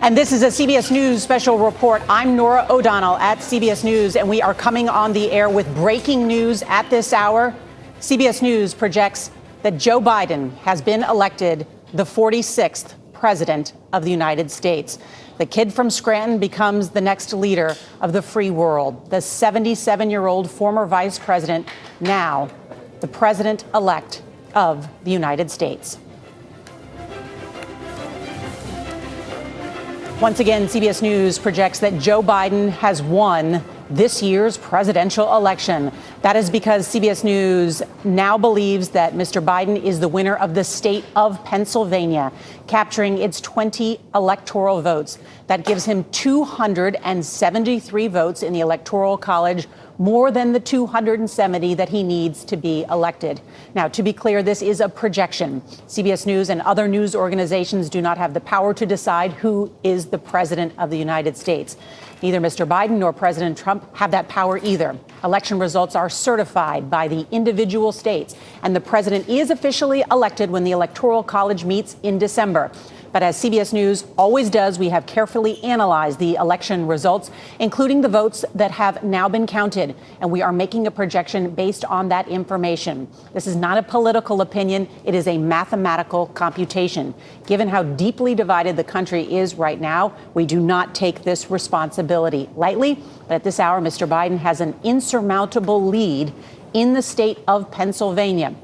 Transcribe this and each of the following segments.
And this is a CBS News special report. I'm Norah O'Donnell at CBS News, and we are coming on the air with breaking news at this hour. CBS News projects that Joe Biden has been elected the 46th president of the United States. The kid from Scranton becomes the next leader of the free world. The 77-year-old former vice president, now the president-elect of the United States. Once again, CBS News projects that Joe Biden has won this year's presidential election. That is because CBS News now believes that Mr. Biden is the winner of the state of Pennsylvania, capturing its 20 electoral votes. That gives him 273 votes in the Electoral College, more than the 270 that he needs to be elected. Now, to be clear, this is a projection. CBS News and other news organizations do not have the power to decide who is the president of the United States. Neither Mr. Biden nor President Trump have that power either. Election results are certified by the individual states, and the president is officially elected when the Electoral College meets in December. But as CBS News always does, we have carefully analyzed the election results, including the votes that have now been counted. And we are making a projection based on that information. This is not a political opinion. It is a mathematical computation. Given how deeply divided the country is right now, we do not take this responsibility lightly. But at this hour, Mr. Biden has an insurmountable lead in the state of Pennsylvania.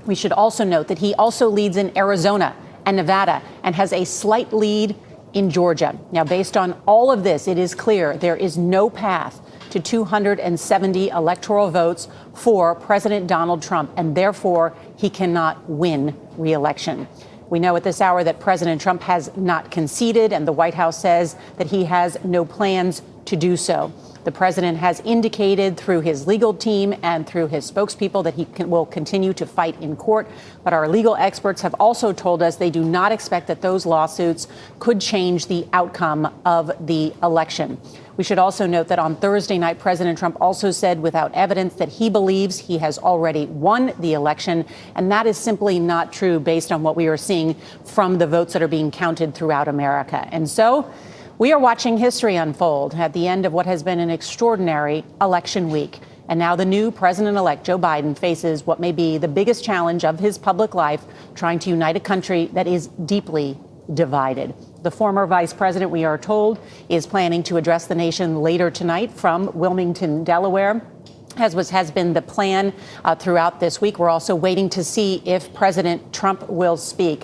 We should also note that he also leads in Arizona and Nevada, and has a slight lead in Georgia. Now, based on all of this, it is clear there is no path to 270 electoral votes for President Donald Trump, and therefore he cannot win re-election. We know at this hour that President Trump has not conceded, and the White House says that he has no plans to do so. The president has indicated through his legal team and through his spokespeople that he will continue to fight in court. But our legal experts have also told us they do not expect that those lawsuits could change the outcome of the election. We should also note that on Thursday night, President Trump also said without evidence that he believes he has already won the election. And that is simply not true based on what we are seeing from the votes that are being counted throughout America. And so we are watching history unfold at the end of what has been an extraordinary election week. And now the new president-elect, Joe Biden, faces what may be the biggest challenge of his public life, trying to unite a country that is deeply divided. The former vice president, we are told, is planning to address the nation later tonight from Wilmington, Delaware, as has been the plan throughout this week. We're also waiting to see if President Trump will speak.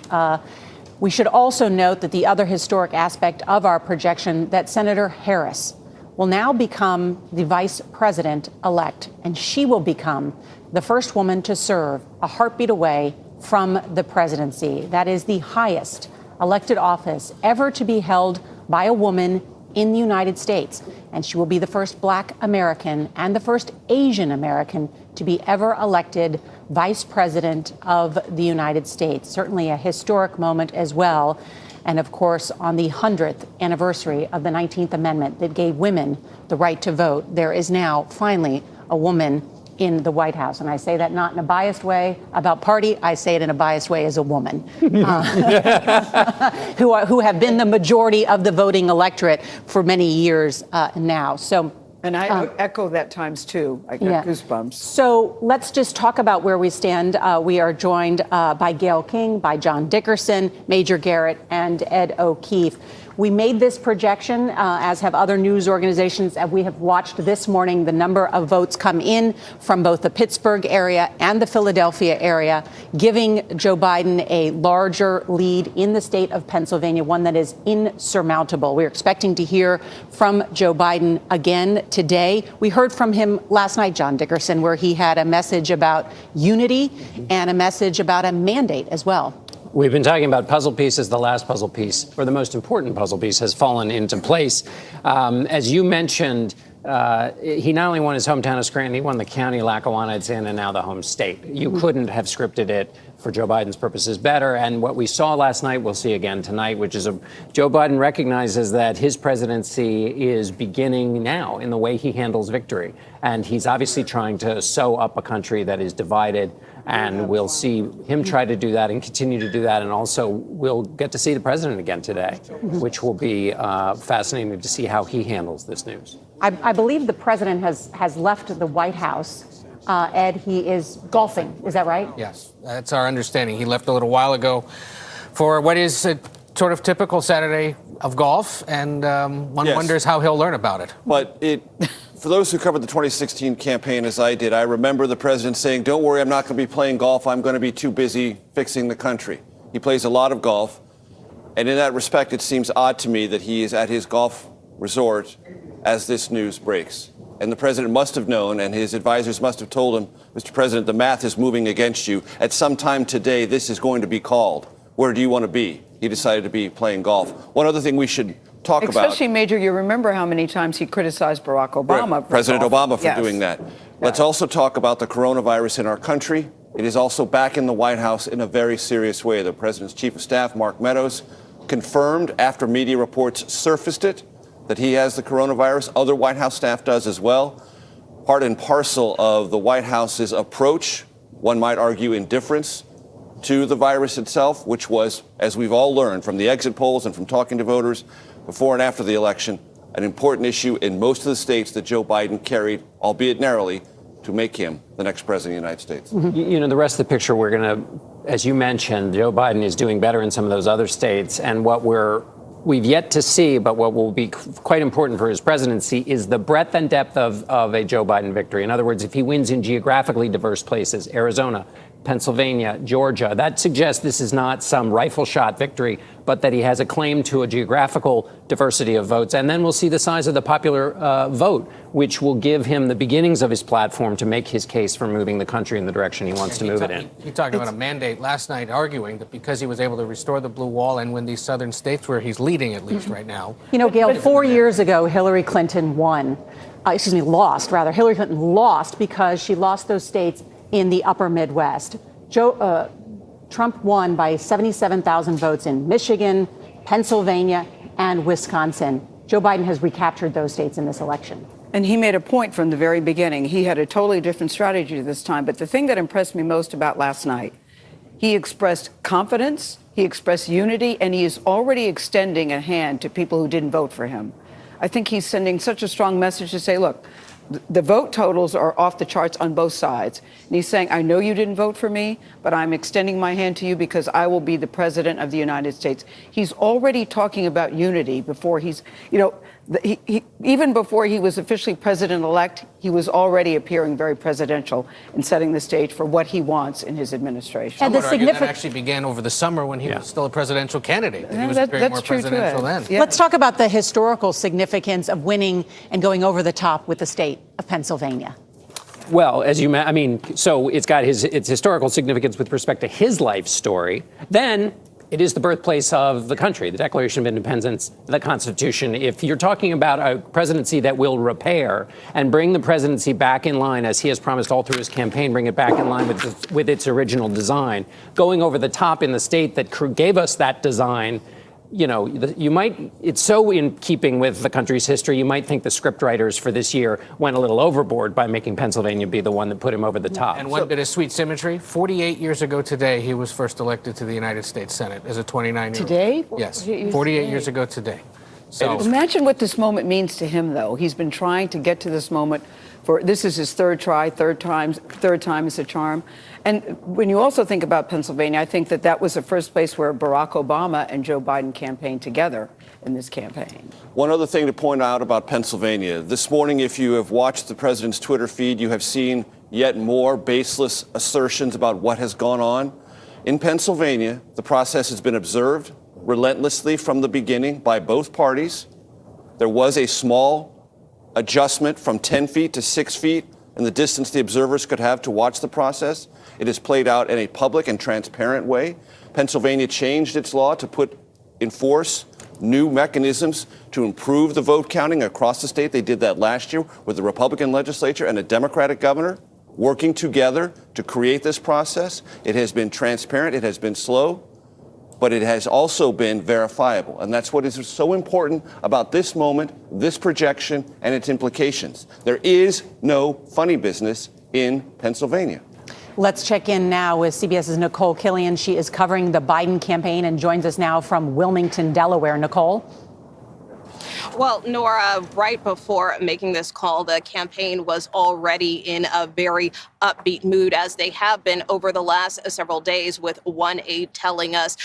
We should also note that the other historic aspect of our projection, that Senator Harris will now become the vice president-elect, and she will become the first woman to serve a heartbeat away from the presidency. That is the highest elected office ever to be held by a woman in the United States. And she will be the first Black American and the first Asian American to be ever elected vice president of the United States. Certainly a historic moment as well. And of course, on the 100th anniversary of the 19th Amendment that gave women the right to vote, there is now finally a woman in the White House. And I say that not in a biased way about party. I say it in a biased way as a woman who have been the majority of the voting electorate for many years now. And I echo that times two. I got goosebumps. So let's just talk about where we stand. We are joined by Gayle King, by John Dickerson, Major Garrett, and Ed O'Keefe. We made this projection, as have other news organizations, and we have watched this morning the number of votes come in from both the Pittsburgh area and the Philadelphia area, giving Joe Biden a larger lead in the state of Pennsylvania, one that is insurmountable. We're expecting to hear from Joe Biden again today. We heard from him last night, John Dickerson, where he had a message about unity and a message about a mandate as well. We've been talking about puzzle pieces. The last puzzle piece, or the most important puzzle piece, has fallen into place. As you mentioned, he not only won his hometown of Scranton, he won the county Lackawanna it's in, and now the home state. You couldn't have scripted it for Joe Biden's purposes better. And what we saw last night, we'll see again tonight, which is Joe Biden recognizes that his presidency is beginning now in the way he handles victory. And he's obviously trying to sew up a country that is divided. And we'll see him try to do that and continue to do that. And also, we'll get to see the president again today, which will be fascinating to see how he handles this news. I believe the president has left the White House. Ed, he is golfing. Is that right? Yes, that's our understanding. He left a little while ago for what is a sort of typical Saturday of golf, and one wonders how he'll learn about it. But for those who covered the 2016 campaign as I did, I remember the president saying, "Don't worry, I'm not going to be playing golf. I'm going to be too busy fixing the country." He plays a lot of golf. And in that respect, it seems odd to me that he is at his golf resort as this news breaks. And the president must have known, and his advisors must have told him, "Mr. President, the math is moving against you. At some time today, this is going to be called. Where do you want to be?" He decided to be playing golf. One other thing we should talk about. Especially, Major, you remember how many times he criticized Barack Obama. Right. President Obama for Yes. doing that. Let's also talk about the coronavirus in our country. It is also back in the White House in a very serious way. The president's chief of staff, Mark Meadows, confirmed after media reports surfaced it that he has the coronavirus. Other White House staff does as well. Part and parcel of the White House's approach, one might argue indifference, to the virus itself, which was, as we've all learned from the exit polls and from talking to voters before and after the election, an important issue in most of the states that Joe Biden carried, albeit narrowly, to make him the next president of the United States. You know, the rest of the picture, we're going to, as you mentioned, Joe Biden is doing better in some of those other states. And what we've yet to see, but what will be quite important for his presidency, is the breadth and depth of a Joe Biden victory. In other words, if he wins in geographically diverse places, Arizona, Pennsylvania, Georgia, that suggests this is not some rifle shot victory, but that he has a claim to a geographical diversity of votes. And then we'll see the size of the popular vote, which will give him the beginnings of his platform to make his case for moving the country in the direction he wants to move it in. He talked about a mandate last night, arguing that because he was able to restore the blue wall and win these southern states where he's leading, at least right now. You know, Gail, 4 years ago, Hillary Clinton lost. Hillary Clinton lost because she lost those states in the upper Midwest. Trump won by 77,000 votes in Michigan, Pennsylvania, and Wisconsin. Joe Biden has recaptured those states in this election. And he made a point from the very beginning. He had a totally different strategy this time. But the thing that impressed me most about last night, he expressed confidence, he expressed unity, and he is already extending a hand to people who didn't vote for him. I think he's sending such a strong message to say, look, the vote totals are off the charts on both sides. And he's saying, I know you didn't vote for me, but I'm extending my hand to you because I will be the president of the United States. He's already talking about unity before he's, you know, even before he was officially president-elect, he was already appearing very presidential and setting the stage for what he wants in his administration. And that actually began over the summer when he was still a presidential candidate. He was appearing more presidential then. Yeah. Let's talk about the historical significance of winning and going over the top with the state of Pennsylvania. Well, as you so it's got its historical significance with respect to his life story. Then it is the birthplace of the country, the Declaration of Independence, the Constitution. If you're talking about a presidency that will repair and bring the presidency back in line, as he has promised all through his campaign, bring it back in line with its original design, going over the top in the state that gave us that design, you know, it's so in keeping with the country's history, you might think the scriptwriters for this year went a little overboard by making Pennsylvania be the one that put him over the top. And one bit of sweet symmetry, 48 years ago today, he was first elected to the United States Senate as a 29-year-old. Today? Yes, 48 years ago today. So imagine what this moment means to him, though. He's been trying to get to this moment this is his third time is a charm. And when you also think about Pennsylvania, I think that was the first place where Barack Obama and Joe Biden campaigned together in this campaign. One other thing to point out about Pennsylvania. This morning, if you have watched the president's Twitter feed, you have seen yet more baseless assertions about what has gone on. In Pennsylvania, the process has been observed relentlessly from the beginning by both parties. There was a small adjustment from 10 feet to 6 feet in the distance the observers could have to watch the process. It is played out in a public and transparent way. Pennsylvania changed its law to enforce new mechanisms to improve the vote counting across the state. They did that last year with the Republican legislature and a Democratic governor. working together to create this process. It has been transparent. It has been slow, but it has also been verifiable. And that's what is so important about this moment, this projection, and its implications. There is no funny business in Pennsylvania. Let's check in now with CBS's Nicole Killian. She is covering the Biden campaign and joins us now from Wilmington, Delaware. Nicole? Well, Nora, right before making this call, the campaign was already in a very upbeat mood, as they have been over the last several days, with one aide telling us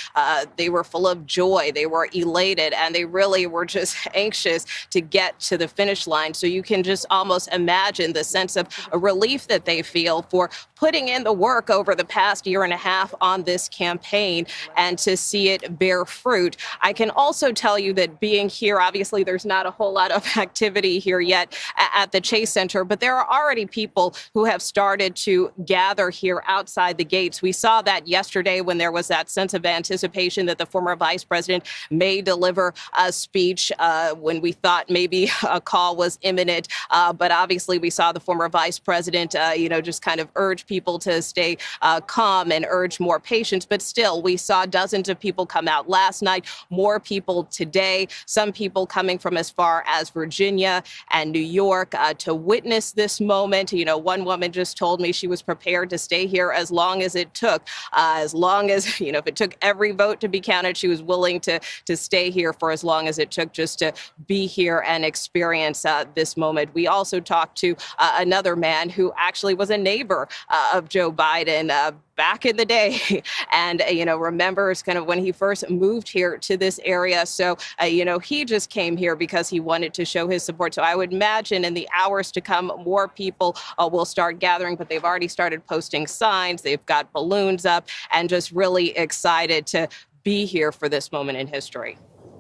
they were full of joy, they were elated, and they really were just anxious to get to the finish line. So you can just almost imagine the sense of relief that they feel for putting in the work over the past year and a half on this campaign and to see it bear fruit. I can also tell you that being here, obviously, there's not a whole lot of activity here yet at the Chase Center, but there are already people who have started to gather here outside the gates. We saw that yesterday when there was that sense of anticipation that the former vice president may deliver a speech when we thought maybe a call was imminent. But obviously, we saw the former vice president, just kind of urge people to stay calm and urge more patience. But still, we saw dozens of people come out last night, more people today, some people coming from as far as Virginia and New York to witness this moment. One woman just told me she was prepared to stay here as long as it took, if it took every vote to be counted, she was willing to stay here for as long as it took just to be here and experience this moment. We also talked to another man who actually was a neighbor of Joe Biden back in the day and, remembers kind of when he first moved here to this area. So, he just came here because he wanted to show his support. So I would imagine in the hours to come, more people will start gathering, but they've already started posting signs. They've got balloons up and just really excited to be here for this moment in history.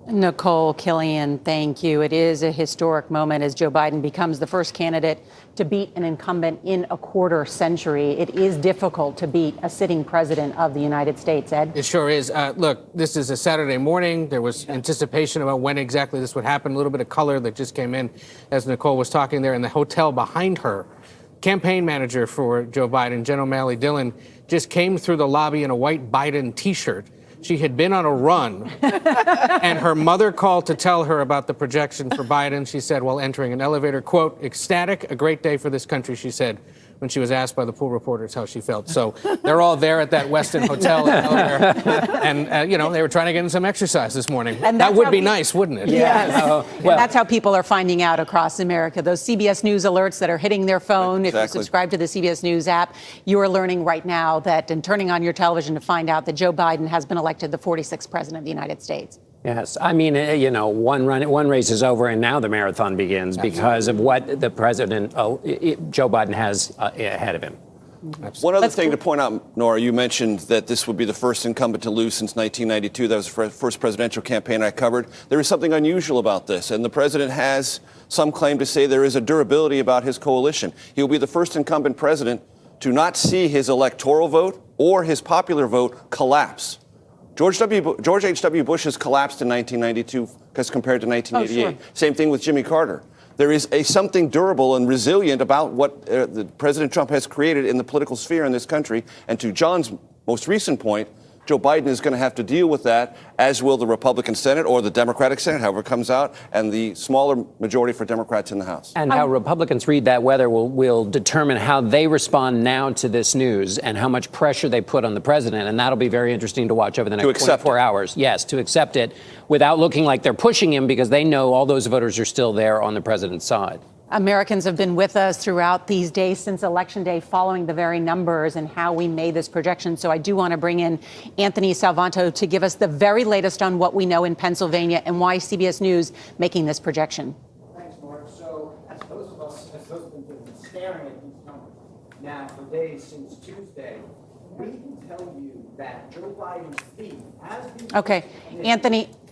Nicole Killian, thank you. It is a historic moment as Joe Biden becomes the first candidate to beat an incumbent in a quarter century. It is difficult to beat a sitting president of the United States, Ed. It sure is. Look, this is a Saturday morning. There was anticipation about when exactly this would happen. A little bit of color that just came in as Nicole was talking there in the hotel behind her. Campaign manager for Joe Biden, Jen O'Malley Dillon, just came through the lobby in a white Biden T-shirt. She had been on a run, and her mother called to tell her about the projection for Biden. She said while entering an elevator, quote, "Ecstatic, a great day for this country," she said, when she was asked by the pool reporters how she felt. So they're all there at that Westin Hotel in Delaware, and, they were trying to get in some exercise this morning. And that would be nice, wouldn't it? Yes. Well, that's how people are finding out across America. Those CBS News alerts that are hitting their phone. Exactly. If you subscribe to the CBS News app, you are learning right now that, and turning on your television to find out that Joe Biden has been elected the 46th president of the United States. Yes. I mean, one race is over and now the marathon begins because of what the president, Joe Biden, has ahead of him. Absolutely. One other thing to point out, Nora, you mentioned that this would be the first incumbent to lose since 1992. That was the first presidential campaign I covered. There is something unusual about this, and the president has some claim to say there is a durability about his coalition. He will be the first incumbent president to not see his electoral vote or his popular vote collapse. George H.W. Bush has collapsed in 1992 as compared to 1988. Oh, sure. Same thing with Jimmy Carter. There is something durable and resilient about what President Trump has created in the political sphere in this country. And to John's most recent point, Joe Biden is going to have to deal with that, as will the Republican Senate or the Democratic Senate, however it comes out, and the smaller majority for Democrats in the House. And how Republicans read that weather will determine how they respond now to this news and how much pressure they put on the president. And that'll be very interesting to watch over the next 24 hours. Yes, to accept it without looking like they're pushing him, because they know all those voters are still there on the president's side. Americans have been with us throughout these days since Election Day, following the very numbers and how we made this projection. So I do want to bring in Anthony Salvanto to give us the very latest on what we know in Pennsylvania and why CBS News making this projection. Thanks, Nora. So as those of us who have been staring at these numbers now for days since Tuesday, we can tell you that Joe Biden's lead has been... Okay,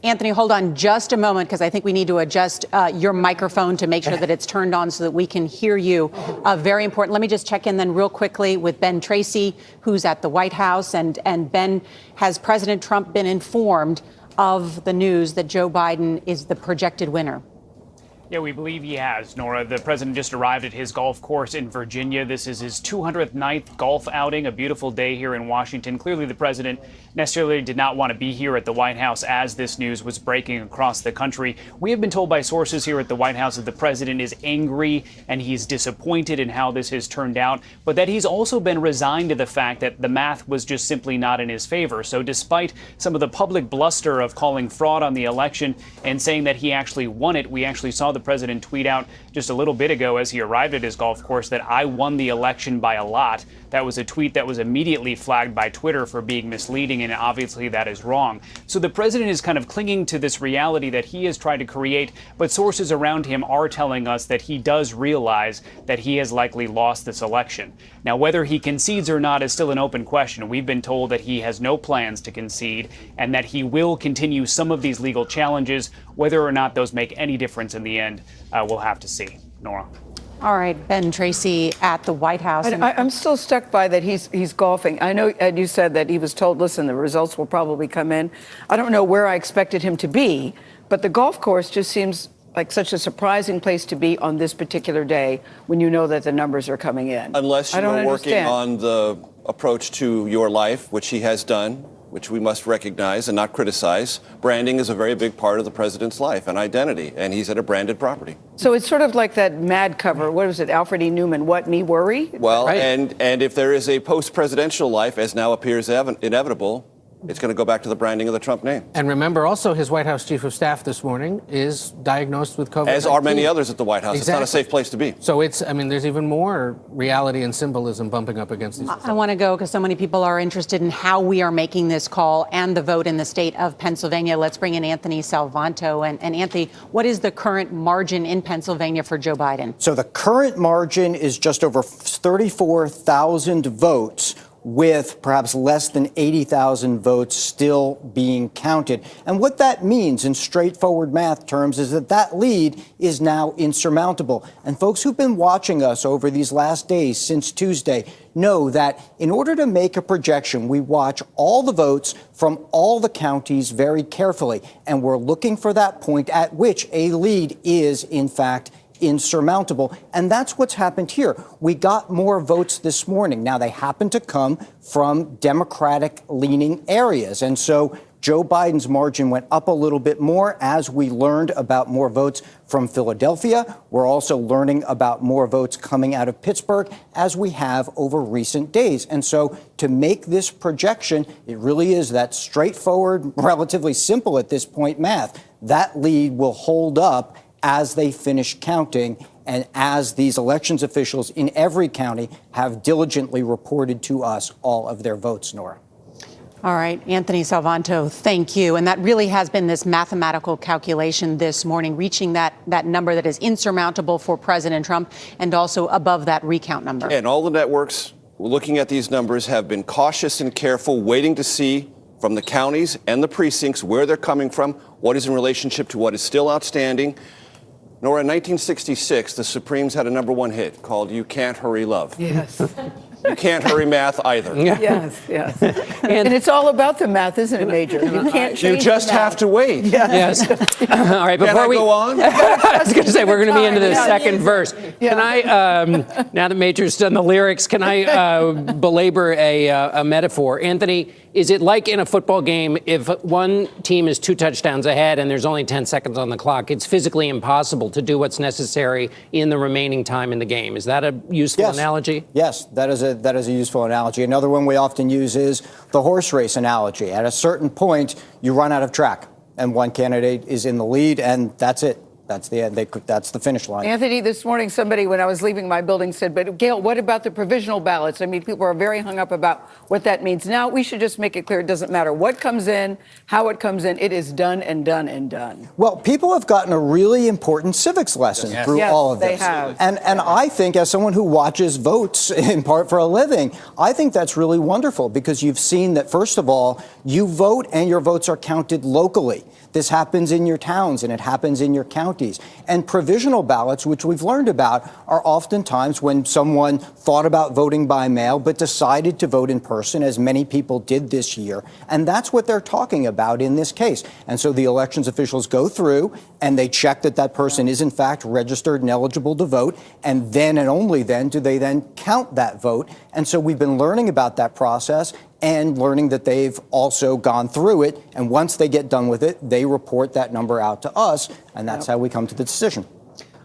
Anthony, hold on just a moment, because I think we need to adjust your microphone to make sure that it's turned on so that we can hear you. Very important. Let me just check in then real quickly with Ben Tracy, who's at the White House. And Ben, has President Trump been informed of the news that Joe Biden is the projected winner? Yeah, we believe he has, Nora. The president just arrived at his golf course in Virginia. This is his 209th golf outing, a beautiful day here in Washington. Clearly, the president necessarily did not want to be here at the White House as this news was breaking across the country. We have been told by sources here at the White House that the president is angry and he's disappointed in how this has turned out, but that he's also been resigned to the fact that the math was just simply not in his favor. So despite some of the public bluster of calling fraud on the election and saying that he actually won it, we actually saw the president tweet out just a little bit ago as he arrived at his golf course that I won the election by a lot. That was a tweet that was immediately flagged by Twitter for being misleading, and obviously that is wrong. So the president is kind of clinging to this reality that he has tried to create, but sources around him are telling us that he does realize that he has likely lost this election. Now, whether he concedes or not is still an open question. We've been told that he has no plans to concede and that he will continue some of these legal challenges. Whether or not those make any difference in the end, we'll have to see. Nora. All right, Ben Tracy at the White House. I'm still stuck by that he's golfing. I know, Ed, you said that he was told, listen, the results will probably come in. I don't know where I expected him to be, but the golf course just seems like such a surprising place to be on this particular day when you know that the numbers are coming in. Unless you are working on the approach to your life, which he has done, which we must recognize and not criticize. Branding is a very big part of the president's life and identity, and he's at a branded property. So it's sort of like that Mad cover. What was it, Alfred E. Newman? What, me worry? Well, Right. and if there is a post-presidential life, as now appears inevitable, it's going to go back to the branding of the Trump name. And remember, also, his White House chief of staff this morning is diagnosed with COVID-19. As are many others at the White House. Exactly. It's not a safe place to be. So there's even more reality and symbolism bumping up against these. I want to go because so many people are interested in how we are making this call and the vote in the state of Pennsylvania. Let's bring in Anthony Salvanto. And Anthony, what is the current margin in Pennsylvania for Joe Biden? So the current margin is just over 34,000 votes, with perhaps less than 80,000 votes still being counted. And what that means in straightforward math terms is that lead is now insurmountable. And folks who've been watching us over these last days since Tuesday know that in order to make a projection, we watch all the votes from all the counties very carefully. And we're looking for that point at which a lead is, in fact, insurmountable. And that's what's happened here. We got more votes this morning. Now, they happen to come from Democratic-leaning areas. And so Joe Biden's margin went up a little bit more as we learned about more votes from Philadelphia. We're also learning about more votes coming out of Pittsburgh as we have over recent days. And so to make this projection, it really is that straightforward, relatively simple at this point math. That lead will hold up as they finish counting and as these elections officials in every county have diligently reported to us all of their votes, Nora. All right, Anthony Salvanto, thank you. And that really has been this mathematical calculation this morning, reaching that number that is insurmountable for President Trump and also above that recount number. And all the networks looking at these numbers have been cautious and careful, waiting to see from the counties and the precincts where they're coming from, what is in relationship to what is still outstanding. Nora, in 1966, the Supremes had a #1 hit called You Can't Hurry Love. Yes. You can't hurry math either. Yes, yes. And it's all about the math, isn't it, Major? You can't change You just the math. have to wait. Yes. All right, before Can I go on? I was going to say, we're going to be into the Yeah. second verse. Yeah. Can I, now that Major's done the lyrics, can I belabor a metaphor? Anthony, is it like in a football game, if one team is 2 touchdowns ahead and there's only 10 seconds on the clock, it's physically impossible to do what's necessary in the remaining time in the game? Is that a useful analogy? Yes, that is a useful analogy. Another one we often use is the horse race analogy. At a certain point, you run out of track, and one candidate is in the lead, and that's it. That's the end. That's the finish line. Anthony, this morning, somebody, when I was leaving my building, said, but Gail, what about the provisional ballots? I mean, people are very hung up about what that means. Now, we should just make it clear it doesn't matter what comes in, how it comes in. It is done and done and done. Well, people have gotten a really important civics lesson through all of this. Yes, they have. And I think, as someone who watches votes in part for a living, I think that's really wonderful because you've seen that, first of all, you vote and your votes are counted locally. This happens in your towns and it happens in your counties. counties. And provisional ballots, which we've learned about, are oftentimes when someone thought about voting by mail but decided to vote in person, as many people did this year. And that's what they're talking about in this case. And so the elections officials go through and they check that that person is in fact registered and eligible to vote. And then and only then do they then count that vote. And so we've been learning about that process and learning that they've also gone through it. And once they get done with it, they report that number out to us. And that's how we come to the decision.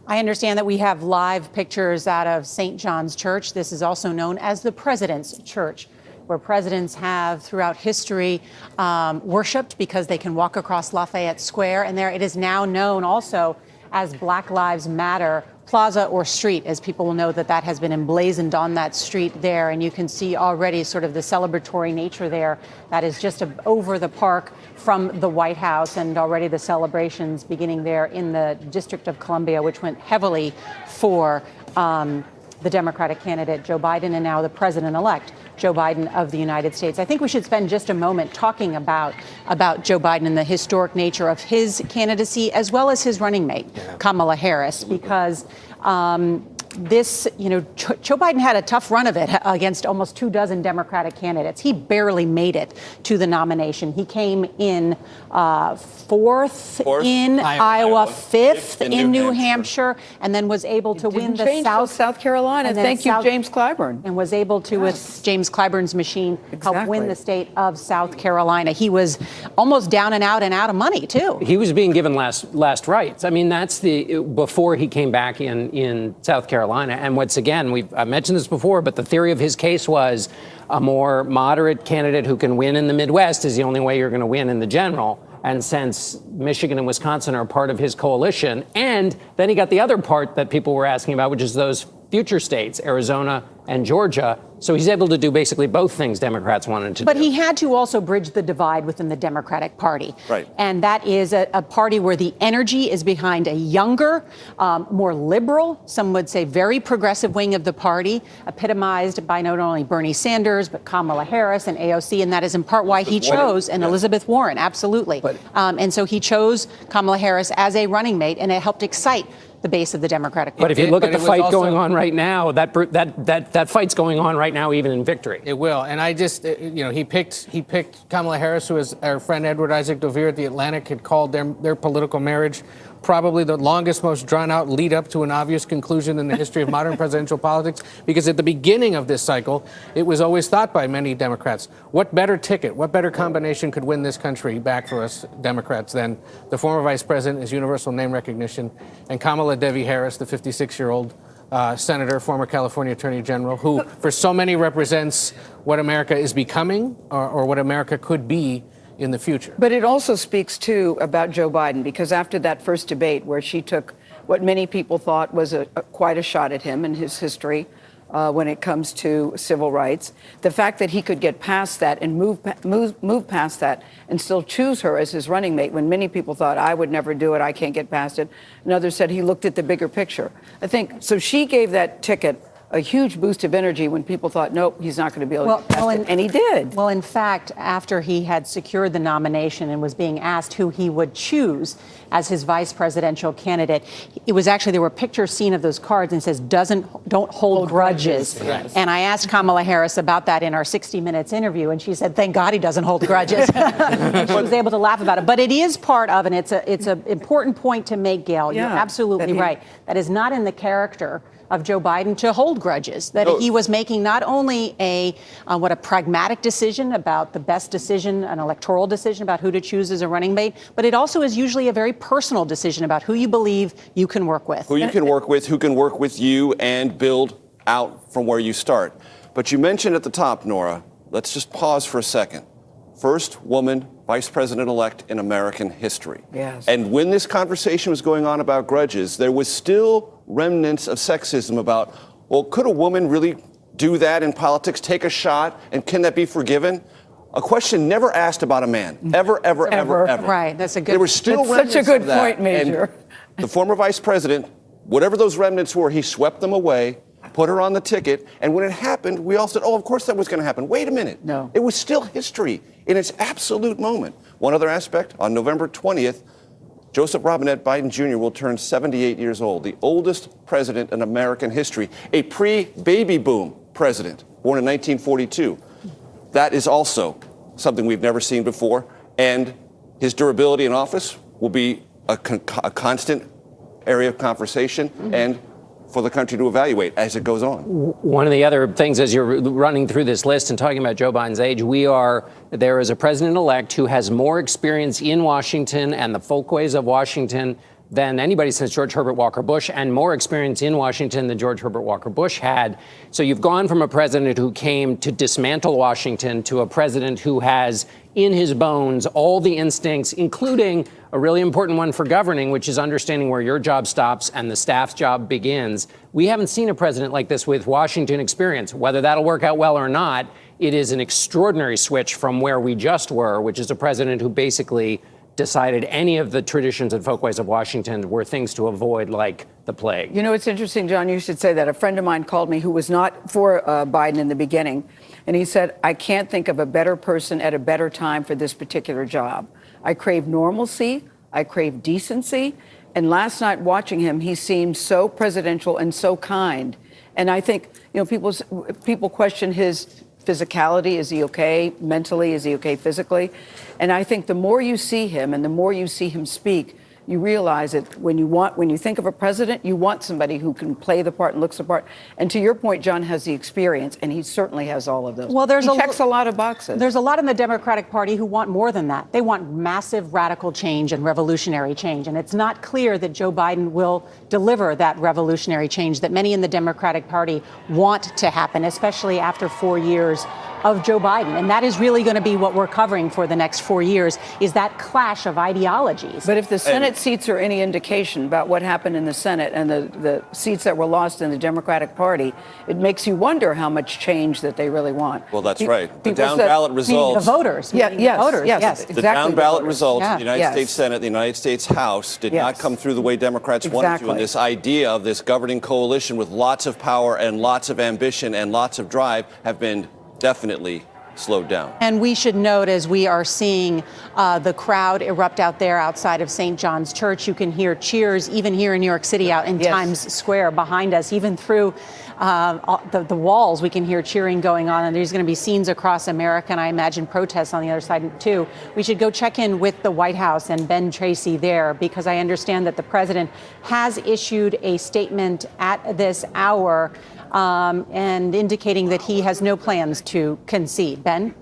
I understand that we have live pictures out of St. John's Church. This is also known as the President's Church, where presidents have throughout history worshipped because they can walk across Lafayette Square. And there it is now known also as Black Lives Matter Plaza or street, as people will know that has been emblazoned on that street there. And you can see already sort of the celebratory nature there that is just over the park from the White House, and already the celebrations beginning there in the District of Columbia, which went heavily for the Democratic candidate, Joe Biden, and now the president-elect, Joe Biden of the United States. I think we should spend just a moment talking about Joe Biden and the historic nature of his candidacy, as well as his running mate, Kamala Harris, because Joe Biden had a tough run of it against almost 24 Democratic candidates. He barely made it to the nomination. He came in fourth in Iowa, fifth in New Hampshire, and then was able to win the South Carolina. Thank you, James Clyburn. And was able to, with James Clyburn's machine, help win the state of South Carolina. He was almost down and out of money, too. He was being given last rights. I mean, that's before he came back in South Carolina. And once again, I mentioned this before, but the theory of his case was a more moderate candidate who can win in the Midwest is the only way you're going to win in the general. And since Michigan and Wisconsin are part of his coalition, and then he got the other part that people were asking about, which is those future states, Arizona and Georgia. So he's able to do basically both things Democrats wanted to do. But he had to also bridge the divide within the Democratic Party. Right. And that is a party where the energy is behind a younger, more liberal, some would say very progressive wing of the party, epitomized by not only Bernie Sanders, but Kamala Harris and AOC. And that is in part why he chose, and Elizabeth Warren, absolutely. And so he chose Kamala Harris as a running mate, and it helped excite the base of the Democratic Party. But if you look at the fight going on right now, that fight's going on right now, even in victory. It will. And I just, he picked Kamala Harris, who, as our friend Edward Isaac Dovere at The Atlantic had called their political marriage probably the longest, most drawn-out lead up to an obvious conclusion in the history of modern presidential politics, because at the beginning of this cycle, it was always thought by many Democrats, what better ticket, what better combination could win this country back for us Democrats than the former vice president, his universal name recognition, and Kamala Devi Harris, the 56-year-old senator, former California attorney general, who for so many represents what America is becoming or what America could be in the future. But it also speaks, too, about Joe Biden, because after that first debate where she took what many people thought was quite a shot at him and his history when it comes to civil rights, the fact that he could get past that and move past that and still choose her as his running mate when many people thought, I would never do it, I can't get past it. And others said he looked at the bigger picture. I think, so she gave that ticket a huge boost of energy when people thought, nope, he's not going to be able to get past it. And he did. Well, in fact, after he had secured the nomination and was being asked who he would choose as his vice presidential candidate, it was actually, there were pictures seen of those cards and it says, don't hold grudges. Yes. And I asked Kamala Harris about that in our 60 Minutes interview, and she said, thank God he doesn't hold grudges. And she was able to laugh about it. But it is part of, and it's an important point to make, Gail. Yeah, you're absolutely right. That is not in the character of Joe Biden to hold grudges, that he was making not only a pragmatic decision about the best decision, an electoral decision about who to choose as a running mate, but it also is usually a very personal decision about who you believe you can work with. Who you can work with, who can work with you and build out from where you start. But you mentioned at the top, Nora, let's just pause for a second. First woman vice president-elect in American history. Yes. And when this conversation was going on about grudges, there was still remnants of sexism about, well, could a woman really do that in politics, take a shot, and can that be forgiven? A question never asked about a man, ever. Right, that's a good. There were still remnants such a good of that. point, Major. And the former vice president, whatever those remnants were, he swept them away, put her on the ticket, and when it happened, we all said, oh, of course that was going to happen. Wait a minute. No. It was still history in its absolute moment. One other aspect, on November 20th, Joseph Robinette Biden Jr. will turn 78 years old, the oldest president in American history, a pre-baby boom president, born in 1942. That is also something we've never seen before, and his durability in office will be a constant area of conversation and for the country to evaluate as it goes on. One of the other things, as you're running through this list and talking about Joe Biden's age, there is a president-elect who has more experience in Washington and the folkways of Washington than anybody since George Herbert Walker Bush, and more experience in Washington than George Herbert Walker Bush had. So you've gone from a president who came to dismantle Washington to a president who has in his bones all the instincts, including a really important one for governing, which is understanding where your job stops and the staff's job begins. We haven't seen a president like this with Washington experience. Whether that'll work out well or not, it is an extraordinary switch from where we just were, which is a president who basically decided any of the traditions and folkways of Washington were things to avoid, like the plague. You know, it's interesting, John, you should say that. A friend of mine called me who was not for Biden in the beginning, and he said, I can't think of a better person at a better time for this particular job. I crave normalcy, I crave decency, and last night watching him, he seemed so presidential and so kind. And I think, you know, people question his physicality. Is he okay mentally? Is he okay physically? And I think the more you see him and the more you see him speak, you realize that when you think of a president, you want somebody who can play the part and looks the part. And to your point, John has the experience, and he certainly has all of those. Well, he checks a lot of boxes. There's a lot in the Democratic Party who want more than that. They want massive radical change and revolutionary change. And it's not clear that Joe Biden will deliver that revolutionary change that many in the Democratic Party want to happen, especially after 4 years of Joe Biden. And that is really going to be what we're covering for the next 4 years, is that clash of ideologies. But if the Senate seats are any indication about what happened in the Senate and the seats that were lost in the Democratic Party, it makes you wonder how much change that they really want. Well, that's right. The down ballot results. The voters. Yes, The down ballot results, Yeah. the United States Senate, the United States House did not come through the way Democrats wanted to. And this idea of this governing coalition with lots of power and lots of ambition and lots of drive have been definitely slowed down. And we should note, as we are seeing the crowd erupt out there outside of St. John's Church, you can hear cheers even here in New York City out in Times Square behind us, even through the walls. We can hear cheering going on, and there's going to be scenes across America, and I imagine protests on the other side too. We should go check in with the White House and Ben Tracy there, because I understand that the president has issued a statement at this hour and indicating that he has no plans to concede. Ben?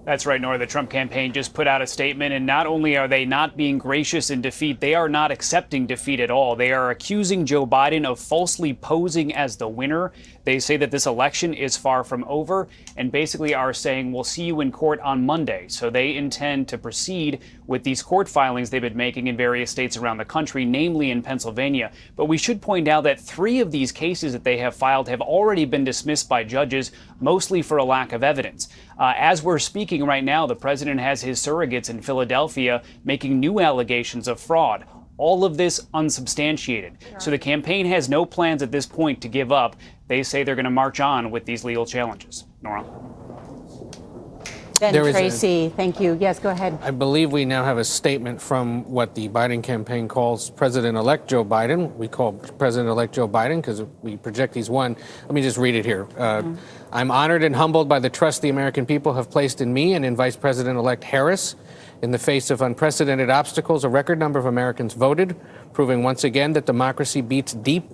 That's right, Nora. The Trump campaign just put out a statement, and not only are they not being gracious in defeat, they are not accepting defeat at all. They are accusing Joe Biden of falsely posing as the winner. They say that this election is far from over, and basically are saying, we'll see you in court on Monday. So they intend to proceed with these court filings they've been making in various states around the country, namely in Pennsylvania. But we should point out that 3 of these cases that they have filed have already been dismissed by judges, mostly for a lack of evidence. As we're speaking right now, the president has his surrogates in Philadelphia making new allegations of fraud. All of this unsubstantiated. So the campaign has no plans at this point to give up. They say they're going to march on with these legal challenges. Nora? Ben Tracy, thank you. Yes, go ahead. I believe we now have a statement from what the Biden campaign calls President-elect Joe Biden. We call President-elect Joe Biden because we project he's won. Let me just read it here. I'm honored and humbled by the trust the American people have placed in me and in Vice President-elect Harris. In the face of unprecedented obstacles, a record number of Americans voted, proving once again that democracy beats deep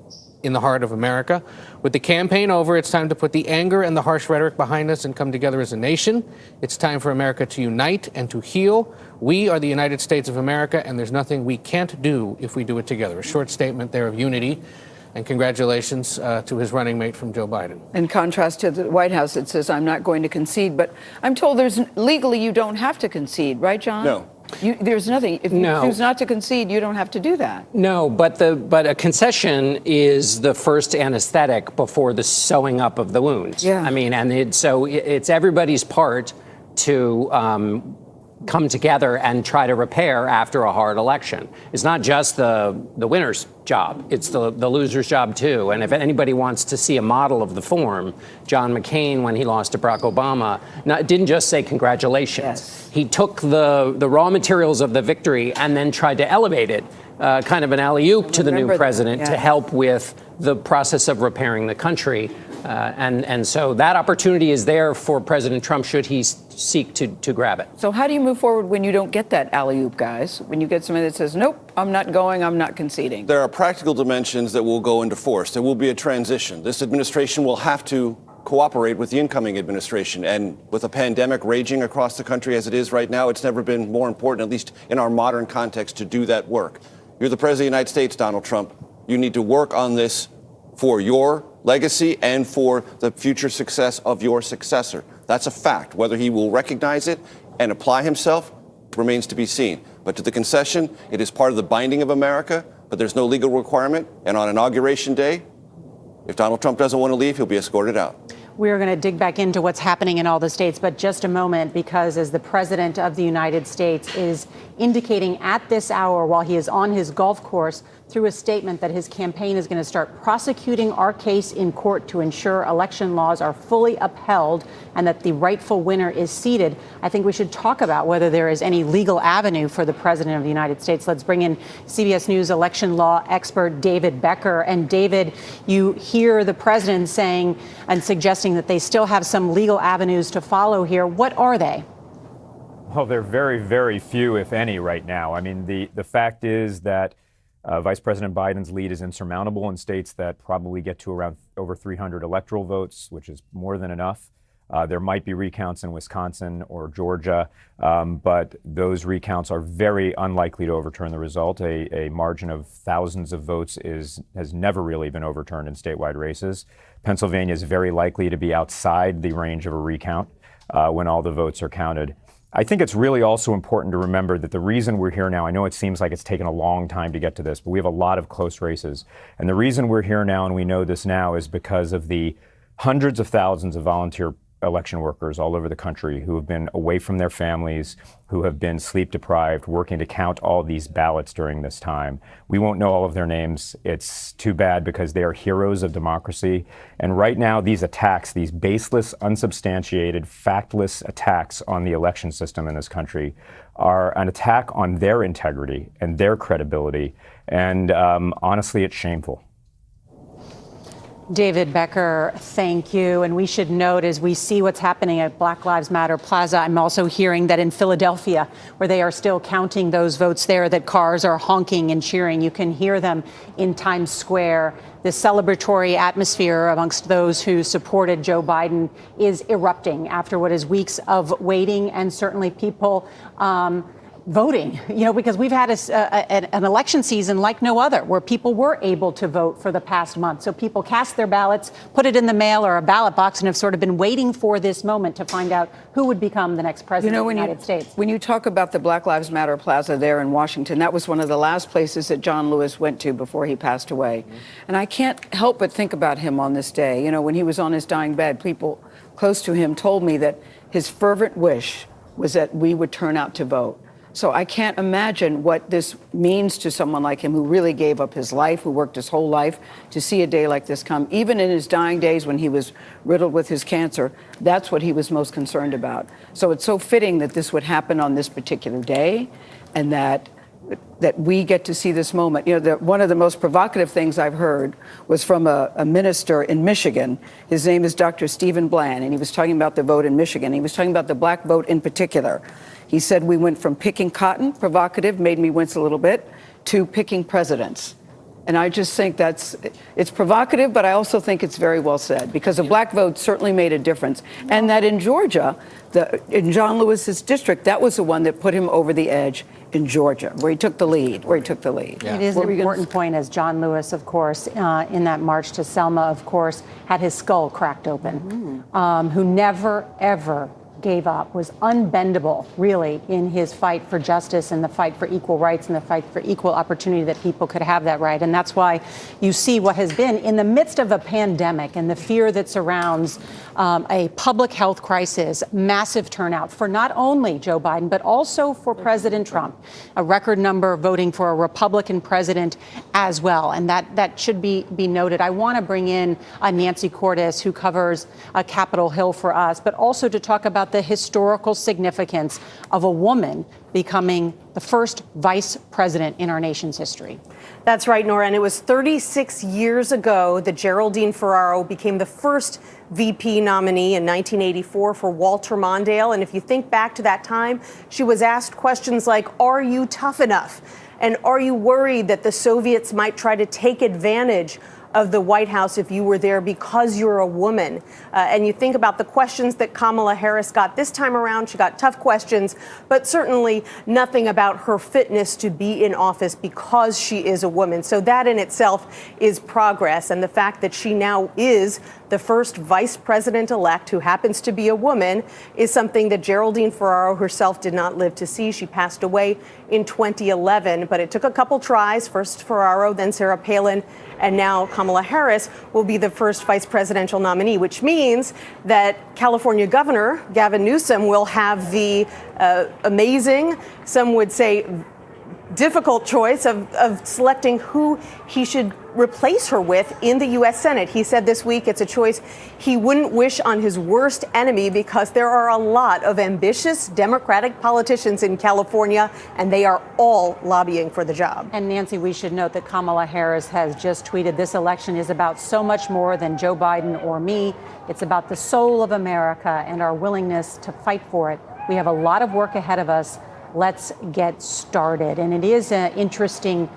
in the heart of America. With the campaign over, it's time to put the anger and the harsh rhetoric behind us and come together as a nation. It's time for America to unite and to heal. We are the United States of America, and there's nothing we can't do if we do it together. A short statement there of unity. And congratulations to his running mate from Joe Biden. In contrast to the White House, it says, I'm not going to concede. But I'm told legally you don't have to concede, right, John? No. There's nothing. If you choose not to concede, you don't have to do that. No, but a concession is the first anesthetic before the sewing up of the wounds. Yeah. I mean, and so it's everybody's part to come together and try to repair after a hard election. It's not just the winner's job, it's the loser's job too. And if anybody wants to see a model of the form, John McCain, when he lost to Barack Obama, didn't just say congratulations. Yes. He took the raw materials of the victory and then tried to elevate it, kind of an alley-oop to the new president to help with the process of repairing the country. And so that opportunity is there for President Trump should he seek to grab it. So how do you move forward when you don't get that alley-oop, guys? When you get somebody that says, nope, I'm not going, I'm not conceding. There are practical dimensions that will go into force. There will be a transition. This administration will have to cooperate with the incoming administration. And with a pandemic raging across the country as it is right now, it's never been more important, at least in our modern context, to do that work. You're the President of the United States, Donald Trump. You need to work on this for your legacy and for the future success of your successor. That's a fact. Whether he will recognize it and apply himself remains to be seen. But to the concession, it is part of the binding of America, but there's no legal requirement. And on Inauguration Day, if Donald Trump doesn't want to leave, he'll be escorted out. We are going to dig back into what's happening in all the states, but just a moment, because as the President of the United States is indicating at this hour while he is on his golf course through a statement that his campaign is going to start prosecuting our case in court to ensure election laws are fully upheld and that the rightful winner is seated. I think we should talk about whether there is any legal avenue for the President of the United States. Let's bring in CBS News election law expert David Becker. And David, you hear the president saying and suggesting that they still have some legal avenues to follow here. What are they? Well, they're very, very few, if any, right now. I mean, the fact is that Vice President Biden's lead is insurmountable in states that probably get to around over 300 electoral votes, which is more than enough. There might be recounts in Wisconsin or Georgia, but those recounts are very unlikely to overturn the result. A margin of thousands of votes has never really been overturned in statewide races. Pennsylvania is very likely to be outside the range of a recount when all the votes are counted. I think it's really also important to remember that the reason we're here now, I know it seems like it's taken a long time to get to this, but we have a lot of close races. And the reason we're here now, and we know this now, is because of the hundreds of thousands of volunteer election workers all over the country who have been away from their families, who have been sleep deprived, working to count all these ballots during this time. We won't know all of their names. It's too bad because they are heroes of democracy. And right now, these attacks, these baseless, unsubstantiated, factless attacks on the election system in this country are an attack on their integrity and their credibility. And honestly, it's shameful. David Becker, thank you. And we should note, as we see what's happening at Black Lives Matter Plaza, I'm also hearing that in Philadelphia, where they are still counting those votes there, that cars are honking and cheering. You can hear them in Times Square. The celebratory atmosphere amongst those who supported Joe Biden is erupting after what is weeks of waiting, and certainly people voting, because we've had an election season like no other, where people were able to vote for the past month. So people cast their ballots, put it in the mail or a ballot box, and have sort of been waiting for this moment to find out who would become the next president of the United States. When you talk about the Black Lives Matter Plaza there in Washington, that was one of the last places that John Lewis went to before he passed away. And I can't help but think about him on this day. When he was on his dying bed, people close to him told me that his fervent wish was that we would turn out to vote. So I can't imagine what this means to someone like him, who really gave up his life, who worked his whole life to see a day like this come. Even in his dying days when he was riddled with his cancer, that's what he was most concerned about. So it's so fitting that this would happen on this particular day, and that we get to see this moment. One of the most provocative things I've heard was from a minister in Michigan. His name is Dr. Stephen Bland, and he was talking about the vote in Michigan. He was talking about the black vote in particular. He said we went from picking cotton, provocative, made me wince a little bit, to picking presidents. And I just think it's provocative, but I also think it's very well said, because the black vote certainly made a difference. And that in Georgia, in John Lewis's district, that was the one that put him over the edge in Georgia, where he took the lead. Yeah. It is an important point, as John Lewis, of course, in that march to Selma, of course, had his skull cracked open, who never, ever gave up, was unbendable, really, in his fight for justice and the fight for equal rights and the fight for equal opportunity that people could have that right. And that's why you see what has been in the midst of a pandemic and the fear that surrounds a public health crisis, massive turnout for not only Joe Biden, but also for President Trump, a record number voting for a Republican president as well. And that should be noted. I want to bring in Nancy Cordes, who covers Capitol Hill for us, but also to talk about the historical significance of a woman becoming the first vice president in our nation's history. That's right, Nora. And it was 36 years ago that Geraldine Ferraro became the first VP nominee in 1984 for Walter Mondale. And if you think back to that time, she was asked questions like, are you tough enough? And are you worried that the Soviets might try to take advantage of the White House if you were there because you're a woman? And you think about the questions that Kamala Harris got this time around. She got tough questions, but certainly nothing about her fitness to be in office because she is a woman. So that in itself is progress. And the fact that she now is the first vice president-elect who happens to be a woman is something that Geraldine Ferraro herself did not live to see. She passed away in 2011, but it took a couple tries, first Ferraro, then Sarah Palin, and now Kamala Harris will be the first vice presidential nominee, which means that California Governor Gavin Newsom will have the amazing, some would say difficult choice of selecting who he should replace her with in the U.S. Senate. He said this week it's a choice he wouldn't wish on his worst enemy because there are a lot of ambitious Democratic politicians in California, and they are all lobbying for the job. And Nancy, we should note that Kamala Harris has just tweeted, this election is about so much more than Joe Biden or me. It's about the soul of America and our willingness to fight for it. We have a lot of work ahead of us. Let's get started. And it is an interesting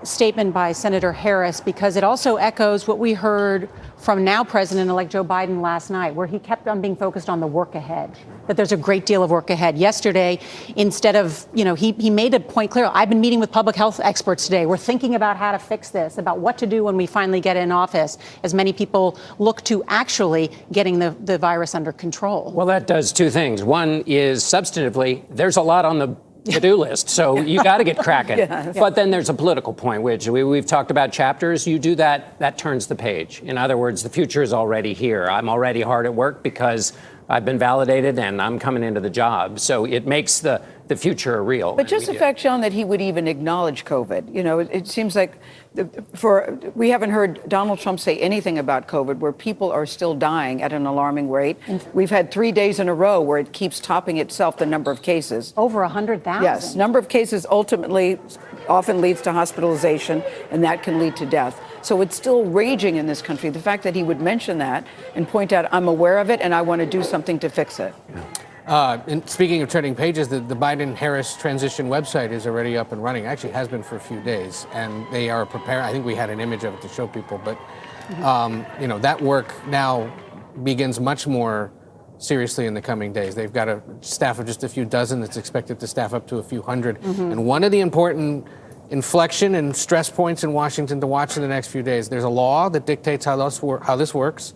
statement by Senator Harris because it also echoes what we heard from now President-elect Joe Biden last night, where he kept on being focused on the work ahead, that there's a great deal of work ahead. Yesterday, instead of, he made a point clear. I've been meeting with public health experts today. We're thinking about how to fix this, about what to do when we finally get in office, as many people look to actually getting the virus under control. Well, that does two things. One is substantively, there's a lot on the to-do list, so you got to get cracking. Yes. But then there's a political point, which we've talked about chapters. You do that, that turns the page. In other words, the future is already here. I'm already hard at work because I've been validated and I'm coming into the job. So it makes the future real. But just the fact, Sean, that he would even acknowledge COVID, it seems like we haven't heard Donald Trump say anything about COVID, where people are still dying at an alarming rate. We've had 3 days in a row where it keeps topping itself, the number of cases. Over 100,000. Yes. Number of cases ultimately often leads to hospitalization, and that can lead to death. So it's still raging in this country. The fact that he would mention that and point out, I'm aware of it and I want to do something to fix it. And speaking of turning pages, the Biden-Harris transition website is already up and running. Actually, has been for a few days, and they are preparing. I think we had an image of it to show people, but that work now begins much more seriously in the coming days. They've got a staff of just a few dozen that's expected to staff up to a few hundred. And one of the important inflection and stress points in Washington to watch in the next few days, there's a law that dictates how this works.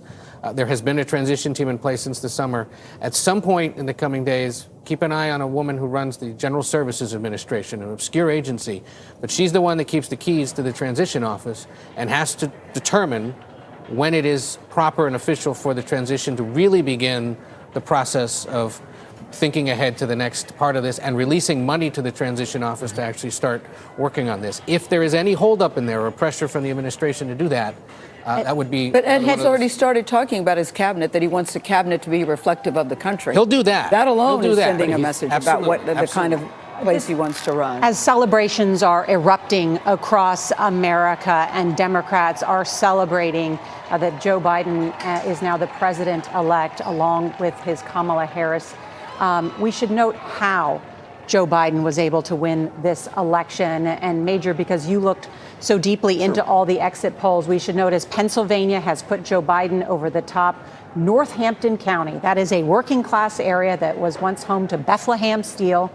There has been a transition team in place since the summer. At some point in the coming days, keep an eye on a woman who runs the General Services Administration, an obscure agency, but she's the one that keeps the keys to the transition office and has to determine when it is proper and official for the transition to really begin the process of thinking ahead to the next part of this and releasing money to the transition office to actually start working on this. If there is any holdup in there or pressure from the administration to do that, that would be. But Ed has already started talking about his cabinet, that he wants the cabinet to be reflective of the country. He'll do that. That alone is sending a He's message about what the kind of place he wants to run. As celebrations are erupting across America and Democrats are celebrating that Joe Biden is now the president-elect along with his Kamala Harris, we should note how Joe Biden was able to win this election. And Major, because you looked so deeply into all the exit polls, we should notice Pennsylvania has put Joe Biden over the top. Northampton County, that is a working class area that was once home to Bethlehem Steel.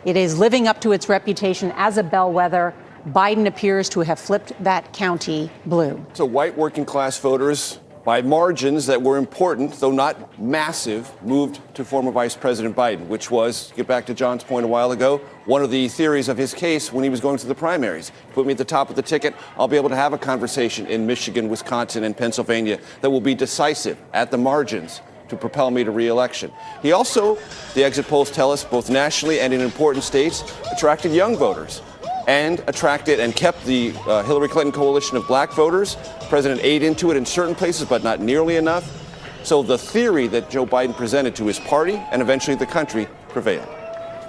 It is living up to its reputation as a bellwether. Biden appears to have flipped that county blue. So white working class voters by margins that were important, though not massive, moved to former Vice President Biden, which was, to get back to John's point a while ago, one of the theories of his case when he was going through the primaries. Put me at the top of the ticket, I'll be able to have a conversation in Michigan, Wisconsin, and Pennsylvania that will be decisive at the margins to propel me to re-election. He also, the exit polls tell us, both nationally and in important states, attracted young voters and attracted and kept the Hillary Clinton coalition of black voters. The president ate into it in certain places, but not nearly enough. So the theory that Joe Biden presented to his party and eventually the country prevailed.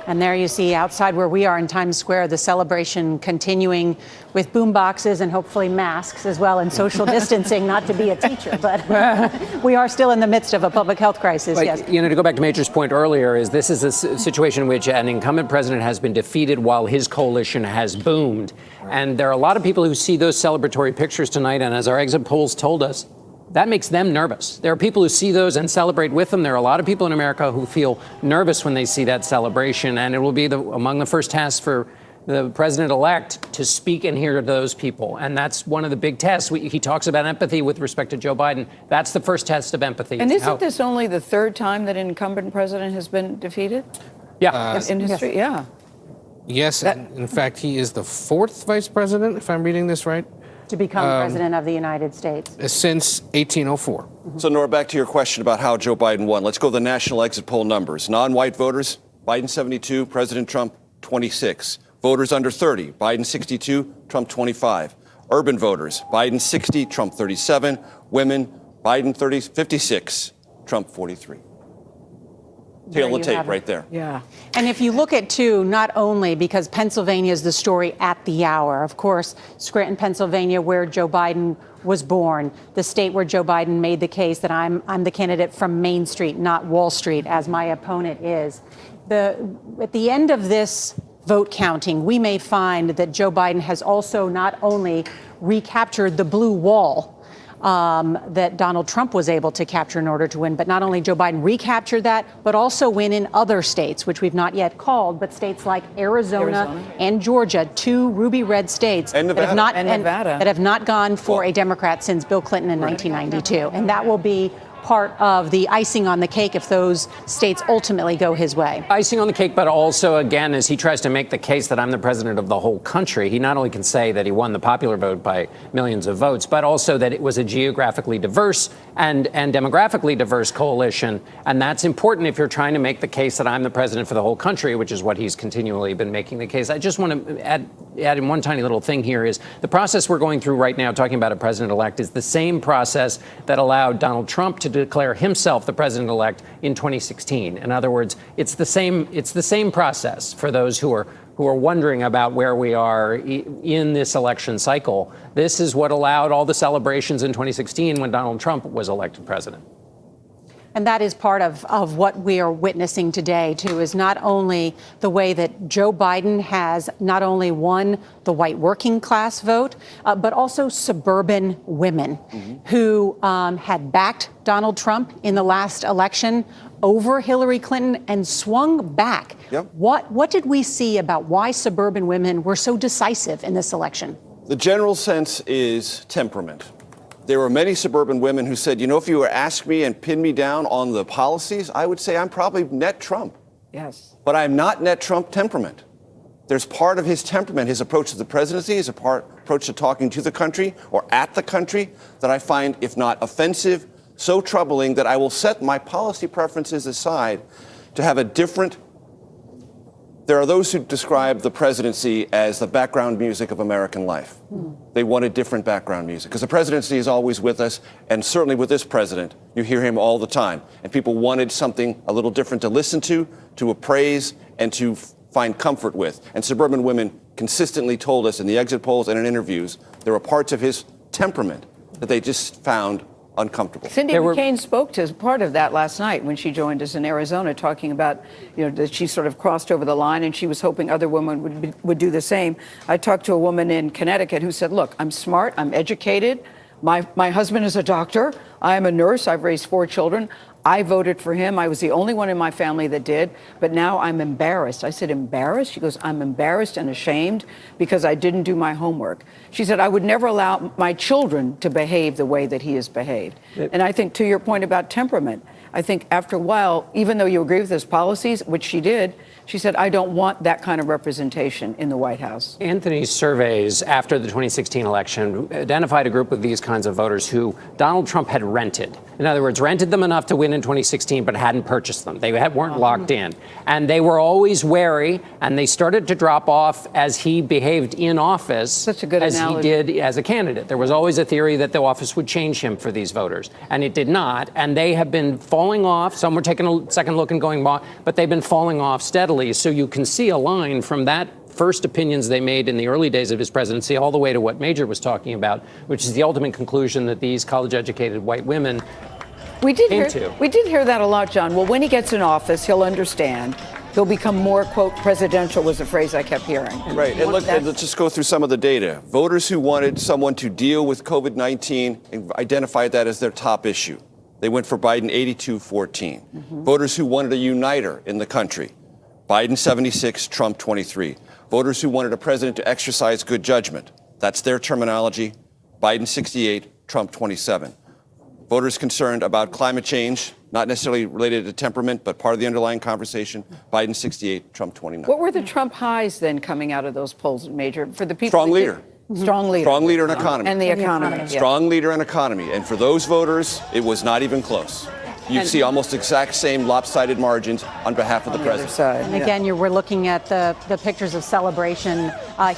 And there you see outside where we are in Times Square, the celebration continuing with boom boxes and hopefully masks as well, and social distancing, not to be a teacher, but we are still in the midst of a public health crisis. But, yes. you know, to go back to Major's point earlier, is this is a situation in which an incumbent president has been defeated while his coalition has boomed. And there are a lot of people who see those celebratory pictures tonight, and as our exit polls told us, that makes them nervous. There are people who see those and celebrate with them. There are a lot of people in America who feel nervous when they see that celebration, and it will be among the first tasks for the president-elect to speak and hear those people. And that's one of the big tests. He talks about empathy with respect to Joe Biden. That's the first test of empathy. And isn't this only the third time that an incumbent president has been defeated? Yeah. In history, yeah. Yes, in fact, he is the fourth vice president, if I'm reading this right, To become president of the United States. since 1804. So, Nora, back to your question about how Joe Biden won. Let's go to the national exit poll numbers. Non-white voters, Biden 72, President Trump 26. Voters under 30, Biden 62, Trump 25. Urban voters, Biden 60, Trump 37. Women, Biden 56, Trump 43. Tail of the tape right there. Yeah. And if you look at, too, not only because Pennsylvania is the story at the hour, of course, Scranton, Pennsylvania, where Joe Biden was born, the state where Joe Biden made the case that I'm the candidate from Main Street, not Wall Street, as my opponent is. At the end of this vote counting, we may find that Joe Biden has also not only recaptured the blue wall that Donald Trump was able to capture in order to win. But not only Joe Biden recaptured that, but also win in other states, which we've not yet called, but states like Arizona and Georgia, two ruby red states and Nevada. that have not gone for a Democrat since Bill Clinton in 1992. And that will be part of the icing on the cake if those states ultimately go his way. Icing on the cake, but also, again, as he tries to make the case that I'm the president of the whole country, he not only can say that he won the popular vote by millions of votes, but also that it was a geographically diverse and demographically diverse coalition. And that's important if you're trying to make the case that I'm the president for the whole country, which is what he's continually been making the case. I just want to add in one tiny little thing here is the process we're going through right now, talking about a president-elect, is the same process that allowed Donald Trump to declare himself the president-elect in 2016. In other words, it's the same process for those who are wondering about where we are in this election cycle. This is what allowed all the celebrations in 2016 when Donald Trump was elected president. And that is part of what we are witnessing today, too, is not only the way that Joe Biden has not only won the white working class vote, but also suburban women who had backed Donald Trump in the last election over Hillary Clinton and swung back. Yep. What did we see about why suburban women were so decisive in this election? The general sense is temperament. There were many suburban women who said, you know, if you were to ask me and pin me down on the policies, I would say I'm probably net Trump. Yes. But I'm not net Trump temperament. There's part of his temperament, his approach to the presidency, his approach to talking to the country or at the country that I find, if not offensive, so troubling that I will set my policy preferences aside to have a different. There are those who describe the presidency as the background music of American life. They wanted different background music because the presidency is always with us, and certainly with this president, you hear him all the time. And people wanted something a little different to listen to appraise, and to find comfort with. And suburban women consistently told us in the exit polls and in interviews there were parts of his temperament that they just found uncomfortable. Cindy McCain spoke to part of that last night when she joined us in Arizona, talking about, you know, that she sort of crossed over the line and she was hoping other women would do the same. I talked to a woman in Connecticut who said, look, I'm smart, I'm educated. My husband is a doctor. I am a nurse. I've raised 4 children. I voted for him. I was the only one in my family that did. But now I'm embarrassed. I said, embarrassed? She goes, I'm embarrassed and ashamed because I didn't do my homework. She said, I would never allow my children to behave the way that he has behaved. And I think to your point about temperament, I think after a while, even though you agree with his policies, which she did, she said, I don't want that kind of representation in the White House. Anthony's surveys after the 2016 election identified a group of these kinds of voters who Donald Trump had rented. In other words, rented them enough to win in 2016, but hadn't purchased them. They weren't locked in. And they were always wary, and they started to drop off as he behaved in office. Such a good as analogy. he did as a candidate. There was always a theory that the office would change him for these voters, and it did not. And they have been falling off. Some were taking a second look and going by, but they've been falling off steadily. So you can see a line from that first opinions they made in the early days of his presidency all the way to what Major was talking about, which is the ultimate conclusion that these college-educated white women We did came to. hear that a lot, John. Well, when he gets in office, he'll understand. He'll become more, quote, presidential was the phrase I kept hearing. Right. And look, let's just go through some of the data. Voters who wanted someone to deal with COVID-19 and identified that as their top issue. They went for Biden 82-14. Voters who wanted a uniter in the country. Biden 76, Trump 23. Voters who wanted a president to exercise good judgment. That's their terminology. Biden 68, Trump 27. Voters concerned about climate change, not necessarily related to temperament, but part of the underlying conversation. Biden 68, Trump 29. What were the Trump highs then coming out of those polls, Major? For the people. Strong leader. Strong leader. Strong leader in economy. And the economy. Yeah. Strong leader in economy. And for those voters, it was not even close. You see almost exact same lopsided margins on behalf of the president. And again, we're looking at the pictures of celebration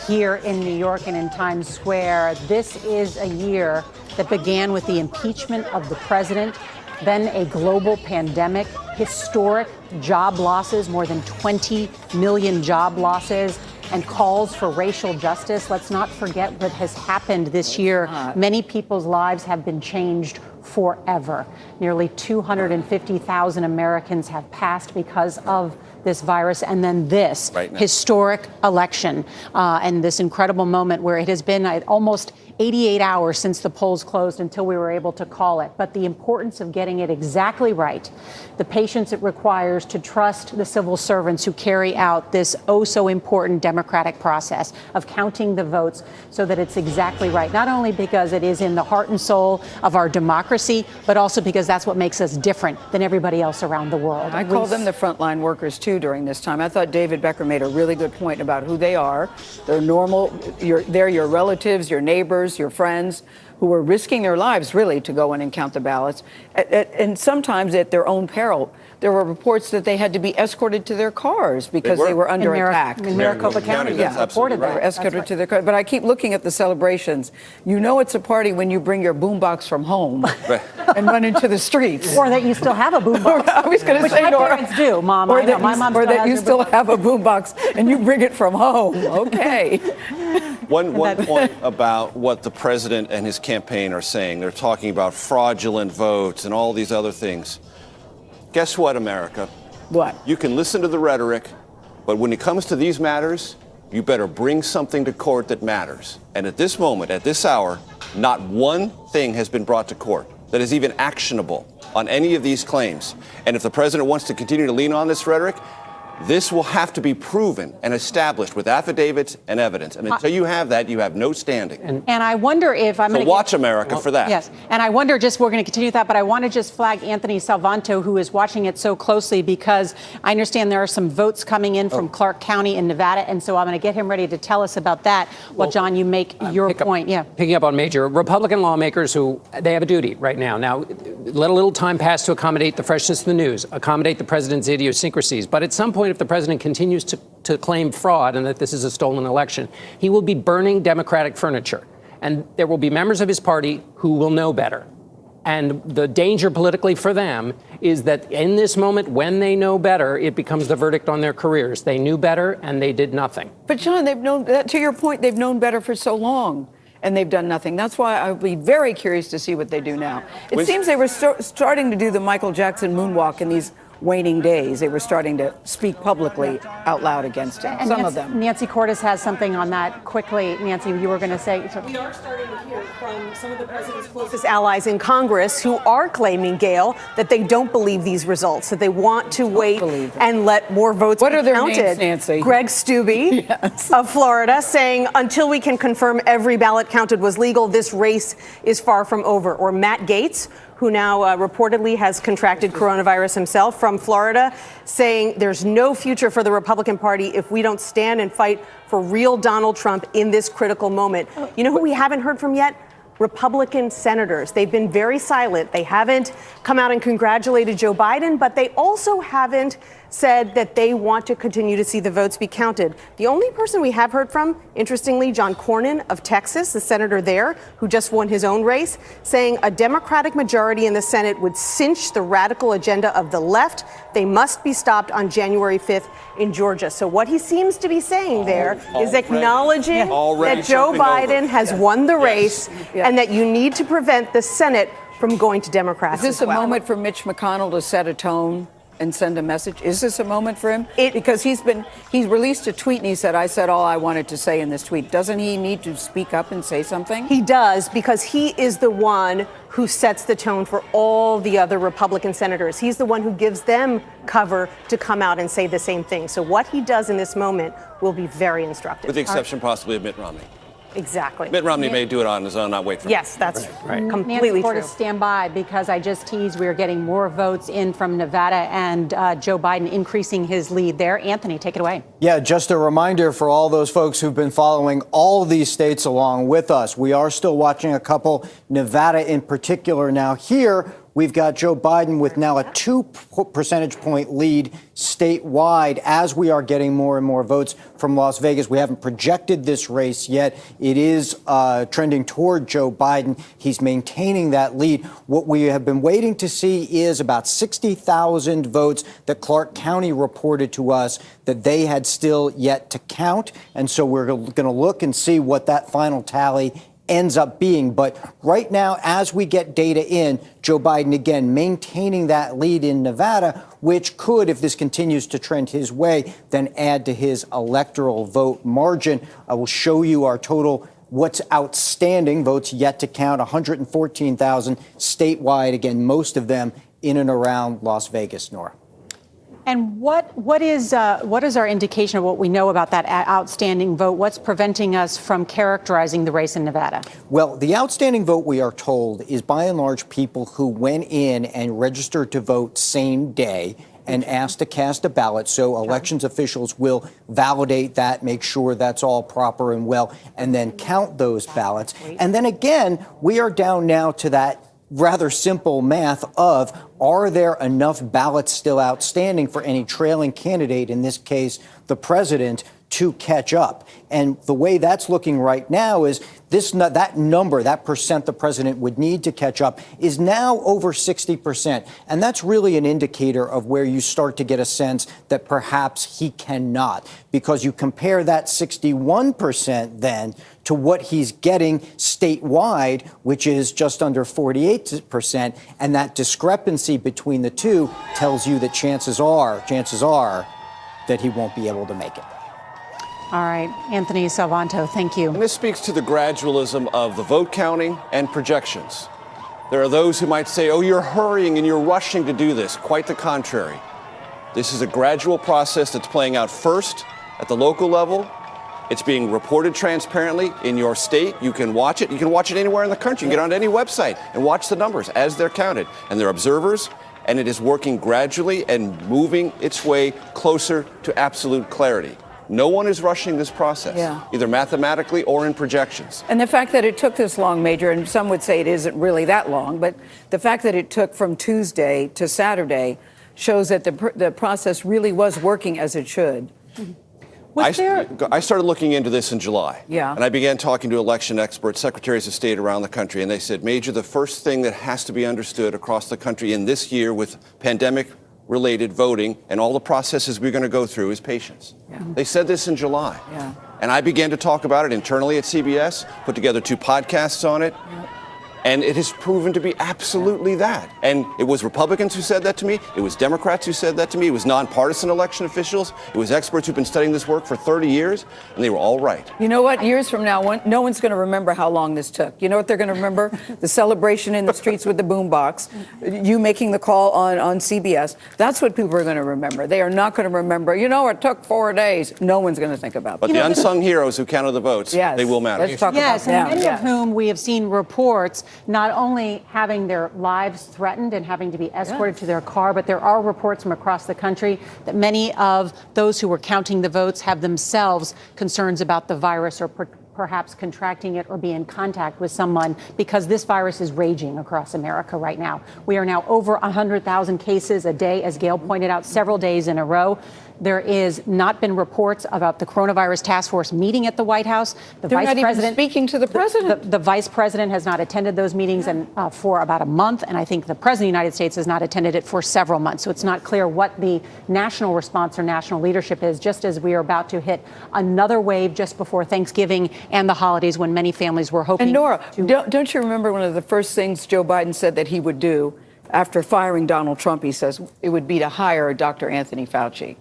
here in New York and in Times Square. This is a year that began with the impeachment of the president, then a global pandemic, historic job losses, more than 20 million job losses, and calls for racial justice. Let's not forget what has happened this year. Many people's lives have been changed forever. Nearly 250,000 Americans have passed because of this virus, and then this historic election and this incredible moment where it has been almost 88 hours since the polls closed until we were able to call it. But the importance of getting it exactly right, the patience it requires to trust the civil servants who carry out this so important democratic process of counting the votes so that it's exactly right, not only because it is in the heart and soul of our democracy, but also because that's what makes us different than everybody else around the world. I call them the frontline workers, too, during this time. I thought David Becker made a really good point about who they are. They're normal. They're your relatives, your neighbors, your friends who are risking their lives, really, to go in and count the ballots, and sometimes at their own peril. There were reports that they had to be escorted to their cars because they were under attack. In Maricopa County, reported that. They were escorted to their cars. But I keep looking at the celebrations. You know it's a party when you bring your boombox from home and run into the streets. Or that you still have a boombox. I was going to say, my Nora. parents do, Mom. Or I know. My mom or still that has you her still have a boombox and you bring it from home. Okay. One point about what the president and his campaign are saying. They're talking about fraudulent votes and all these other things. Guess what, America? What? You can listen to the rhetoric, but when it comes to these matters, you better bring something to court that matters. And at this moment, at this hour, not one thing has been brought to court that is even actionable on any of these claims. And if the president wants to continue to lean on this rhetoric, this will have to be proven and established with affidavits and evidence. And until you have that, you have no standing. And I wonder if I'm going to watch America for that. Yes. And I wonder we're going to continue with that, but I want to just flag Anthony Salvanto, who is watching it so closely, because I understand there are some votes coming in from Clark County in Nevada. And so I'm going to get him ready to tell us about that. Well, John, you make your point. Picking up on Major, Republican lawmakers who they have a duty right now. Now, let a little time pass to accommodate the freshness of the news, accommodate the president's idiosyncrasies. But at some point, if the president continues to claim fraud and that this is a stolen election, he will be burning Democratic furniture. And there will be members of his party who will know better. And the danger politically for them is that in this moment, when they know better, it becomes the verdict on their careers. They knew better and they did nothing. But John, they've known, to your point, they've known better for so long. And they've done nothing. That's why I'll be very curious to see what they do now. It seems they were starting to do the Michael Jackson moonwalk in these waning days, they were starting to speak publicly out loud against him. And Some of them. Nancy Cordes has something on that quickly. Nancy, you were going to say. We are starting to hear from some of the president's closest allies in Congress who are claiming, Gail, that they don't believe these results, that they want to wait and let more votes be counted. What are their names, Nancy? Greg Steube of Florida saying, until we can confirm every ballot counted was legal, this race is far from over. Or Matt Gaetz, who now reportedly has contracted coronavirus himself from Florida, saying there's no future for the Republican Party if we don't stand and fight for real Donald Trump in this critical moment. You know who we haven't heard from yet? Republican senators. They've been very silent. They haven't come out and congratulated Joe Biden, but they also haven't said that they want to continue to see the votes be counted. The only person we have heard from, interestingly, John Cornyn of Texas, the senator there, who just won his own race, saying a Democratic majority in the Senate would cinch the radical agenda of the left. They must be stopped on January 5th in Georgia. So what he seems to be saying there is acknowledging that Joe Biden has won the race and that you need to prevent the Senate from going to Democrats. Is this a moment for Mitch McConnell to set a tone and send a message? Is this a moment for him? Because he's released a tweet and he said, I said all I wanted to say in this tweet. Doesn't he need to speak up and say something? He does, because he is the one who sets the tone for all the other Republican senators. He's the one who gives them cover to come out and say the same thing. So what he does in this moment will be very instructive. With the exception possibly of Mitt Romney. Exactly. Mitt Romney may do it on his own, not wait for Yes, that's completely Nancy true. Cordes, stand by, because I just teased we are getting more votes in from Nevada and Joe Biden increasing his lead there. Anthony, take it away. Yeah, just a reminder for all those folks who've been following all of these states along with us. We are still watching a couple, Nevada in particular. Now here, we've got Joe Biden with now a 2 percentage point lead statewide as we are getting more and more votes from Las Vegas. We haven't projected this race yet. It is trending toward Joe Biden. He's maintaining that lead. What we have been waiting to see is about 60,000 votes that Clark County reported to us that they had still yet to count. And so we're going to look and see what that final tally ends up being. But right now, as we get data in, Joe Biden, again, maintaining that lead in Nevada, which could, if this continues to trend his way, then add to his electoral vote margin. I will show you our total what's outstanding votes yet to count, 114,000 statewide, again, most of them in and around Las Vegas, Nora. And what is our indication of what we know about that outstanding vote? What's preventing us from characterizing the race in Nevada? Well, the outstanding vote, we are told, is by and large people who went in and registered to vote same day and asked to cast a ballot. So elections officials will validate that, make sure that's all proper and well, and then count those ballots. And then again, we are down now to that rather simple math of, are there enough ballots still outstanding for any trailing candidate, in this case, the president, to catch up? And the way that's looking right now is that number, that percent the president would need to catch up, is now over 60%. And that's really an indicator of where you start to get a sense that perhaps he cannot, because you compare that 61% then to what he's getting statewide, which is just under 48%. And that discrepancy between the two tells you that chances are that he won't be able to make it. All right, Anthony Salvanto, thank you. And this speaks to the gradualism of the vote counting and projections. There are those who might say, oh, you're hurrying and you're rushing to do this. Quite the contrary. This is a gradual process that's playing out first at the local level. It's being reported transparently in your state. You can watch it. You can watch it anywhere in the country. You can get on any website and watch the numbers as they're counted. And they're observers, and it is working gradually and moving its way closer to absolute clarity. No one is rushing this process, either mathematically or in projections. And the fact that it took this long, Major, and some would say it isn't really that long, but the fact that it took from Tuesday to Saturday shows that the process really was working as it should. I started looking into this in July. Yeah. And I began talking to election experts, secretaries of state around the country, and they said, Major, the first thing that has to be understood across the country in this year with pandemic-related voting and all the processes we're going to go through is patience. Yeah. They said this in July. Yeah. And I began to talk about it internally at CBS, put together 2 podcasts on it. And it has proven to be absolutely that. And it was Republicans who said that to me. It was Democrats who said that to me. It was nonpartisan election officials. It was experts who've been studying this work for 30 years, and they were all right. You know what? Years from now, no one's going to remember how long this took. You know what they're going to remember? The celebration in the streets with the boombox, you making the call on CBS. That's what people are going to remember. They are not going to remember, it took 4 days. No one's going to think about that. But the unsung heroes who counted the votes, yes, they will matter. Let's talk yes, about and many yes. of whom we have seen reports not only having their lives threatened and having to be escorted to their car, but there are reports from across the country that many of those who were counting the votes have themselves concerns about the virus or perhaps contracting it or be in contact with someone, because this virus is raging across America right now. We are now over 100,000 cases a day, as Gail pointed out, several days in a row. There is not been reports about the coronavirus task force meeting at the White House. They're not even speaking to the president. The vice president has not attended those meetings for about a month, and I think the president of the United States has not attended it for several months. So it's not clear what the national response or national leadership is, just as we are about to hit another wave just before Thanksgiving and the holidays, when many families were hoping. And Nora, don't you remember one of the first things Joe Biden said that he would do after firing Donald Trump? He says it would be to hire Dr. Anthony Fauci.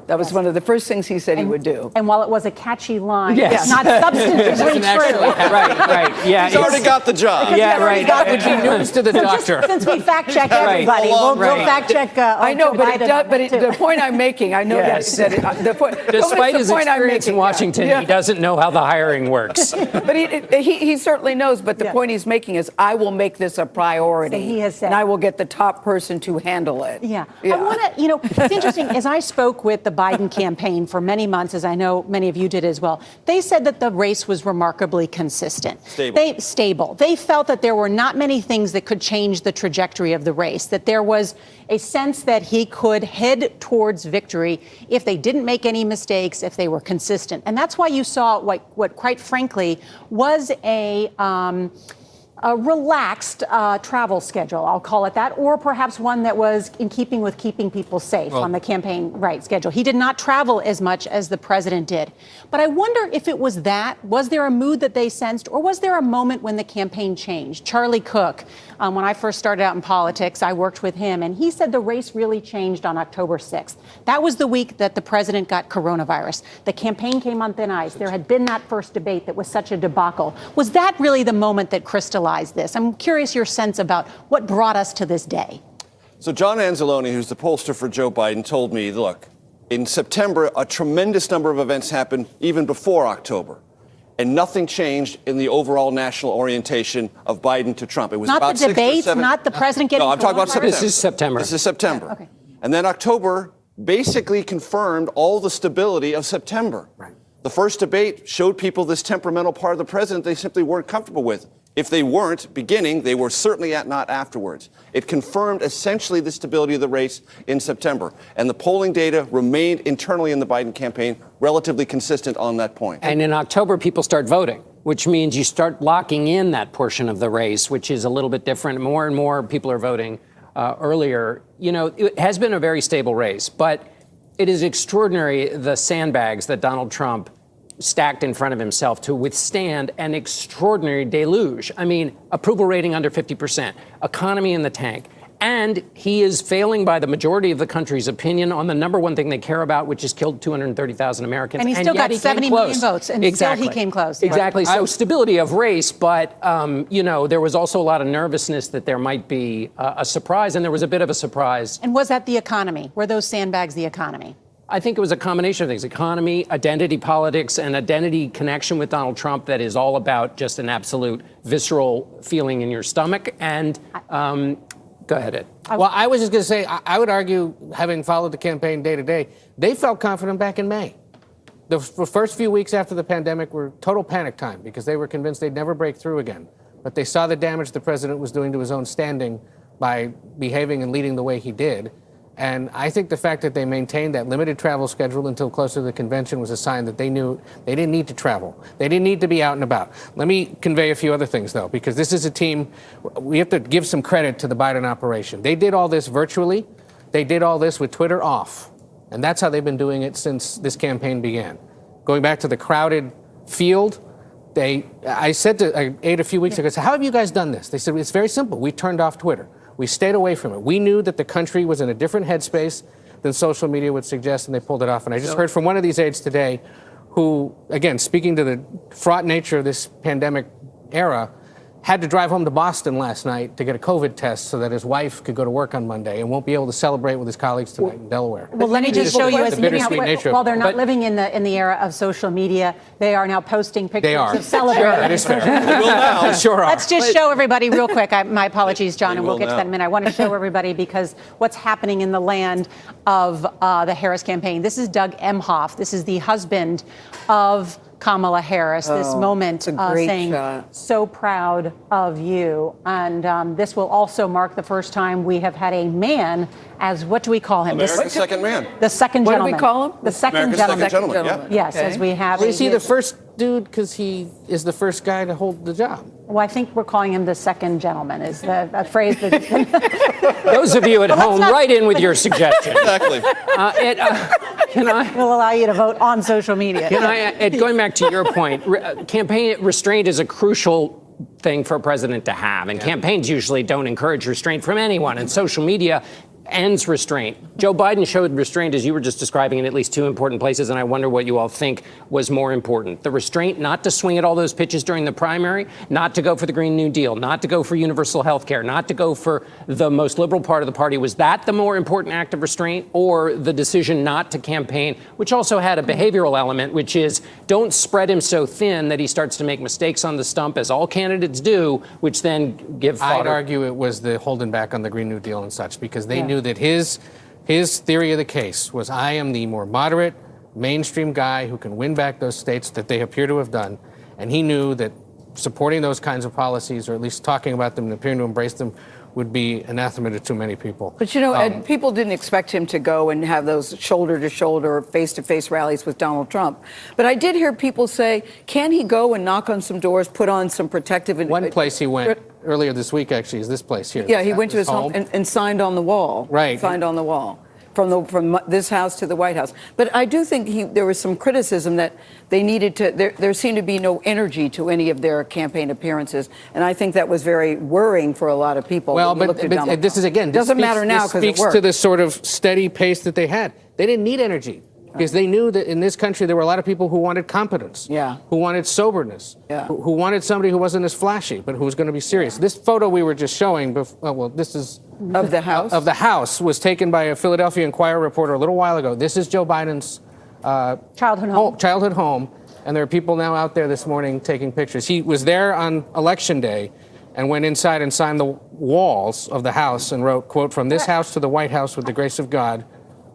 That was one of the first things he said he would do. And while it was a catchy line, Yes. it's not substantively true. Right. Yeah. He's already got the job. Yeah, right. That would be news to the doctor. Since we fact check everybody, we'll fact check. I know, but the point I'm making, I know Yes. the point. Despite his experience in making, Washington, yeah. he doesn't know how the hiring works. But he certainly knows. But the point he's making is, I will make this a priority. So he has said. And I will get the top person to handle it. Yeah. I want to, it's interesting, as I spoke with the Biden campaign for many months, as I know many of you did as well, they said that the race was remarkably consistent. Stable. They felt that there were not many things that could change the trajectory of the race, that there was a sense that he could head towards victory if they didn't make any mistakes, if they were consistent. And that's why you saw what quite frankly was a relaxed travel schedule, I'll call it that, or perhaps one that was in keeping with keeping people safe on the campaign schedule. He did not travel as much as the president did. But I wonder if it was that. Was there a mood that they sensed, or was there a moment when the campaign changed? Charlie Cook, when I first started out in politics, I worked with him, and he said the race really changed on October 6th. That was the week that the president got coronavirus. The campaign came on thin ice. There had been that first debate that was such a debacle. Was that really the moment that crystallized this? I'm curious your sense about what brought us to this day. So John Anzalone, who's the pollster for Joe Biden, told me, look, in September, a tremendous number of events happened even before October. And nothing changed in the overall national orientation of Biden to Trump. It was not about the debates, not the president getting. No, I'm talking about September. This is September. This is September. Okay. And then October basically confirmed all the stability of September. Right. The first debate showed people this temperamental part of the president they simply weren't comfortable with. If they weren't beginning, they were certainly not afterwards. It confirmed essentially the stability of the race in September. And the polling data remained internally in the Biden campaign relatively consistent on that point. And in October, people start voting, which means you start locking in that portion of the race, which is a little bit different. More and more people are voting earlier. It has been a very stable race, but it is extraordinary the sandbags that Donald Trump stacked in front of himself to withstand an extraordinary deluge. I mean, approval rating under 50%, economy in the tank. And he is failing by the majority of the country's opinion on the number one thing they care about, which has killed 230,000 Americans. And he still got 70 million votes, and still he came close. Exactly. So stability of race, but, there was also a lot of nervousness that there might be a surprise, and there was a bit of a surprise. And was that the economy? Were those sandbags the economy? I think it was a combination of things: economy, identity politics, and identity connection with Donald Trump that is all about just an absolute visceral feeling in your stomach. And go ahead, Ed. Well, I was just going to say, I would argue, having followed the campaign day to day, they felt confident back in May. The first few weeks after the pandemic were total panic time because they were convinced they'd never break through again. But they saw the damage the president was doing to his own standing by behaving and leading the way he did. And I think the fact that they maintained that limited travel schedule until closer to the convention was a sign that they knew they didn't need to travel. They didn't need to be out and about. Let me convey a few other things, though, because this is a team, we have to give some credit to the Biden operation. They did all this virtually. They did all this with Twitter off. And that's how they've been doing it since this campaign began. Going back to the crowded field, I said to Aid a few weeks ago, I said, how have you guys done this? They said, it's very simple. We turned off Twitter. We stayed away from it. We knew that the country was in a different headspace than social media would suggest, and they pulled it off. And I just heard from one of these aides today who, again, speaking to the fraught nature of this pandemic era, had to drive home to Boston last night to get a COVID test so that his wife could go to work on Monday and won't be able to celebrate with his colleagues tonight in Delaware. Well, let me just show you the bittersweet nature of it. while they're not But living in the era of social media, they are now posting pictures are. of celebrating. That is fair. now. Sure are. Let's just show everybody real quick. My apologies, John, They and we'll will get to that in a now. minute. I want to show everybody because what's happening in the land of the Harris campaign. This is Doug Emhoff. This is the husband of Kamala Harris. This moment it's a great saying, shot. so proud of you. And this will also mark the first time we have had a man as, what do we call him? America's second man. The second What do gentleman. we call him? The second America's gentleman. second gentleman, yeah. Yes, as we have. Well, is he the first dude because he is the first guy to hold the job? Well, I think we're calling him the second gentleman, is the a phrase that Those of you at home, write in with your suggestions. Exactly. Can I? will allow you to vote on social media. Can I, going back to your point, campaign restraint is a crucial thing for a president to have, and campaigns usually don't encourage restraint from anyone, and social media ends restraint. Joe Biden showed restraint, as you were just describing, in at least two important places, and I wonder what you all think was more important. The restraint not to swing at all those pitches during the primary, not to go for the Green New Deal, not to go for universal health care, not to go for the most liberal part of the party. Was that the more important act of restraint, or the decision not to campaign, which also had a behavioral element, which is don't spread him so thin that he starts to make mistakes on the stump, as all candidates do, which then give fodder. I'd argue it was the holding back on the Green New Deal and such, because they knew that his theory of the case was, I am the more moderate, mainstream guy who can win back those states that they appear to have done. And he knew that supporting those kinds of policies, or at least talking about them and appearing to embrace them, would be anathema to too many people. But, you know, Ed, people didn't expect him to go and have those shoulder-to-shoulder, face-to-face rallies with Donald Trump. But I did hear people say, can he go and knock on some doors, put on some protective... One place he went earlier this week, actually, is this place here. Yeah, he went to his home and signed on the wall. Right. Signed on the wall. From this house to the White House. But I do think there was some criticism that they needed to, there seemed to be no energy to any of their campaign appearances. And I think that was very worrying for a lot of people. Well, but this is, again, doesn't matter now because it speaks worked. to the sort of steady pace that they had. They didn't need energy, because they knew that in this country there were a lot of people who wanted competence, who wanted soberness, who wanted somebody who wasn't as flashy, but who was going to be serious. This photo we were just showing, this is... Of the House? Of the House, was taken by a Philadelphia Inquirer reporter a little while ago. This is Joe Biden's childhood home, and there are people now out there this morning taking pictures. He was there on Election Day and went inside and signed the walls of the House and wrote, quote, "From this house to the White House with the grace of God,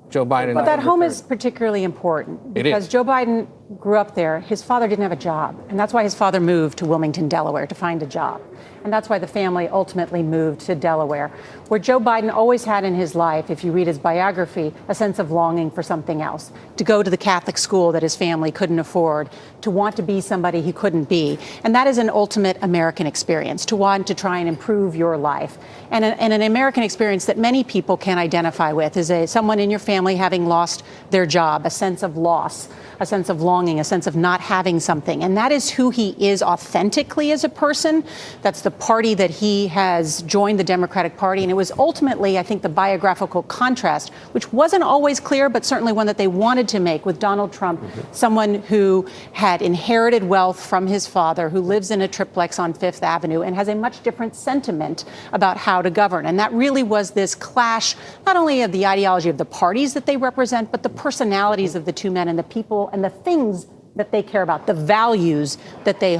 Joe Biden." But that home is particularly important because Joe Biden grew up there. His father didn't have a job, and that's why his father moved to Wilmington, Delaware, to find a job. And that's why the family ultimately moved to Delaware, where Joe Biden always had in his life, if you read his biography, a sense of longing for something else, to go to the Catholic school that his family couldn't afford, to want to be somebody he couldn't be. And that is an ultimate American experience, to want to try and improve your life. And an American experience that many people can identify with is someone in your family having lost their job, a sense of loss, a sense of longing, a sense of not having something. And that is who he is authentically as a person. That's the party that he has joined, the Democratic Party. And it was ultimately, I think, the biographical contrast, which wasn't always clear, but certainly one that they wanted to make with Donald Trump, someone who had inherited wealth from his father, who lives in a triplex on Fifth Avenue and has a much different sentiment about how to govern. And that really was this clash, not only of the ideology of the parties that they represent, but the personalities of the two men and the people and the things that they care about, the values that they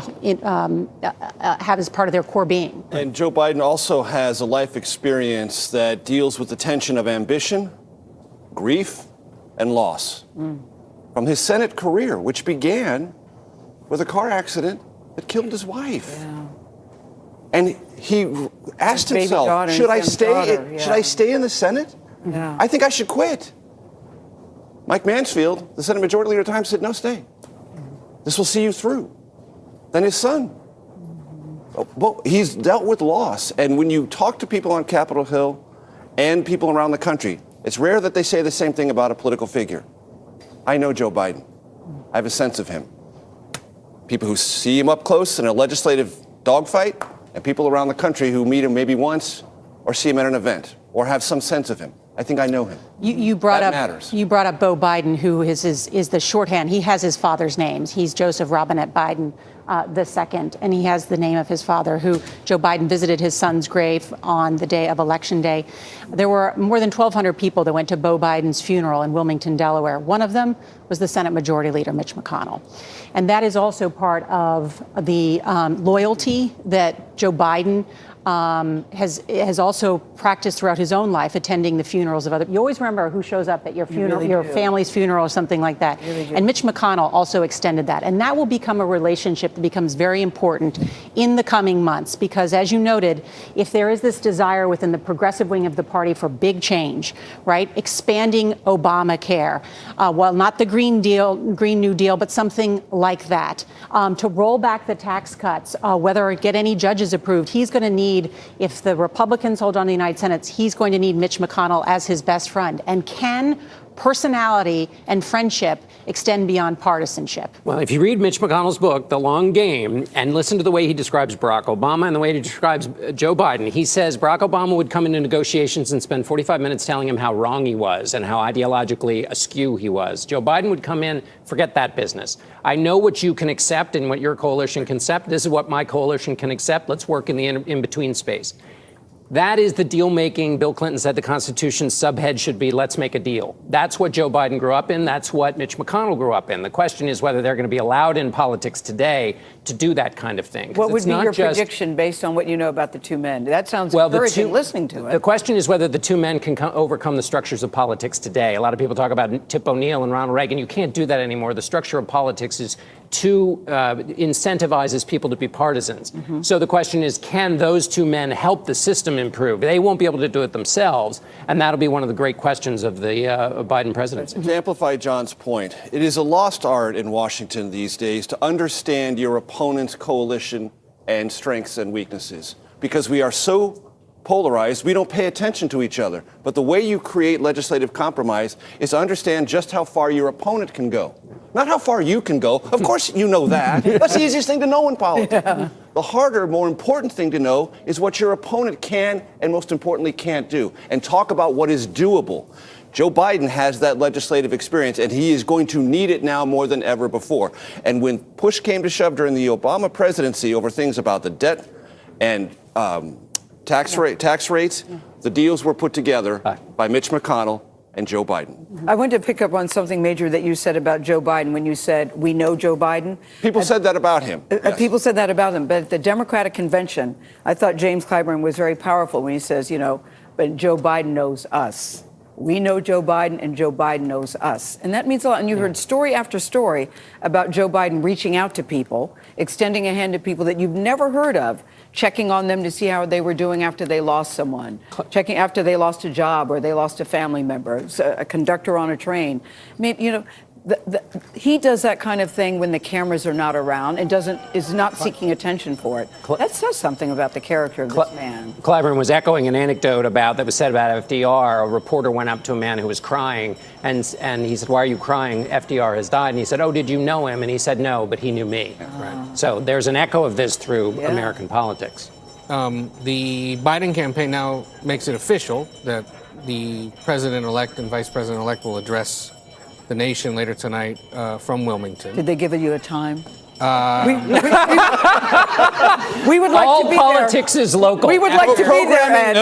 have as part of their core being. And Joe Biden also has a life experience that deals with the tension of ambition, grief, and loss. From his Senate career, which began with a car accident that killed his wife. And he asked himself, should I stay in the Senate? I think I should quit. Mike Mansfield, the Senate Majority Leader at the time, said, no, stay. This will see you through. Then his son. Well, he's dealt with loss. And when you talk to people on Capitol Hill and people around the country, it's rare that they say the same thing about a political figure. I know Joe Biden. I have a sense of him. people who see him up close in a legislative dogfight, and people around the country who meet him maybe once or see him at an event or have some sense of him. I think I know him. You brought That up matters. You brought up Beau Biden, who is the shorthand. He has his father's names. He's Joseph Robinette Biden II, and he has the name of his father, who Joe Biden visited his son's grave on the day of Election Day. There were more than 1,200 people that went to Beau Biden's funeral in Wilmington, Delaware. One of them was the Senate Majority Leader, Mitch McConnell. And that is also part of the loyalty that Joe Biden has also practiced throughout his own life, attending the funerals of other. You always remember who shows up at your funeral, really your do. family's funeral, or something like that. Really do. And Mitch McConnell also extended that, and that will become a relationship that becomes very important in the coming months. Because, as you noted, if there is this desire within the progressive wing of the party for big change, right, expanding Obamacare, well, not the Green New Deal, but something like that, to roll back the tax cuts, whether get any judges approved, he's going to need. If the Republicans hold on to the United Senate, he's going to need Mitch McConnell as his best friend. And can personality and friendship extend beyond partisanship? Well, if you read Mitch McConnell's book, The Long Game, and listen to the way he describes Barack Obama and the way he describes Joe Biden, he says Barack Obama would come into negotiations and spend 45 minutes telling him how wrong he was and how ideologically askew he was. Joe Biden would come in, forget that business. I know what you can accept and what your coalition can accept. This is what my coalition can accept. Let's work in the in-between space. That is the deal-making. Bill Clinton said the Constitution's subhead should be, let's make a deal. That's what Joe Biden grew up in. That's what Mitch McConnell grew up in. The question is whether they're going to be allowed in politics today to do that kind of thing. What would be your prediction based on what you know about the two men? That sounds encouraging listening to it. The question is whether the two men can overcome the structures of politics today. A lot of people talk about Tip O'Neill and Ronald Reagan. You can't do that anymore. The structure of politics is too incentivizes people to be partisans. Mm-hmm. So the question is, can those two men help the system improve? They won't be able to do it themselves, and that'll be one of the great questions of the Biden presidency. To amplify John's point, it is a lost art in Washington these days to understand your opponent's coalition and strengths and weaknesses, because we are so polarized, we don't pay attention to each other. But the way you create legislative compromise is to understand just how far your opponent can go, not how far you can go. Of course you know that. That's the easiest thing to know in politics. Yeah. The harder, more important thing to know is what your opponent can and most importantly can't do, and talk about what is doable. Joe Biden has that legislative experience, and he is going to need it now more than ever before. And when push came to shove during the Obama presidency over things about the debt and tax rates, the deals were put together by Mitch McConnell and Joe Biden. I want to pick up on something major that you said about Joe Biden when you said, we know Joe Biden. People said that about him. Yes. People said that about him. But at the Democratic convention, I thought James Clyburn was very powerful when he says, but Joe Biden knows us. We know Joe Biden, and Joe Biden knows us. And that means a lot. And you heard story after story about Joe Biden reaching out to people, extending a hand to people that you've never heard of, checking on them to see how they were doing after they lost someone, checking after they lost a job or they lost a family member, a conductor on a train. I mean, he does that kind of thing when the cameras are not around and is not seeking attention for it. That says something about the character of this man. Clyburn was echoing an anecdote that was said about FDR. A reporter went up to a man who was crying, and he said, "Why are you crying? FDR has died." And he said, "Oh, did you know him?" And he said, "No, but he knew me." Right. So there's an echo of this through American politics. The Biden campaign now makes it official that the president-elect and vice president-elect will address the nation later tonight from Wilmington. Did they give you a time? We would like to be there. All politics is local. We would like to be there, Ed.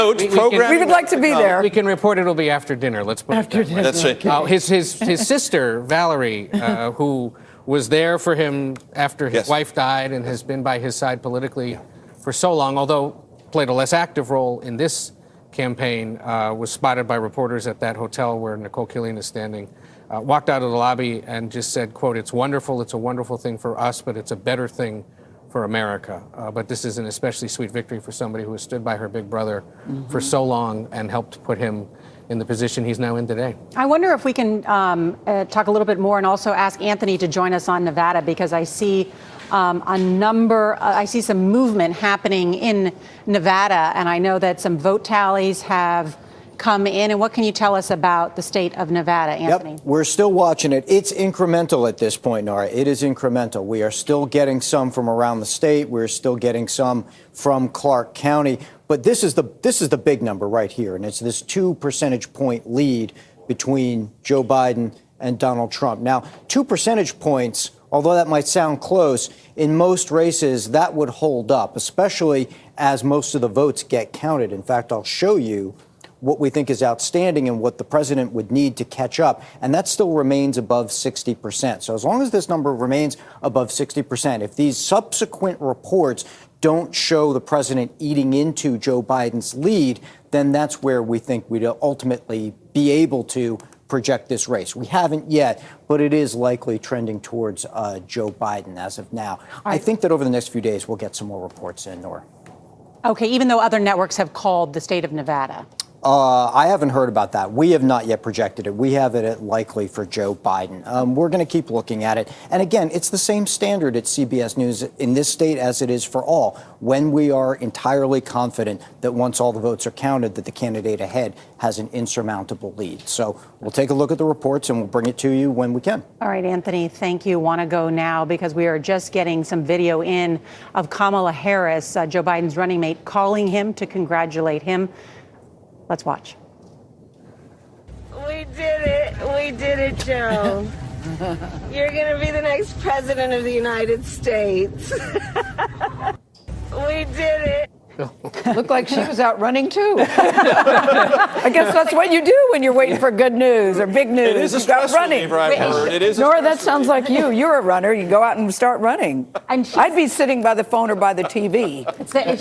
We would like to be there. We can report it'll be after dinner. Let's put it that way. That's right. His sister, Valerie, who was there for him after his wife died and has been by his side politically for so long, although played a less active role in this campaign, was spotted by reporters at that hotel where Nicole Killian is standing. Walked out of the lobby and just said, quote, "It's wonderful. It's a wonderful thing for us, but it's a better thing for America." But this is an especially sweet victory for somebody who has stood by her big brother for so long and helped put him in the position he's now in today. I wonder if we can talk a little bit more and also ask Anthony to join us on Nevada, because I see I see some movement happening in Nevada, and I know that some vote tallies have come in. And what can you tell us about the state of Nevada, Anthony? Yep, we're still watching it. It's incremental at this point, Nora. It is incremental. We are still getting some from around the state. We're still getting some from Clark County. But this is the big number right here, and it's this 2 percentage point lead between Joe Biden and Donald Trump. Now, 2 percentage points, although that might sound close, in most races that would hold up, especially as most of the votes get counted. In fact, I'll show you what we think is outstanding and what the president would need to catch up. And that still remains above 60%. So as long as this number remains above 60%, if these subsequent reports don't show the president eating into Joe Biden's lead, then that's where we think we'd ultimately be able to project this race. We haven't yet, but it is likely trending towards Joe Biden as of now. I think that over the next few days, we'll get some more reports in, Nora. Okay, even though other networks have called the state of Nevada. I haven't heard about that. We have not yet projected it. We have it at likely for Joe Biden. We're going to keep looking at it. And again, it's the same standard at CBS News in this state as it is for all. When we are entirely confident that once all the votes are counted, that the candidate ahead has an insurmountable lead. So we'll take a look at the reports and we'll bring it to you when we can. All right, Anthony, thank you. Want to go now because we are just getting some video in of Kamala Harris, Joe Biden's running mate, calling him to congratulate him. Let's watch. We did it. We did it, Joe. You're going to be the next president of the United States. We did it. Looked like she was out running too. I guess that's what you do when you're waiting for good news or big news. It is a You go out stress running. reliever, I've heard. It is a Nora, stress that sounds like you. You're a runner. You go out and start running. And I'd be sitting by the phone or by the TV.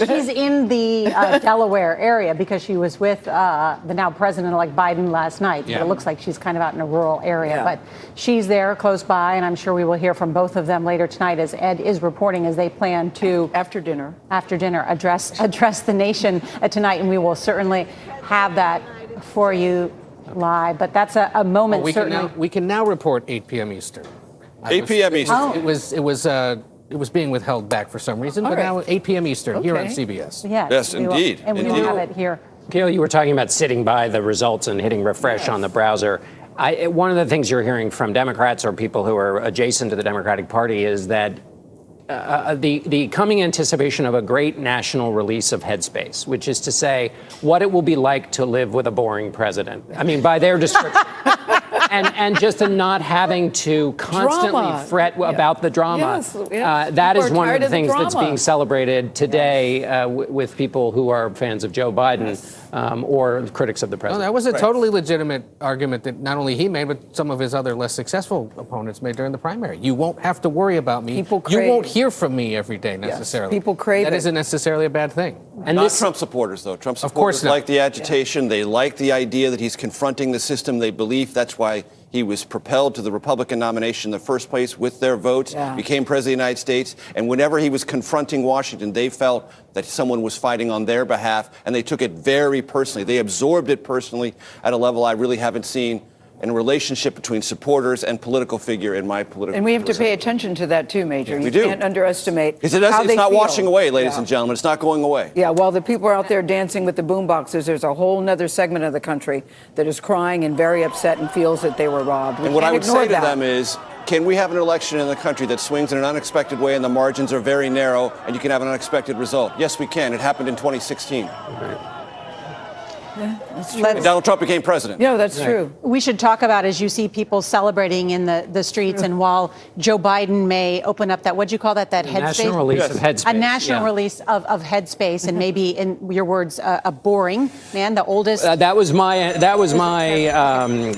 She's in the Delaware area because she was with the now president-elect Biden last night. Yeah. It looks like she's kind of out in a rural area, Yeah. but she's there close by, and I'm sure we will hear from both of them later tonight as Ed is reporting as they plan to, After dinner. address the nation tonight, and we will certainly have that for you live. But that's a moment, certainly. We can now report 8 p.m. Eastern. 8 p.m. Eastern. Oh. It was being withheld back for some reason, but right. now 8 p.m. Eastern here on Okay. CBS. Yes, we will- indeed, and we will indeed. have it here. Gail, you were talking about sitting by the results and hitting refresh on the browser. One of the things you're hearing from Democrats or people who are adjacent to the Democratic Party is that the coming anticipation of a great national release of Headspace, which is to say what it will be like to live with a boring president. I mean, by their description. And just in not having to constantly Drama. fret about the drama. Yes, yes. That People is are one of tired the of the things that's drama. being celebrated today with people who are fans of Joe Biden or critics of the Well, president. that was a totally legitimate argument that not only he made, but some of his other less successful opponents made during the primary. You won't have to worry about me. People You won't crave- hear from me every day necessarily. people crave That it. isn't necessarily a bad thing. And Not this, Trump supporters, though. Trump course supporters not. like the agitation. They like the idea that he's confronting the system. They believe that's why he was propelled to the Republican nomination in the first place with their votes, Yeah. became president of the United States. And whenever he was confronting Washington, they felt that someone was fighting on their behalf, and they took it very personally. They absorbed it personally at a level I really haven't seen in a relationship between supporters and political figure in my political And we have to career. pay attention to that too, Major. We You do. can't underestimate It's how they not feel. washing away, ladies Yeah. and gentlemen. It's not going away. Yeah, while the people are out there dancing with the boomboxes, there's a whole nother segment of the country that is crying and very upset and feels that they were robbed. We And what I can't would ignore say to that. them is, can we have an election in the country that swings in an unexpected way and the margins are very narrow and you can have an unexpected result? Yes, we can. It happened in 2016. And Donald Trump became president. Yeah, that's true. We should talk about, as you see people celebrating in the streets, and while Joe Biden may open up that, what'd you call that headspace? national release of Headspace. A national yeah. release of Headspace, and maybe, in your words, a boring man, the oldest. That was my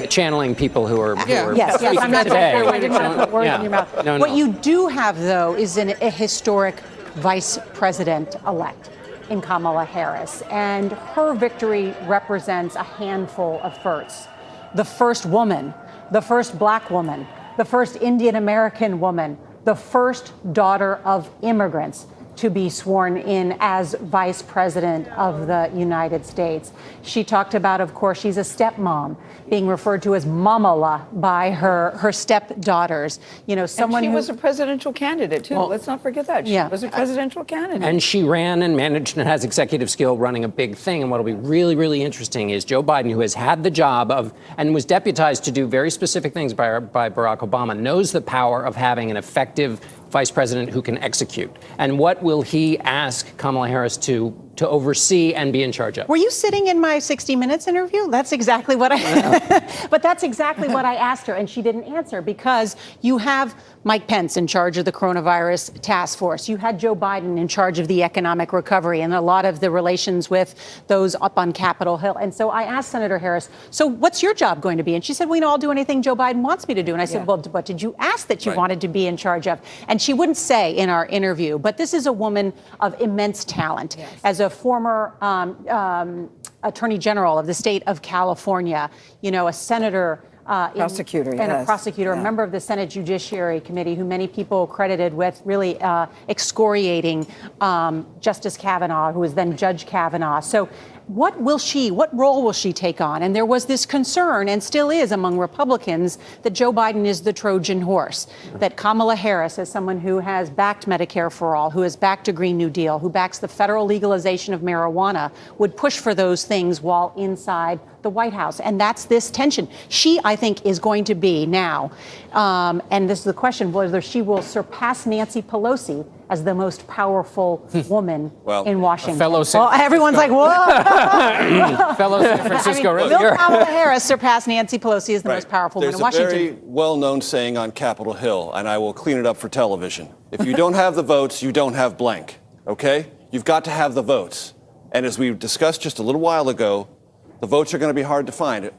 channeling people who are Yes, speaking I'm not today. sure. I didn't want to put words in your mouth. No, What no. you do have, though, is a historic vice president-elect in Kamala Harris, and her victory represents a handful of firsts. The first woman, the first black woman, the first Indian American woman, the first daughter of immigrants. to be sworn in as Vice President of the United States. She talked about, of course, she's a stepmom, being referred to as Mamala by her stepdaughters. You know, someone and she who was a presidential candidate, too. Well, let's not forget that. She was a presidential candidate. And she ran and managed and has executive skill running a big thing. And what will be really, really interesting is Joe Biden, who has had the job of and was deputized to do very specific things by Barack Obama, knows the power of having an effective vice president who can execute. And what will he ask Kamala Harris to oversee and be in charge of? Were you sitting in my 60 Minutes interview? That's exactly what but that's exactly what I asked her, and she didn't answer, because you have Mike Pence in charge of the coronavirus task force. You had Joe Biden in charge of the economic recovery and a lot of the relations with those up on Capitol Hill. And so I asked Senator Harris, so what's your job going to be? And she said, well, I'll do anything Joe Biden wants me to do. And I said, well, what did you ask that you wanted to be in charge of? And she wouldn't say in our interview, but this is a woman of immense talent. As a former Attorney General of the state of California, you know, a senator, prosecutor, a prosecutor, a member of the Senate Judiciary Committee, who many people credited with really excoriating Justice Kavanaugh, who was then Judge Kavanaugh. So what role will she take on? And there was this concern, and still is among Republicans, that Joe Biden is the Trojan horse, that Kamala Harris, as someone who has backed Medicare for All, who has backed a Green New Deal, who backs the federal legalization of marijuana, would push for those things while inside the White House. And that's this tension. She, I think, is going to be now, and this is the question, whether she will surpass Nancy Pelosi as the most powerful woman in Washington. Everyone's like, whoa. Fellow San Francisco resident. Will Kamala Harris surpass Nancy Pelosi as the most powerful woman in Washington? There's a very well-known saying on Capitol Hill, and I will clean it up for television. If you don't have the votes, you don't have blank, okay? You've got to have the votes. And as we discussed just a little while ago, the votes are going to be hard to find,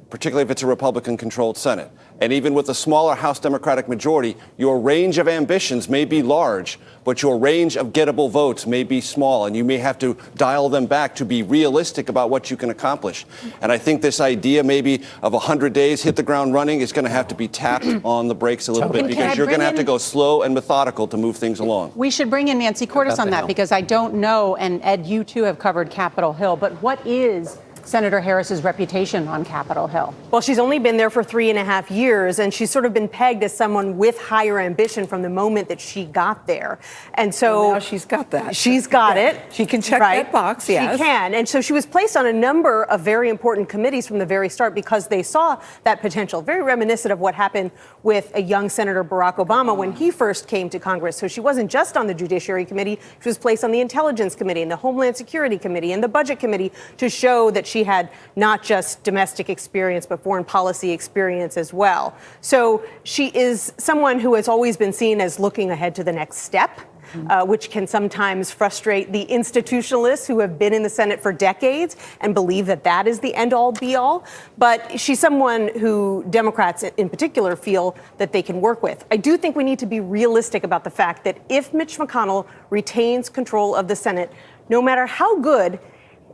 particularly if it's a Republican-controlled Senate. And even with a smaller House Democratic majority, your range of ambitions may be large, but your range of gettable votes may be small, and you may have to dial them back to be realistic about what you can accomplish. And I think this idea maybe of 100 days, hit the ground running, is going to have to be tapped on the brakes a little bit, because you're going to have to go slow and methodical to move things along. We should bring in Nancy Cordes on that, because I don't know, and Ed, you too have covered Capitol Hill, but what is Senator Harris's reputation on Capitol Hill? Well, she's only been there for 3.5 years, and she's sort of been pegged as someone with higher ambition from the moment that she got there. And so now she's got that. She's got it. She can check that box, yes. She can. And so she was placed on a number of very important committees from the very start because they saw that potential. Very reminiscent of what happened with a young Senator Barack Obama when he first came to Congress. So she wasn't just on the Judiciary Committee. She was placed on the Intelligence Committee and the Homeland Security Committee and the Budget Committee to show that she had not just domestic experience, but foreign policy experience as well. So she is someone who has always been seen as looking ahead to the next step, which can sometimes frustrate the institutionalists who have been in the Senate for decades and believe that that is the end-all, be-all. But she's someone who Democrats in particular feel that they can work with. I do think we need to be realistic about the fact that if Mitch McConnell retains control of the Senate, no matter how good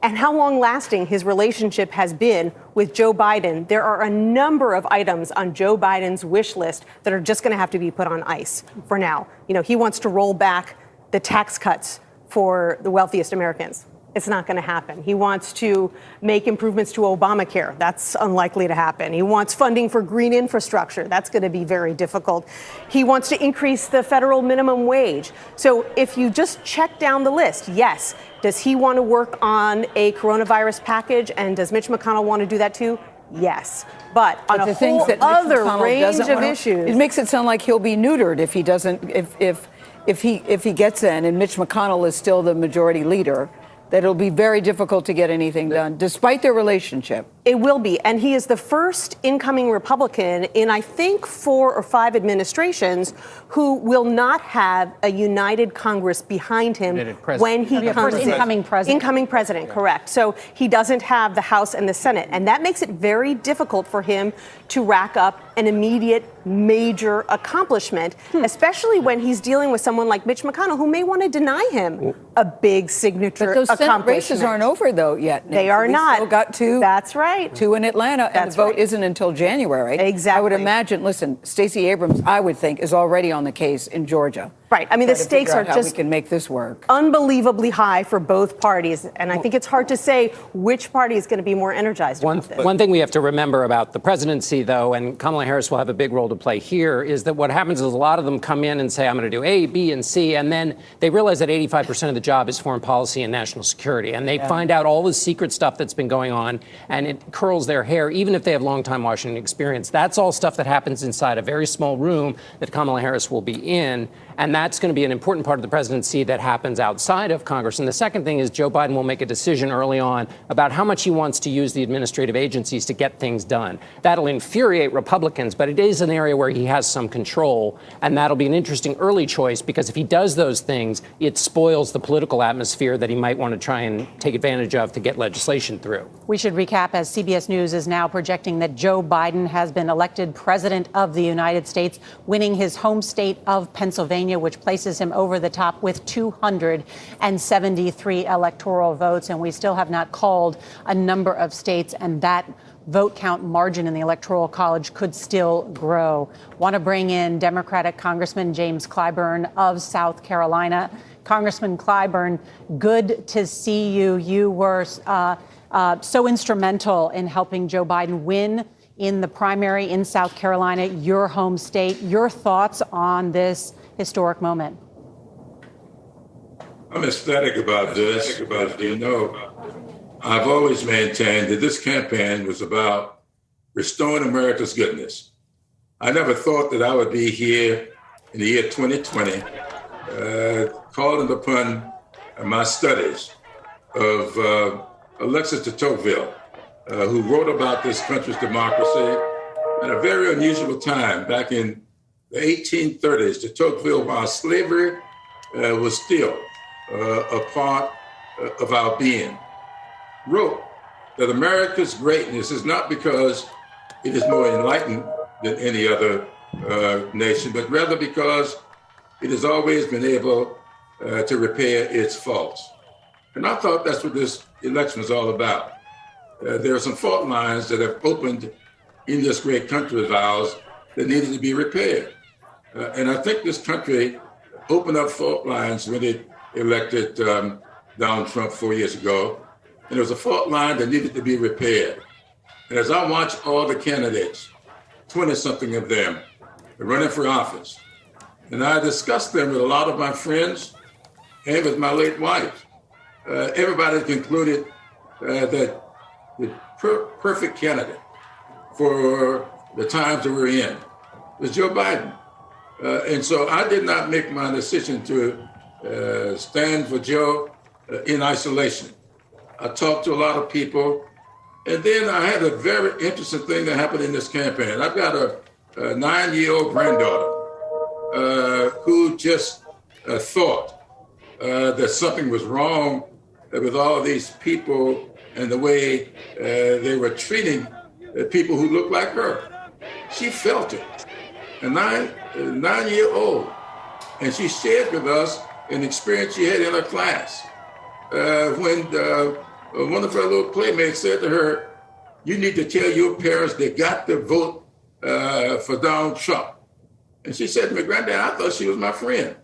and how long-lasting his relationship has been with Joe Biden, there are a number of items on Joe Biden's wish list that are just going to have to be put on ice for now. You know, he wants to roll back the tax cuts for the wealthiest Americans. It's not going to happen. He wants to make improvements to Obamacare. That's unlikely to happen. He wants funding for green infrastructure. That's going to be very difficult. He wants to increase the federal minimum wage. So if you just check down the list, yes. Does he want to work on a coronavirus package? And does Mitch McConnell want to do that too? Yes. But on a whole other range of issues. It makes it sound like he'll be neutered if he doesn't, if he gets in and Mitch McConnell is still the majority leader, that it'll be very difficult to get anything done, despite their relationship. It will be. And he is the first incoming Republican in, I think, 4 or 5 administrations who will not have a united Congress behind him when he comes in. Incoming president. Incoming president, correct. So he doesn't have the House and the Senate. And that makes it very difficult for him to rack up an immediate major accomplishment, especially when he's dealing with someone like Mitch McConnell, who may want to deny him a big signature accomplishment. But those Senate races aren't over, though, yet. Nancy. They are not. Still got 2. That's right. 2 in Atlanta, and the vote isn't until January. Exactly. I would imagine, listen, Stacey Abrams, I would think, is already on the case in Georgia. Right. I mean, the stakes are how just we can make this work. unbelievably high for both parties. And I think it's hard to say which party is going to be more energized about this. One thing we have to remember about the presidency, though, and Kamala Harris will have a big role to play here, is that what happens is a lot of them come in and say, I'm going to do A, B, and C, and then they realize that 85% of the job is foreign policy and national security. And they find out all the secret stuff that's been going on, and it curls their hair, even if they have long-time Washington experience. That's all stuff that happens inside a very small room that Kamala Harris will be in. And that's going to be an important part of the presidency that happens outside of Congress. And the second thing is Joe Biden will make a decision early on about how much he wants to use the administrative agencies to get things done. That'll infuriate Republicans, but it is an area where he has some control. And that'll be an interesting early choice, because if he does those things, it spoils the political atmosphere that he might want to try and take advantage of to get legislation through. We should recap, as CBS News is now projecting that Joe Biden has been elected president of the United States, winning his home state of Pennsylvania, which places him over the top with 273 electoral votes. And we still have not called a number of states, and that vote count margin in the Electoral College could still grow. Want to bring in Democratic Congressman James Clyburn of South Carolina. Congressman Clyburn, good to see you. You were so instrumental in helping Joe Biden win in the primary in South Carolina, your home state. Your thoughts on this historic moment? I'm ecstatic about this. You know, I've always maintained that this campaign was about restoring America's goodness. I never thought that I would be here in the year 2020, calling upon my studies of Alexis de Tocqueville, who wrote about this country's democracy at a very unusual time back in the 1830s, de Tocqueville, while slavery was still a part of our being, wrote that America's greatness is not because it is more enlightened than any other nation, but rather because it has always been able to repair its faults. And I thought that's what this election was all about. There are some fault lines that have opened in this great country of ours that needed to be repaired. And I think this country opened up fault lines when it elected Donald Trump 4 years ago. And there was a fault line that needed to be repaired. And as I watched all the candidates, 20-something of them, running for office, and I discussed them with a lot of my friends and with my late wife, everybody concluded that the perfect candidate for the times that we're in was Joe Biden. And so I did not make my decision to stand for Joe in isolation. I talked to a lot of people, and then I had a very interesting thing that happened in this campaign. I've got a 9-year-old granddaughter who just thought that something was wrong with all these people and the way they were treating people who looked like her. She felt it, a 9-year-old, and she shared with us an experience she had in her class when one of her little playmates said to her, "You need to tell your parents they got to vote for Donald Trump." And she said to me, "Granddad, I thought she was my friend."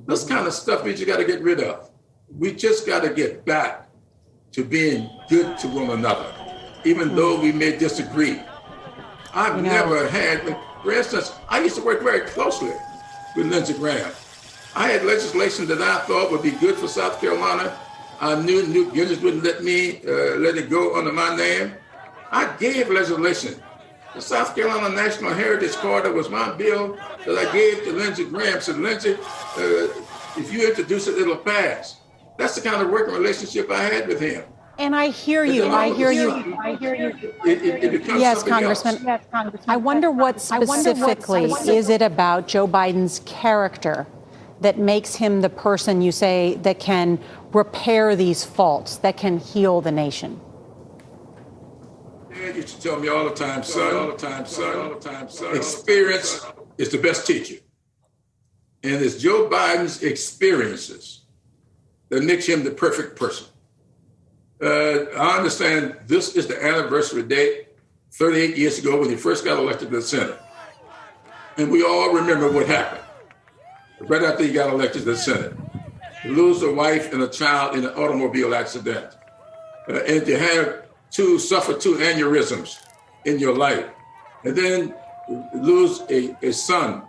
This kind of stuff we just got to get rid of. We just got to get back to being good to one another, even though we may disagree. I've never had, for instance, I used to work very closely with Lindsey Graham. I had legislation that I thought would be good for South Carolina. I knew Newt Gingrich wouldn't let me let it go under my name. I gave legislation. The South Carolina National Heritage Corridor was my bill that I gave to Lindsey Graham. Said, "Lindsey, if you introduce it, it'll pass." That's the kind of working relationship I had with him. And I hear you. I hear you. It becomes Yes, Congressman. else. I wonder what specifically is it about Joe Biden's character that makes him the person, you say, that can repair these faults, that can heal the nation? Dad used to tell me all the time, son, experience is the best teacher. And it's Joe Biden's experiences that makes him the perfect person. I understand this is the anniversary date, 38 years ago when he first got elected to the Senate. And we all remember what happened. right after he got elected to the Senate. To lose a wife and a child in an automobile accident. And to suffer two aneurysms in your life. And then lose a son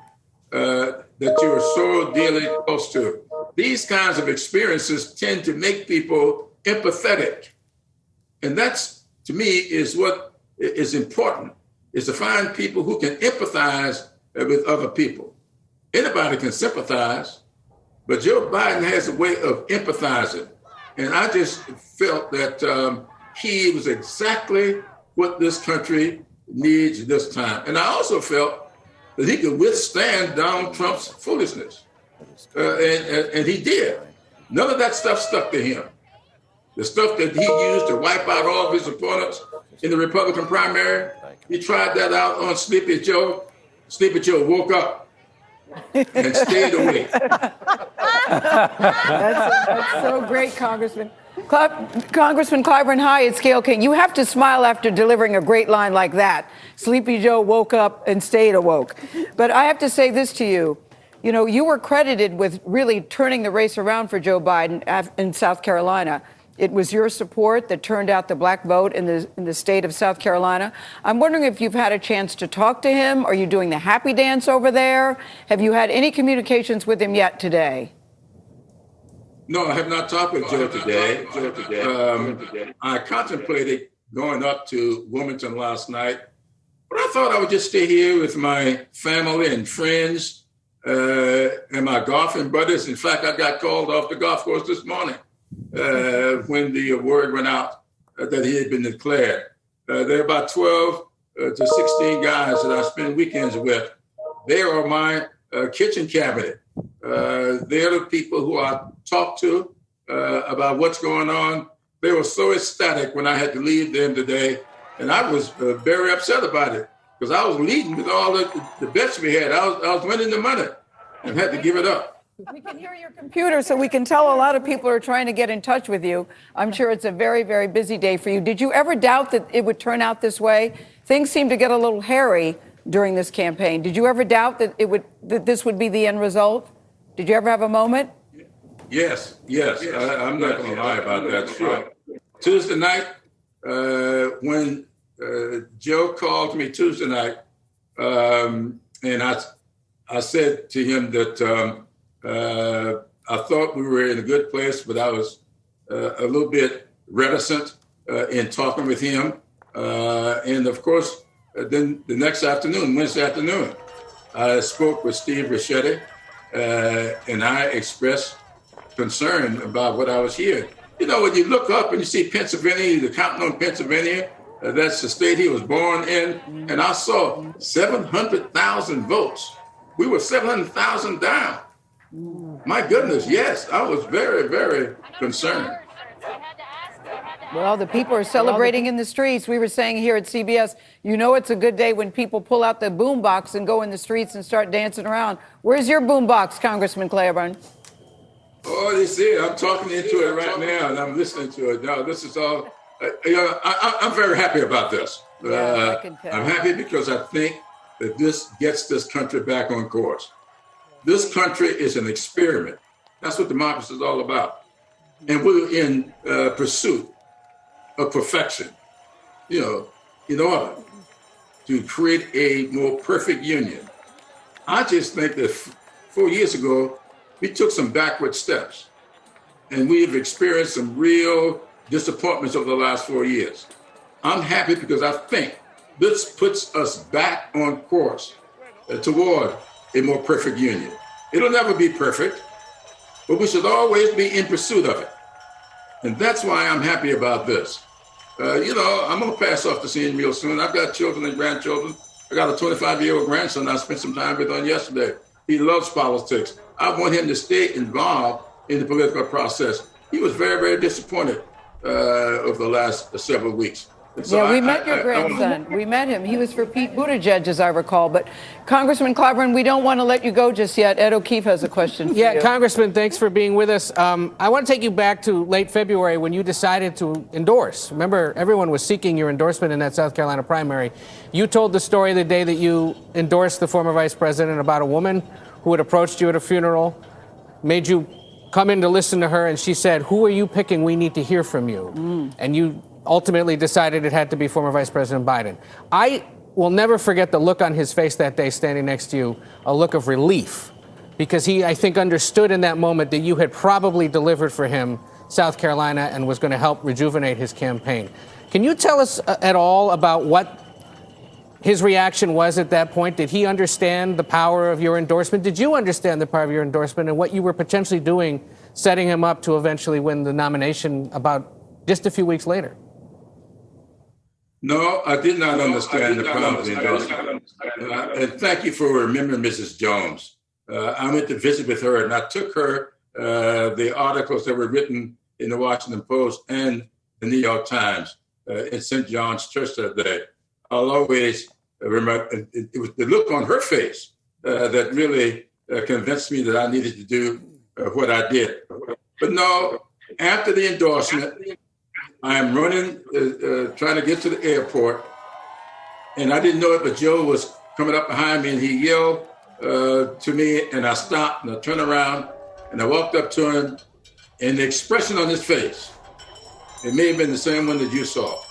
that you're so dearly close to. These kinds of experiences tend to make people empathetic. And that's, to me, is what is important, is to find people who can empathize with other people. Anybody can sympathize, but Joe Biden has a way of empathizing. And I just felt that he was exactly what this country needs this time. And I also felt that he could withstand Donald Trump's foolishness. And he did. None of that stuff stuck to him. The stuff that he used to wipe out all of his opponents in the Republican primary, he tried that out on Sleepy Joe. Sleepy Joe woke up and stayed awake. That's so great, Congressman. Congressman Clyburn, hi, it's Gayle King. You have to smile after delivering a great line like that. Sleepy Joe woke up and stayed awoke. But I have to say this to you. You know, you were credited with really turning the race around for Joe Biden in South Carolina. It was your support that turned out the black vote in the state of South Carolina. I'm wondering if you've had a chance to talk to him. Are you doing the happy dance over there? Have you had any communications with him yet today? No, I have not talked with Joe today. I contemplated going up to Wilmington last night, but I thought I would just stay here with my family and friends and my golfing buddies. In fact, I got called off the golf course this morning when the word went out that he had been declared. There are about 12 to 16 guys that I spend weekends with. They are my kitchen cabinet. They're the people who I talk to about what's going on. They were so ecstatic when I had to leave them today. And I was very upset about it because I was leading with all the bets we had. I was winning the money and had to give it up. We can hear your computer, so we can tell a lot of people are trying to get in touch with you. I'm sure it's a very, very busy day for you. Did you ever doubt that it would turn out this way? Things seem to get a little hairy during this campaign. Did you ever doubt that this would be the end result? Did you ever have a moment? Yes. I'm not going to lie about that. Sure. Tuesday night, when Joe called me Tuesday night, and I said to him that I thought we were in a good place, but I was a little bit reticent in talking with him. And of course, then the next afternoon, Wednesday afternoon, I spoke with Steve Ricchetti, and I expressed concern about what I was hearing. You know, when you look up and you see Pennsylvania, the counting on Pennsylvania, that's the state he was born in, and I saw 700,000 votes. We were 700,000 down. My goodness, yes, I was very, very concerned. Well, the people are celebrating in the streets. We were saying here at CBS, you know it's a good day when people pull out the boombox and go in the streets and start dancing around. Where's your boombox, Congressman Clyburn? Oh, you see, I'm talking into it right now, and I'm listening to it. No, this is all, I'm very happy about this. Yeah, I can tell. I'm happy because I think that this gets this country back on course. This country is an experiment. That's what democracy is all about. And we're in pursuit of perfection, in order to create a more perfect union. I just think that 4 years ago, we took some backward steps, and we've experienced some real disappointments over the last 4 years. I'm happy because I think this puts us back on course toward a more perfect union. It'll never be perfect, but we should always be in pursuit of it. And that's why I'm happy about this. I'm going to pass off the scene real soon. I've got children and grandchildren. I got a 25-year-old grandson I spent some time with on yesterday. He loves politics. I want him to stay involved in the political process. He was very, very disappointed over the last several weeks. So we met your grandson. We met him. He was for Pete Buttigieg, as I recall. But Congressman Clyburn, we don't want to let you go just yet. Ed O'Keefe has a question for you. Yeah, Congressman, thanks for being with us. I want to take you back to late February when you decided to endorse. Remember, everyone was seeking your endorsement in that South Carolina primary. You told the story the day that you endorsed the former vice president about a woman who had approached you at a funeral, made you come in to listen to her, and she said, "Who are you picking? We need to hear from you." And you ultimately decided it had to be former Vice President Biden. I will never forget the look on his face that day standing next to you, a look of relief, because he, I think, understood in that moment that you had probably delivered for him South Carolina and was going to help rejuvenate his campaign. Can you tell us at all about what his reaction was at that point? Did he understand the power of your endorsement? Did you understand the power of your endorsement and what you were potentially doing, setting him up to eventually win the nomination about just a few weeks later? No, I did not understand the power of the endorsement. And thank you for remembering Mrs. Jones. I went to visit with her, and I took her the articles that were written in the Washington Post and the New York Times in St. John's Church that day. I'll always remember, it was the look on her face that really convinced me that I needed to do what I did. But no, after the endorsement, I'm running, trying to get to the airport, and I didn't know it, but Joe was coming up behind me, and he yelled to me, and I stopped, and I turned around, and I walked up to him, and the expression on his face, it may have been the same one that you saw,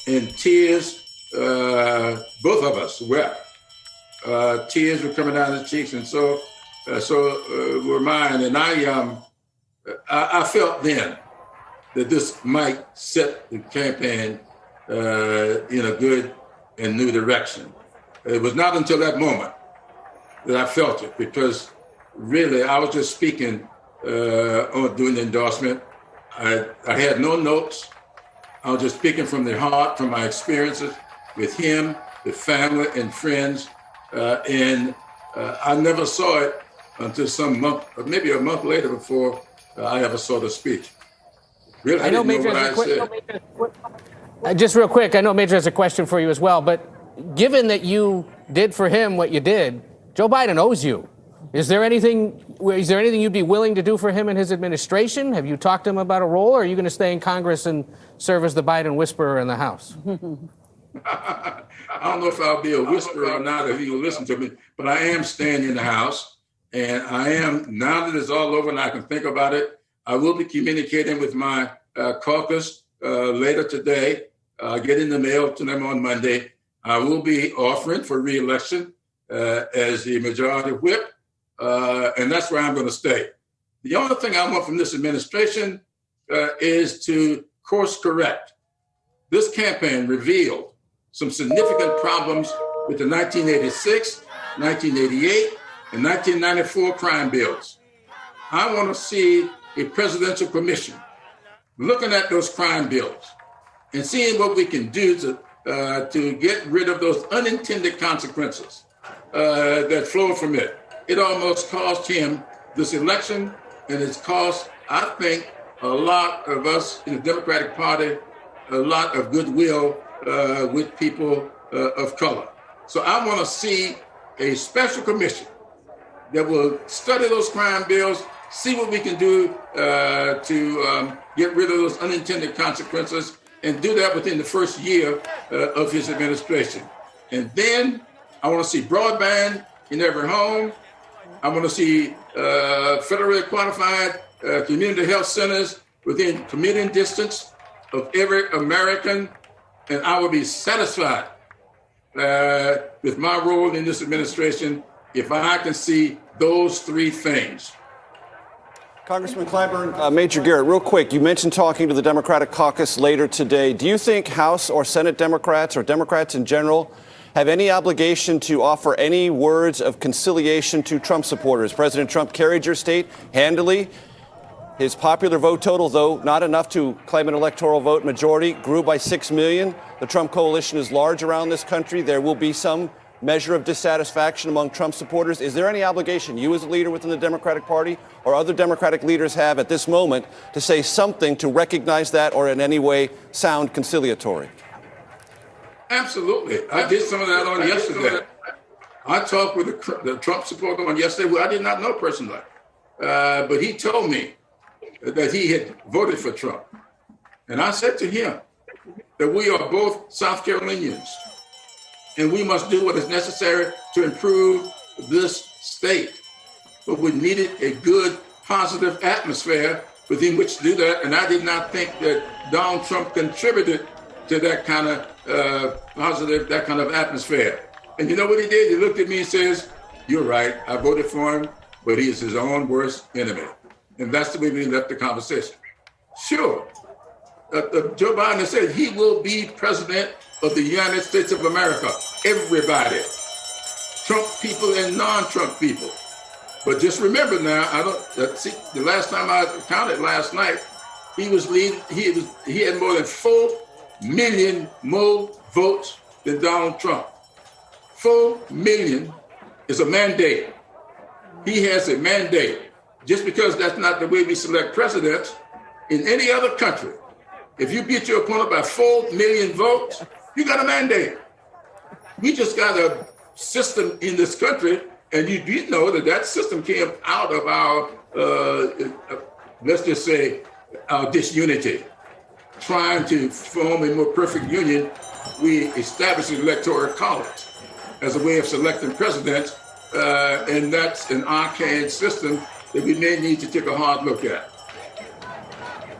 and tears, both of us wept. Tears were coming down his cheeks, and so were mine, and I felt then that this might set the campaign in a good and new direction. It was not until that moment that I felt it, because really I was just speaking on doing the endorsement. I had no notes. I was just speaking from the heart, from my experiences with him, with family and friends, and I never saw it until some month, or maybe a month later, before I ever saw the speech. Really, I didn't know what I said. Just real quick, I know Major has a question for you as well, but given that you did for him what you did, Joe Biden owes you. Is there anything you'd be willing to do for him in his administration? Have you talked to him about a role, or are you going to stay in Congress and serve as the Biden whisperer in the House? I don't know if I'll be a whisperer or not, if he will listen to me, but I am staying in the House, and I am, now that it's all over and I can think about it, I will be communicating with my caucus later today. Get in the mail to them on Monday. I will be offering for re-election as the majority whip, and that's where I'm going to stay. The only thing I want from this administration is to course correct. This campaign revealed some significant problems with the 1986, 1988, and 1994 crime bills. I want to see a presidential commission looking at those crime bills and seeing what we can do to get rid of those unintended consequences that flow from it. It almost cost him this election, and it's cost, I think, a lot of us in the Democratic Party a lot of goodwill with people of color. So I want to see a special commission that will study those crime bills, see what we can do to get rid of those unintended consequences, and do that within the first year of his administration. And then I want to see broadband in every home. I want to see federally qualified community health centers within commuting distance of every American, and I will be satisfied with my role in this administration if I can see those three things. Congressman Clyburn, Major Garrett, real quick, you mentioned talking to the Democratic caucus later today. Do you think House or Senate Democrats or Democrats in general have any obligation to offer any words of conciliation to Trump supporters? President Trump carried your state handily. His popular vote total, though not enough to claim an electoral vote majority, grew by 6 million. The Trump coalition is large around this country. There will be some measure of dissatisfaction among Trump supporters. Is there any obligation you as a leader within the Democratic Party or other Democratic leaders have at this moment to say something to recognize that or in any way sound conciliatory? Absolutely. I did some of that on yesterday. I talked with the Trump supporter on yesterday who I did not know personally, but he told me that he had voted for Trump. And I said to him that we are both South Carolinians, and we must do what is necessary to improve this state. but we needed a good, positive atmosphere within which to do that. And I did not think that Donald Trump contributed to that kind of positive, that kind of atmosphere. And you know what he did? He looked at me and says, "You're right, I voted for him, but he is his own worst enemy." And that's the way we left the conversation. Sure, Joe Biden has said he will be president of the United States of America. Everybody, Trump people and non-Trump people. But just remember now, the last time I counted last night, he had more than 4 million more votes than Donald Trump. 4 million is a mandate. He has a mandate. Just because that's not the way we select presidents, in any other country, if you beat your opponent by 4 million votes, you got a mandate. We just got a system in this country, and you do know that system came out of our, let's just say, our disunity. Trying to form a more perfect union, we established the Electoral College as a way of selecting presidents, and that's an arcane system that we may need to take a hard look at.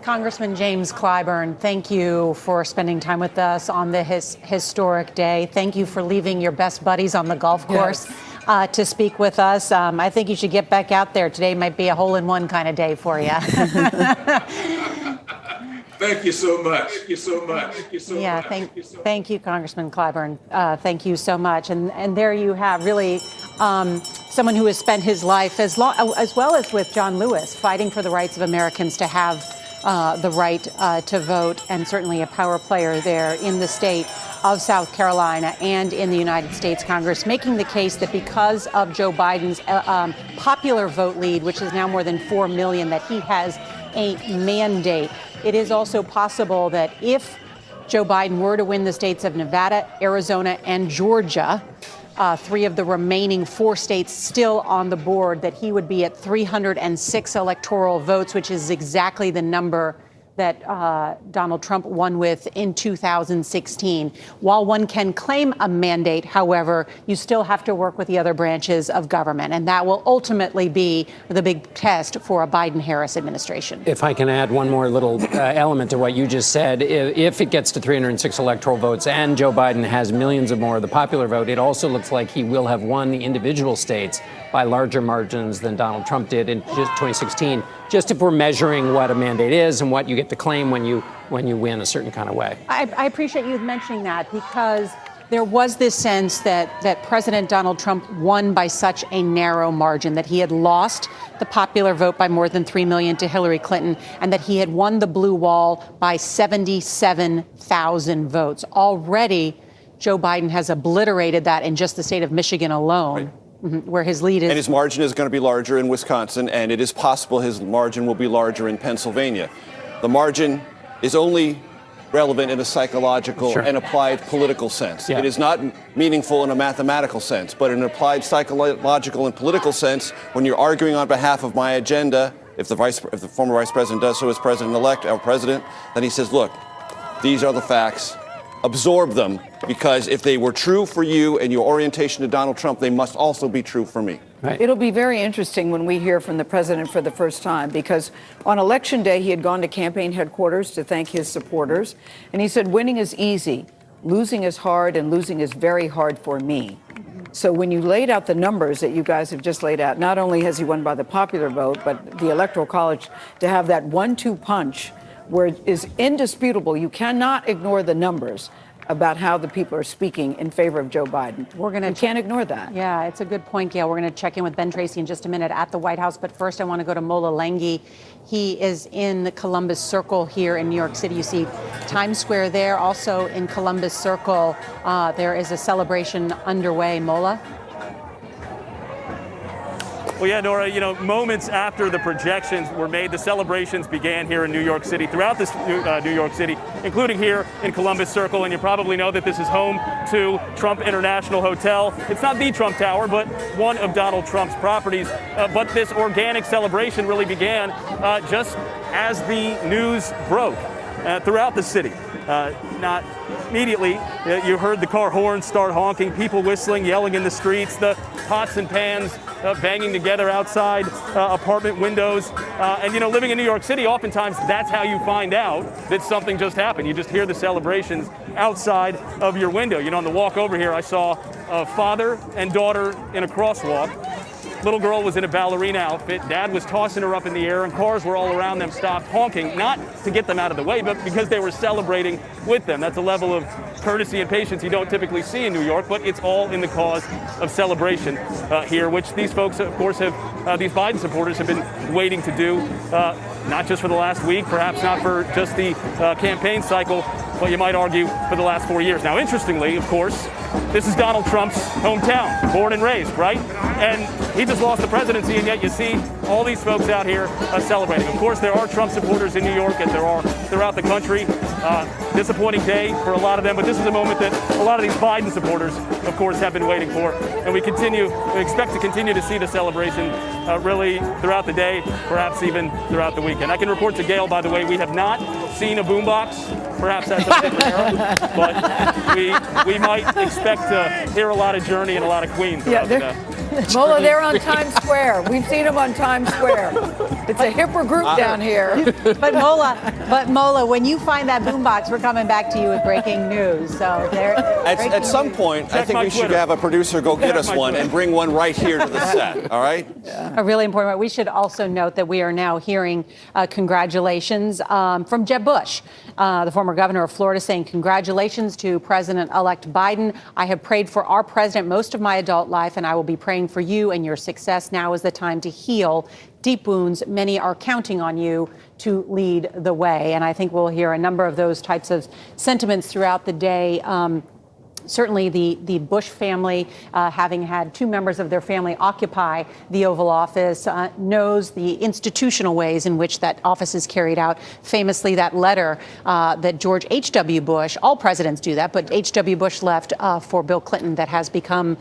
Congressman James Clyburn, thank you for spending time with us on the historic day. Thank you for leaving your best buddies on the golf course to speak with us. I think you should get back out there. Today might be a hole-in-one kind of day for you. Thank you so much. Thank you so much. Thank you so much. Thank you, Congressman Clyburn. Thank you so much. And there you have really someone who has spent his life, as well as with John Lewis, fighting for the rights of Americans to have the right to vote, and certainly a power player there in the state of South Carolina and in the United States Congress, making the case that because of Joe Biden's popular vote lead, which is now more than 4 million, that he has a mandate. It is also possible that if Joe Biden were to win the states of Nevada, Arizona, and Georgia, 3 of the remaining 4 states still on the board, that he would be at 306 electoral votes, which is exactly the number that Donald Trump won with in 2016. While one can claim a mandate, however, you still have to work with the other branches of government, and that will ultimately be the big test for a Biden-Harris administration. If I can add one more little element to what you just said, if it gets to 306 electoral votes and Joe Biden has millions of more of the popular vote, it also looks like he will have won the individual states by larger margins than Donald Trump did in just 2016. Just if we're measuring what a mandate is and what you get to claim when you win a certain kind of way. I appreciate you mentioning that, because there was this sense that President Donald Trump won by such a narrow margin, that he had lost the popular vote by more than 3 million to Hillary Clinton, and that he had won the blue wall by 77,000 votes. Already, Joe Biden has obliterated that in just the state of Michigan alone. Right. Where his lead is. And his margin is going to be larger in Wisconsin, and it is possible his margin will be larger in Pennsylvania. The margin is only relevant in a psychological and applied political sense. Yeah. It is not meaningful in a mathematical sense, but in an applied psychological and political sense, when you're arguing on behalf of my agenda, if the former vice president does so as president-elect, our president, then he says, look, these are the facts. Absorb them, because if they were true for you and your orientation to Donald Trump, they must also be true for me. Right. It'll be very interesting when we hear from the president for the first time, because on Election Day, he had gone to campaign headquarters to thank his supporters. And he said, winning is easy, losing is hard, and losing is very hard for me. So when you laid out the numbers that you guys have just laid out, not only has he won by the popular vote, but the Electoral College, to have that 1-2 punch where it is indisputable, you cannot ignore the numbers about how the people are speaking in favor of Joe Biden. You can't ignore that. Yeah, it's a good point, Gail. We're going to check in with Ben Tracy in just a minute at the White House. But first, I want to go to Mola Lenghi. He is in the Columbus Circle here in New York City. You see Times Square there. Also in Columbus Circle, there is a celebration underway. Mola? Well, yeah, Nora, moments after the projections were made, the celebrations began here in New York City, throughout this New York City, including here in Columbus Circle. And you probably know that this is home to Trump International Hotel. It's not the Trump Tower, but one of Donald Trump's properties. But this organic celebration really began just as the news broke throughout the city. Not immediately, you heard the car horns start honking, people whistling, yelling in the streets, the pots and pans banging together outside apartment windows. And, living in New York City, oftentimes that's how you find out that something just happened. You just hear the celebrations outside of your window. On the walk over here, I saw a father and daughter in a crosswalk. Little girl was in a ballerina outfit. Dad was tossing her up in the air, and cars were all around them, stopped honking, not to get them out of the way, but because they were celebrating with them. That's a level of courtesy and patience you don't typically see in New York, but it's all in the cause of celebration here, which these folks, of course, these Biden supporters have been waiting to do, not just for the last week, perhaps not for just the campaign cycle, but you might argue for the last 4 years. Now, interestingly, of course, this is Donald Trump's hometown, born and raised, right? And he just lost the presidency, and yet you see all these folks out here celebrating. Of course, there are Trump supporters in New York, as there are throughout the country. Disappointing day for a lot of them, but this is a moment that a lot of these Biden supporters, of course, have been waiting for. And we expect to continue to see the celebration really throughout the day, perhaps even throughout the weekend. I can report to Gail, by the way, we have not seen a boombox. Perhaps that's a different era, but we might expect to hear a lot of Journey and a lot of Queen. Mola, they're on Times Square. We've seen them on Times Square. It's a hipper group down here. But Mola, when you find that boombox, we're coming back to you with breaking news. So there. At some point, I think we should have a producer go get us one and bring one right here to the set. All right? Yeah. A really important one. We should also note that we are now hearing congratulations from Jeb Bush, the former governor of Florida, saying congratulations to President-elect Biden. I have prayed for our president most of my adult life, and I will be praying for you and your success. Now is the time to heal deep wounds. Many are counting on you to lead the way. And I think we'll hear a number of those types of sentiments throughout the day. Certainly the Bush family, having had two members of their family occupy the Oval Office, knows the institutional ways in which that office is carried out. Famously, that letter that George H.W. Bush, all presidents do that, but H.W. Bush left for Bill Clinton, that has become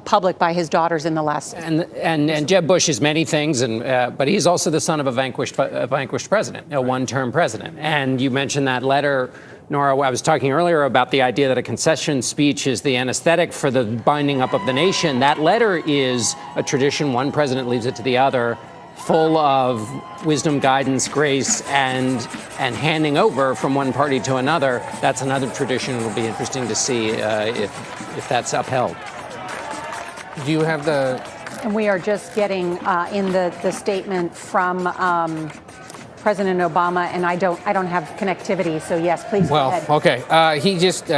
public by his daughters in the last. And Jeb Bush is many things, but he's also the son of a vanquished president, a one-term president. And you mentioned that letter, Nora. I was talking earlier about the idea that a concession speech is the anesthetic for the binding up of the nation. That letter is a tradition. One president leaves it to the other, full of wisdom, guidance, grace, and handing over from one party to another. That's another tradition. It'll be interesting to see if that's upheld. Do you have the? And we are just getting in the statement from President Obama, and I don't have connectivity, so yes, please go ahead. Okay. He just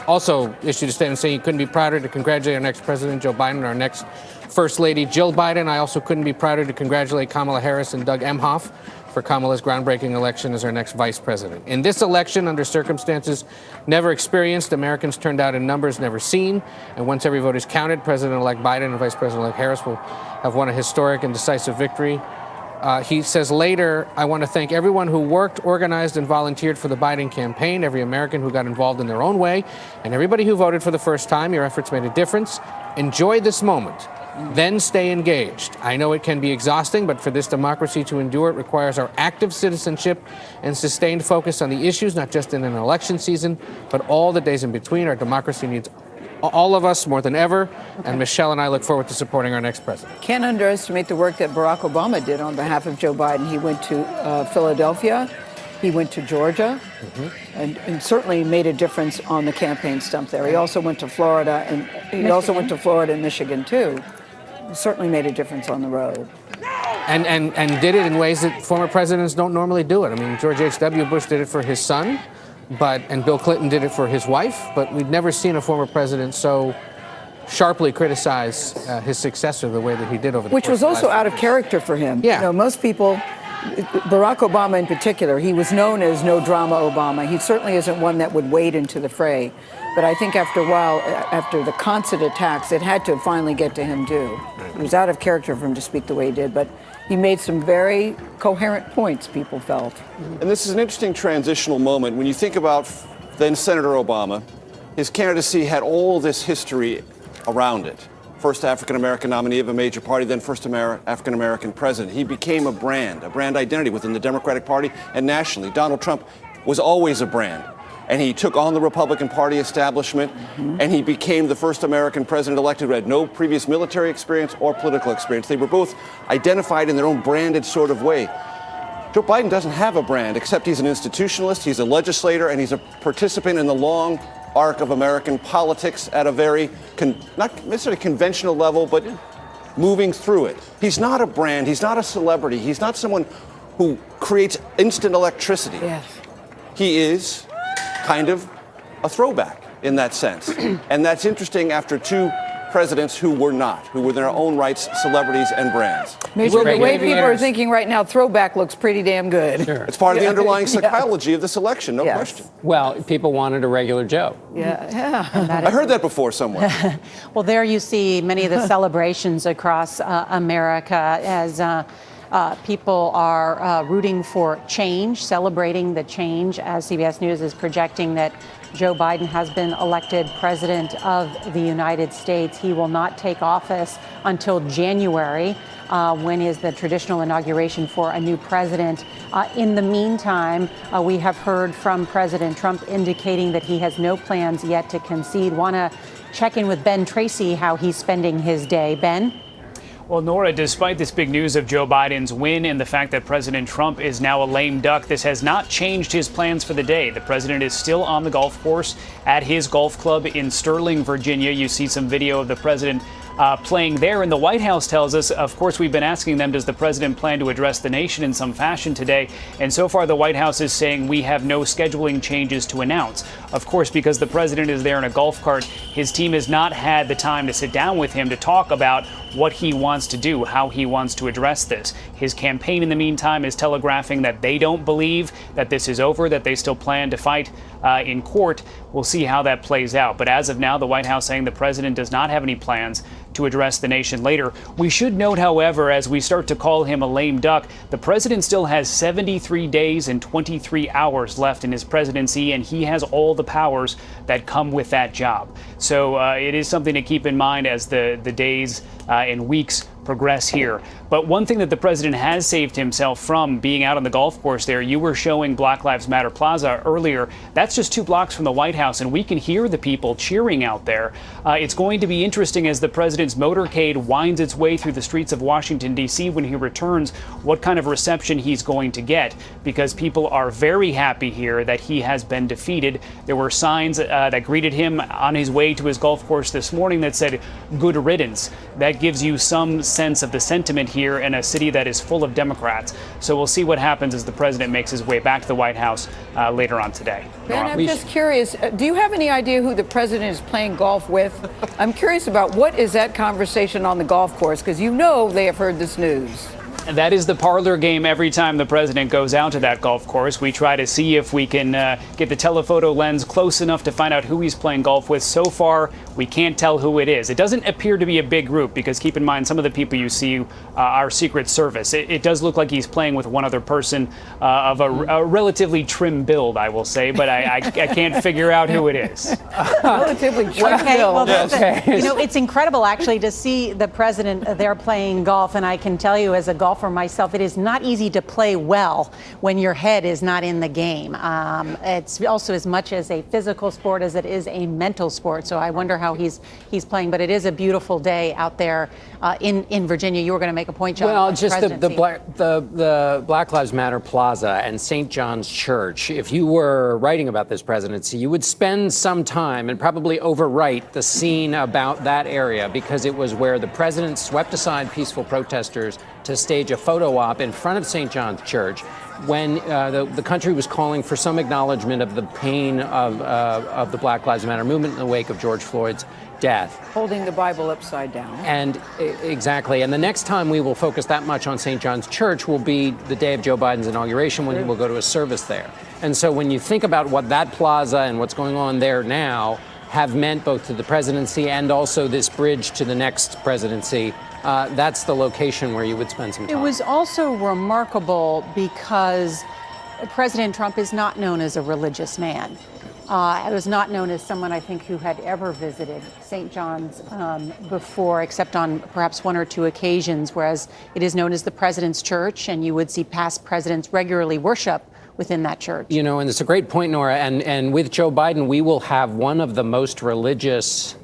also issued a statement saying he couldn't be prouder to congratulate our next president, Joe Biden, and our next First Lady, Jill Biden. I also couldn't be prouder to congratulate Kamala Harris and Doug Emhoff for Kamala's groundbreaking election as our next vice president. In this election, under circumstances never experienced, Americans turned out in numbers never seen, and once every vote is counted, President-elect Biden and Vice President-elect Harris will have won a historic and decisive victory. He says later, I want to thank everyone who worked, organized, and volunteered for the Biden campaign, every American who got involved in their own way, and everybody who voted for the first time. Your efforts made a difference. Enjoy this moment. Then stay engaged. I know it can be exhausting, but for this democracy to endure, it requires our active citizenship and sustained focus on the issues, not just in an election season, but all the days in between. Our democracy needs all of us more than ever, and Michelle and I look forward to supporting our next president. Can't underestimate the work that Barack Obama did on behalf of Joe Biden. He went to Philadelphia, he went to Georgia, and certainly made a difference on the campaign stump there. He also went to Florida, and Michigan too. Certainly made a difference on the road. And did it in ways that former presidents don't normally do it. I mean, George H.W. Bush did it for his son, and Bill Clinton did it for his wife, but we'd never seen a former president so sharply criticize his successor the way that he did over the Which was also out of character for him. Yeah. You know, most people, Barack Obama in particular, he was known as no drama Obama. He certainly isn't one that would wade into the fray. But I think after a while, after the constant attacks, it had to finally get to him too. It was out of character for him to speak the way he did, but he made some very coherent points, people felt. And this is an interesting transitional moment. When you think about then Senator Obama, his candidacy had all this history around it. First African-American nominee of a major party, then first African-American president. He became a brand identity within the Democratic Party and nationally. Donald Trump was always a brand. and he took on the Republican Party establishment, and he became the first American president elected who had no previous military experience or political experience. They were both identified in their own branded sort of way. Joe Biden doesn't have a brand, except he's an institutionalist, he's a legislator, and he's a participant in the long arc of American politics at a very, not necessarily conventional level, but moving through it. He's not a brand, he's not a celebrity, he's not someone who creates instant electricity. Yes. He is kind of a throwback in that sense. And that's interesting after two presidents who were in their own rights celebrities and brands. Major, the way people are thinking right now, throwback looks pretty damn good. Sure. It's part of the underlying psychology of this election, no question. Well, people wanted a regular Joe. Yeah. I heard that before somewhere. Well, there you see many of the celebrations across America as people are rooting for change, celebrating the change, as CBS News is projecting that Joe Biden has been elected president of the United States. He will not take office until January, when is the traditional inauguration for a new president. In the meantime, we have heard from President Trump indicating that he has no plans yet to concede. Want to check in with Ben Tracy how he's spending his day. Ben? Well, Nora, despite this big news of Joe Biden's win and the fact that President Trump is now a lame duck, this has not changed his plans for the day. The president is still on the golf course at his golf club in Sterling, Virginia. You see some video of the president playing there. And the White House tells us, of course, we've been asking them, does the president plan to address the nation in some fashion today? And so far, the White House is saying we have no scheduling changes to announce. Of course, because the president is there in a golf cart, his team has not had the time to sit down with him to talk about what he wants to do, how he wants to address this. His campaign, in the meantime, is telegraphing that they don't believe that this is over, that they still plan to fight in court. We'll see how that plays out. But as of now, the White House saying the president does not have any plans to address the nation later. We should note, however, as we start to call him a lame duck, the president still has 73 days and 23 hours left in his presidency, and he has all the powers that come with that job. So it is something to keep in mind as the days and weeks progress here. But one thing that the president has saved himself from being out on the golf course there, you were showing Black Lives Matter Plaza earlier. That's just 2 blocks from the White House, and we can hear the people cheering out there. It's going to be interesting as the president's motorcade winds its way through the streets of Washington, D.C. when he returns, what kind of reception he's going to get, because people are very happy here that he has been defeated. There were signs that greeted him on his way to his golf course this morning that said, "Good riddance." That gives you some sense of the sentiment here in a city that is full of Democrats. So we'll see what happens as the president makes his way back to the White House later on today. Ben, I'm just curious, do you have any idea who the president is playing golf with? I'm curious about what is that conversation on the golf course, because you know they have heard this news. That is the parlor game every time the president goes out to that golf course. We try to see if we can get the telephoto lens close enough to find out who he's playing golf with. So far, we can't tell who it is. It doesn't appear to be a big group because keep in mind, some of the people you see are Secret Service. It does look like he's playing with one other person of a relatively trim build, I will say, but I can't figure out who it is. Relatively trim build. You know, it's incredible actually to see the president there playing golf, and I can tell you as a golfer myself, it is not easy to play well when your head is not in the game. It's also as much as a physical sport as it is a mental sport. So I wonder how he's playing. But it is a beautiful day out there in Virginia. You were going to make a point, John. Well, just the Black Lives Matter Plaza and St. John's Church. If you were writing about this presidency, you would spend some time and probably overwrite the scene about that area because it was where the president swept aside peaceful protesters to stage a photo op in front of St. John's Church when the country was calling for some acknowledgement of the pain of the Black Lives Matter movement in the wake of George Floyd's death. Holding the Bible upside down. And exactly. And the next time we will focus that much on St. John's Church will be the day of Joe Biden's inauguration when he will go to a service there. And so when you think about what that plaza and what's going on there now have meant both to the presidency and also this bridge to the next presidency, that's the location where you would spend some time. It was also remarkable because President Trump is not known as a religious man. I was not known as someone, I think, who had ever visited St. John's before, except on perhaps 1 or 2 occasions, whereas it is known as the President's Church, and you would see past presidents regularly worship within that church. You know, and it's a great point, Nora. And with Joe Biden, we will have one of the most religious,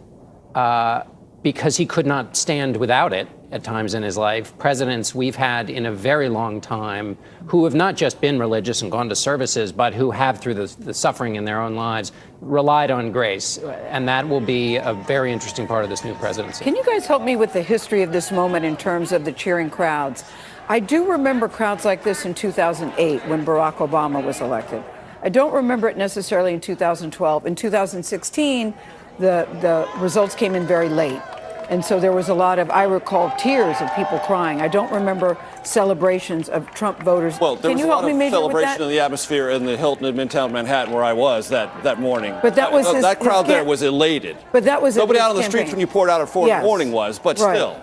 because he could not stand without it at times in his life, presidents we've had in a very long time who have not just been religious and gone to services, but who have, through the suffering in their own lives, relied on grace. And that will be a very interesting part of this new presidency. Can you guys help me with the history of this moment in terms of the cheering crowds? I do remember crowds like this in 2008 when Barack Obama was elected. I don't remember it necessarily in 2012. In 2016, the results came in very late. And so there was a lot of, I recall, tears of people crying. I don't remember celebrations of Trump voters. Well, there Can was you a help lot me of maybe with celebration that? in the atmosphere in the Hilton in Midtown Manhattan where I was that morning. But that was that crowd there was elated. But that was nobody his out on the campaign. streets when you poured out at 4 in the morning was, but Right. still.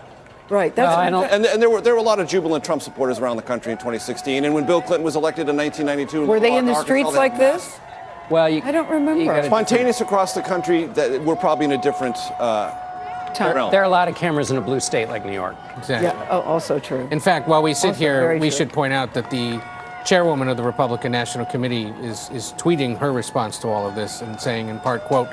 Right. That's And there were a lot of jubilant Trump supporters around the country in 2016, and when Bill Clinton was elected in 1992. Were they in the Arkansas, streets they like had this? Well, I don't remember. Spontaneous across the country, that we're probably in a different realm. There are a lot of cameras in a blue state like New York. Exactly. Yeah, also true. In fact, while we sit Also here, very we true. should point out that the chairwoman of the Republican National Committee is tweeting her response to all of this and saying, in part, quote,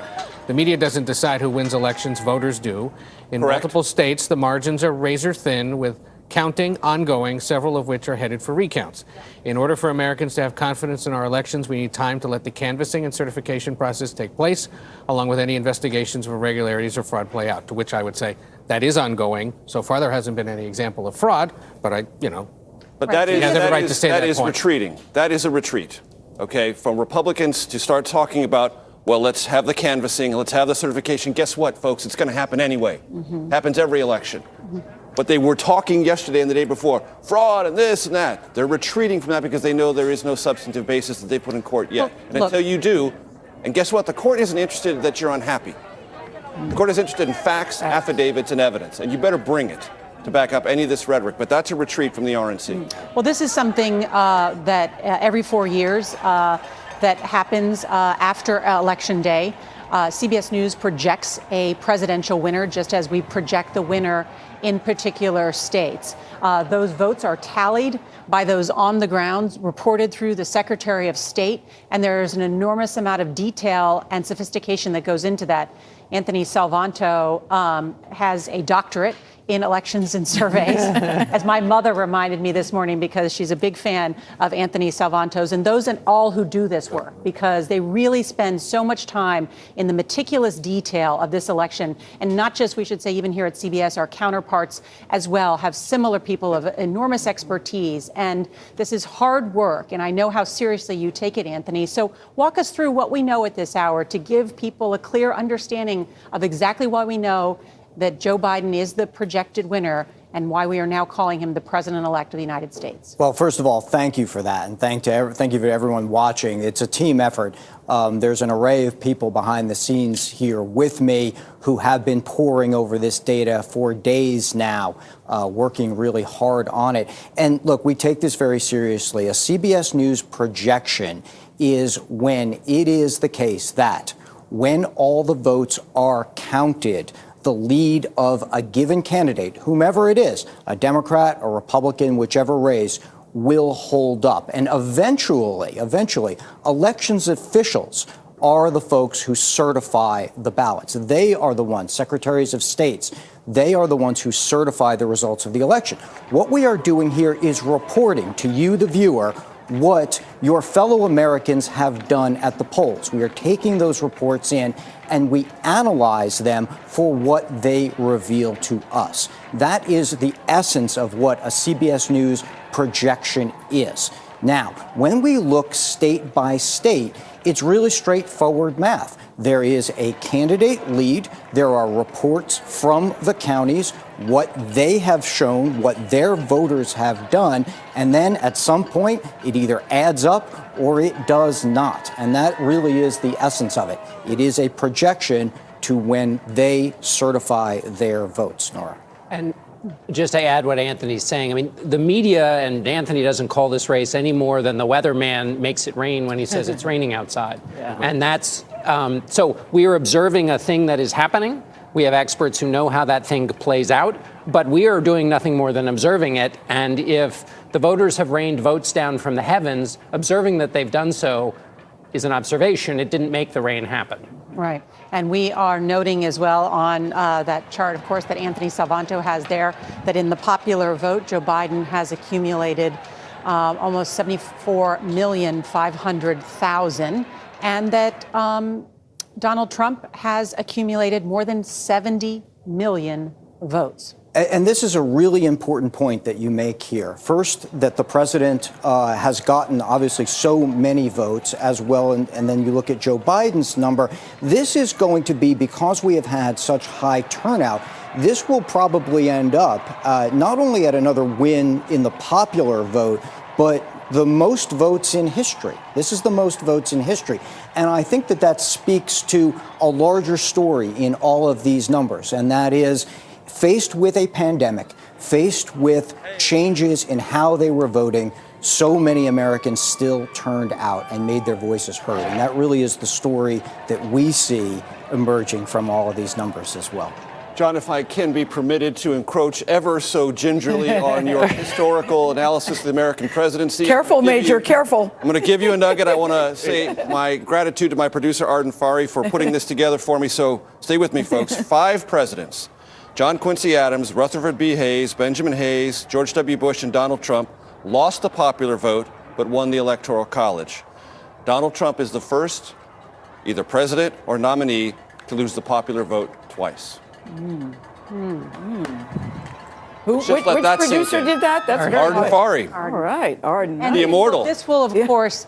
"The media doesn't decide who wins elections, voters do. In Correct. multiple states, the margins are razor thin, with counting ongoing, several of which are headed for recounts. In order for Americans to have confidence in our elections, we need time to let the canvassing and certification process take place, along with any investigations of irregularities or fraud play out." To which I would say that is ongoing. So far, there hasn't been any example of fraud, but But that You have every right to say that point. retreating. That is a retreat, okay, from Republicans to start talking about, well, let's have the canvassing, let's have the certification. Guess what, folks? It's going to happen anyway. Happens every election. But they were talking yesterday and the day before, fraud and this and that. They're retreating from that because they know there is no substantive basis that they put in court yet. And until you do, and guess what? The court isn't interested that you're unhappy. The court is interested in facts, affidavits, and evidence, and you better bring it to back up any of this rhetoric. But that's a retreat from the RNC. Well, this is something that every 4 years that happens after Election Day. CBS News projects a presidential winner, just as we project the winner in particular states. Those votes are tallied by those on the ground, reported through the Secretary of State, and there's an enormous amount of detail and sophistication that goes into that. Anthony Salvanto has a doctorate in elections and surveys, as my mother reminded me this morning, because she's a big fan of Anthony Salvanto's, and those and all who do this work, because they really spend so much time in the meticulous detail of this election. And not just, we should say, even here at CBS, our counterparts as well have similar people of enormous expertise. And this is hard work, and I know how seriously you take it, Anthony. So walk us through what we know at this hour to give people a clear understanding of exactly why we know that Joe Biden is the projected winner and why we are now calling him the president-elect of the United States. Well, first of all, thank you for that, and thank you to everyone watching. It's a team effort. There's an array of people behind the scenes here with me who have been poring over this data for days now, working really hard on it. And look, we take this very seriously. A CBS News projection is when it is the case that when all the votes are counted, the lead of a given candidate, whomever it is, a Democrat, a Republican, whichever race, will hold up. And eventually, elections officials are the folks who certify the ballots. They are the ones, secretaries of states, they are the ones who certify the results of the election. What we are doing here is reporting to you, the viewer, what your fellow Americans have done at the polls. We are taking those reports in and we analyze them for what they reveal to us. That is the essence of what a CBS News projection is. Now, when we look state by state, it's really straightforward math. There is a candidate lead. There are reports from the counties, what they have shown, what their voters have done, and then at some point it either adds up or it does not. And that really is the essence of it. It is a projection to when they certify their votes, Nora. And just to add what Anthony's saying, I mean, the media, and Anthony doesn't call this race any more than the weatherman makes it rain when he says it's raining outside. And that's, so we are observing a thing that is happening. We have experts who know how that thing plays out, but we are doing nothing more than observing it. And if the voters have rained votes down from the heavens, observing that they've done so is an observation. It didn't make the rain happen. Right. And we are noting as well on that chart, of course, that Anthony Salvanto has there, that in the popular vote, Joe Biden has accumulated almost 74,500,000, and that Donald Trump has accumulated more than 70 million votes. And this is a really important point that you make here. First, that the president has gotten obviously so many votes as well, and then you look at Joe Biden's number. This is going to be, because we have had such high turnout, this will probably end up not only at another win in the popular vote, but the most votes in history. This is the most votes in history. And I think that that speaks to a larger story in all of these numbers, and that is, faced with a pandemic, faced with changes in how they were voting, so many Americans still turned out and made their voices heard. And that really is the story that we see emerging from all of these numbers as well. John, if I can be permitted to encroach ever so gingerly on your historical analysis of the American presidency. Careful, Major, careful. I'm going to give you a nugget. I want to say my gratitude to my producer, Arden Fari, for putting this together for me. So stay with me, folks. 5 presidents: John Quincy Adams, Rutherford B. Hayes, Benjamin Hayes, George W. Bush, and Donald Trump lost the popular vote but won the Electoral College. Donald Trump is the first, either president or nominee, to lose the popular vote twice. Which producer did that? That's Arden Fari. All right, Arden. And the immortal. This will, of course,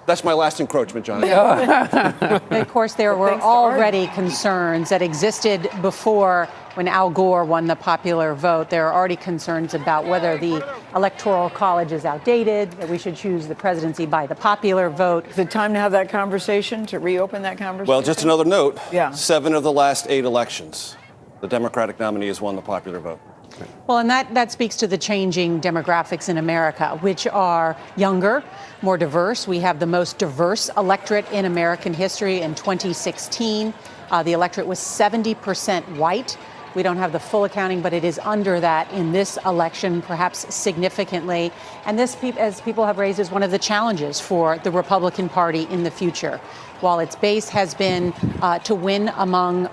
That's my last encroachment, John. of course, there were already concerns that existed before when Al Gore won the popular vote. There are already concerns about whether the Electoral College is outdated, that we should choose the presidency by the popular vote. Is it time to have that conversation, to reopen that conversation? Well, just another note. Yeah. 7 of the last 8 elections, the Democratic nominee has won the popular vote. Well, and that speaks to the changing demographics in America, which are younger, more diverse. We have the most diverse electorate in American history. In 2016, the electorate was 70% white. We don't have the full accounting, but it is under that in this election, perhaps significantly. And this, as people have raised, is one of the challenges for the Republican Party in the future. While its base has been to win among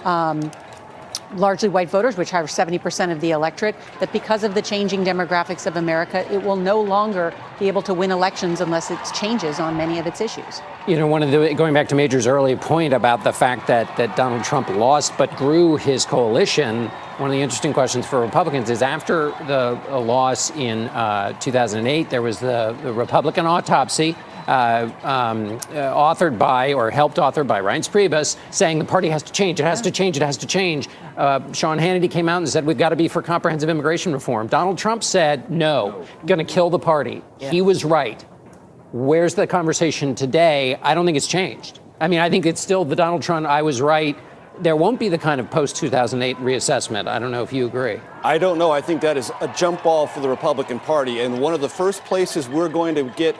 largely white voters, which are 70% of the electorate, that because of the changing demographics of America, it will no longer be able to win elections unless it changes on many of its issues. You know, going back to Major's early point about the fact that Donald Trump lost but grew his coalition, one of the interesting questions for Republicans is, after the loss in 2008, there was the Republican autopsy authored by, or helped author by, Reince Priebus, saying the party has to change, it has to change, it has to change. Sean Hannity came out and said we've got to be for comprehensive immigration reform. Donald Trump said no, going to kill the party. Yeah. He was right. Where's the conversation today? I don't think it's changed. I mean, I think it's still the Donald Trump, I was right. There won't be the kind of post-2008 reassessment. I don't know if you agree. I don't know. I think that is a jump ball for the Republican Party. And one of the first places we're going to get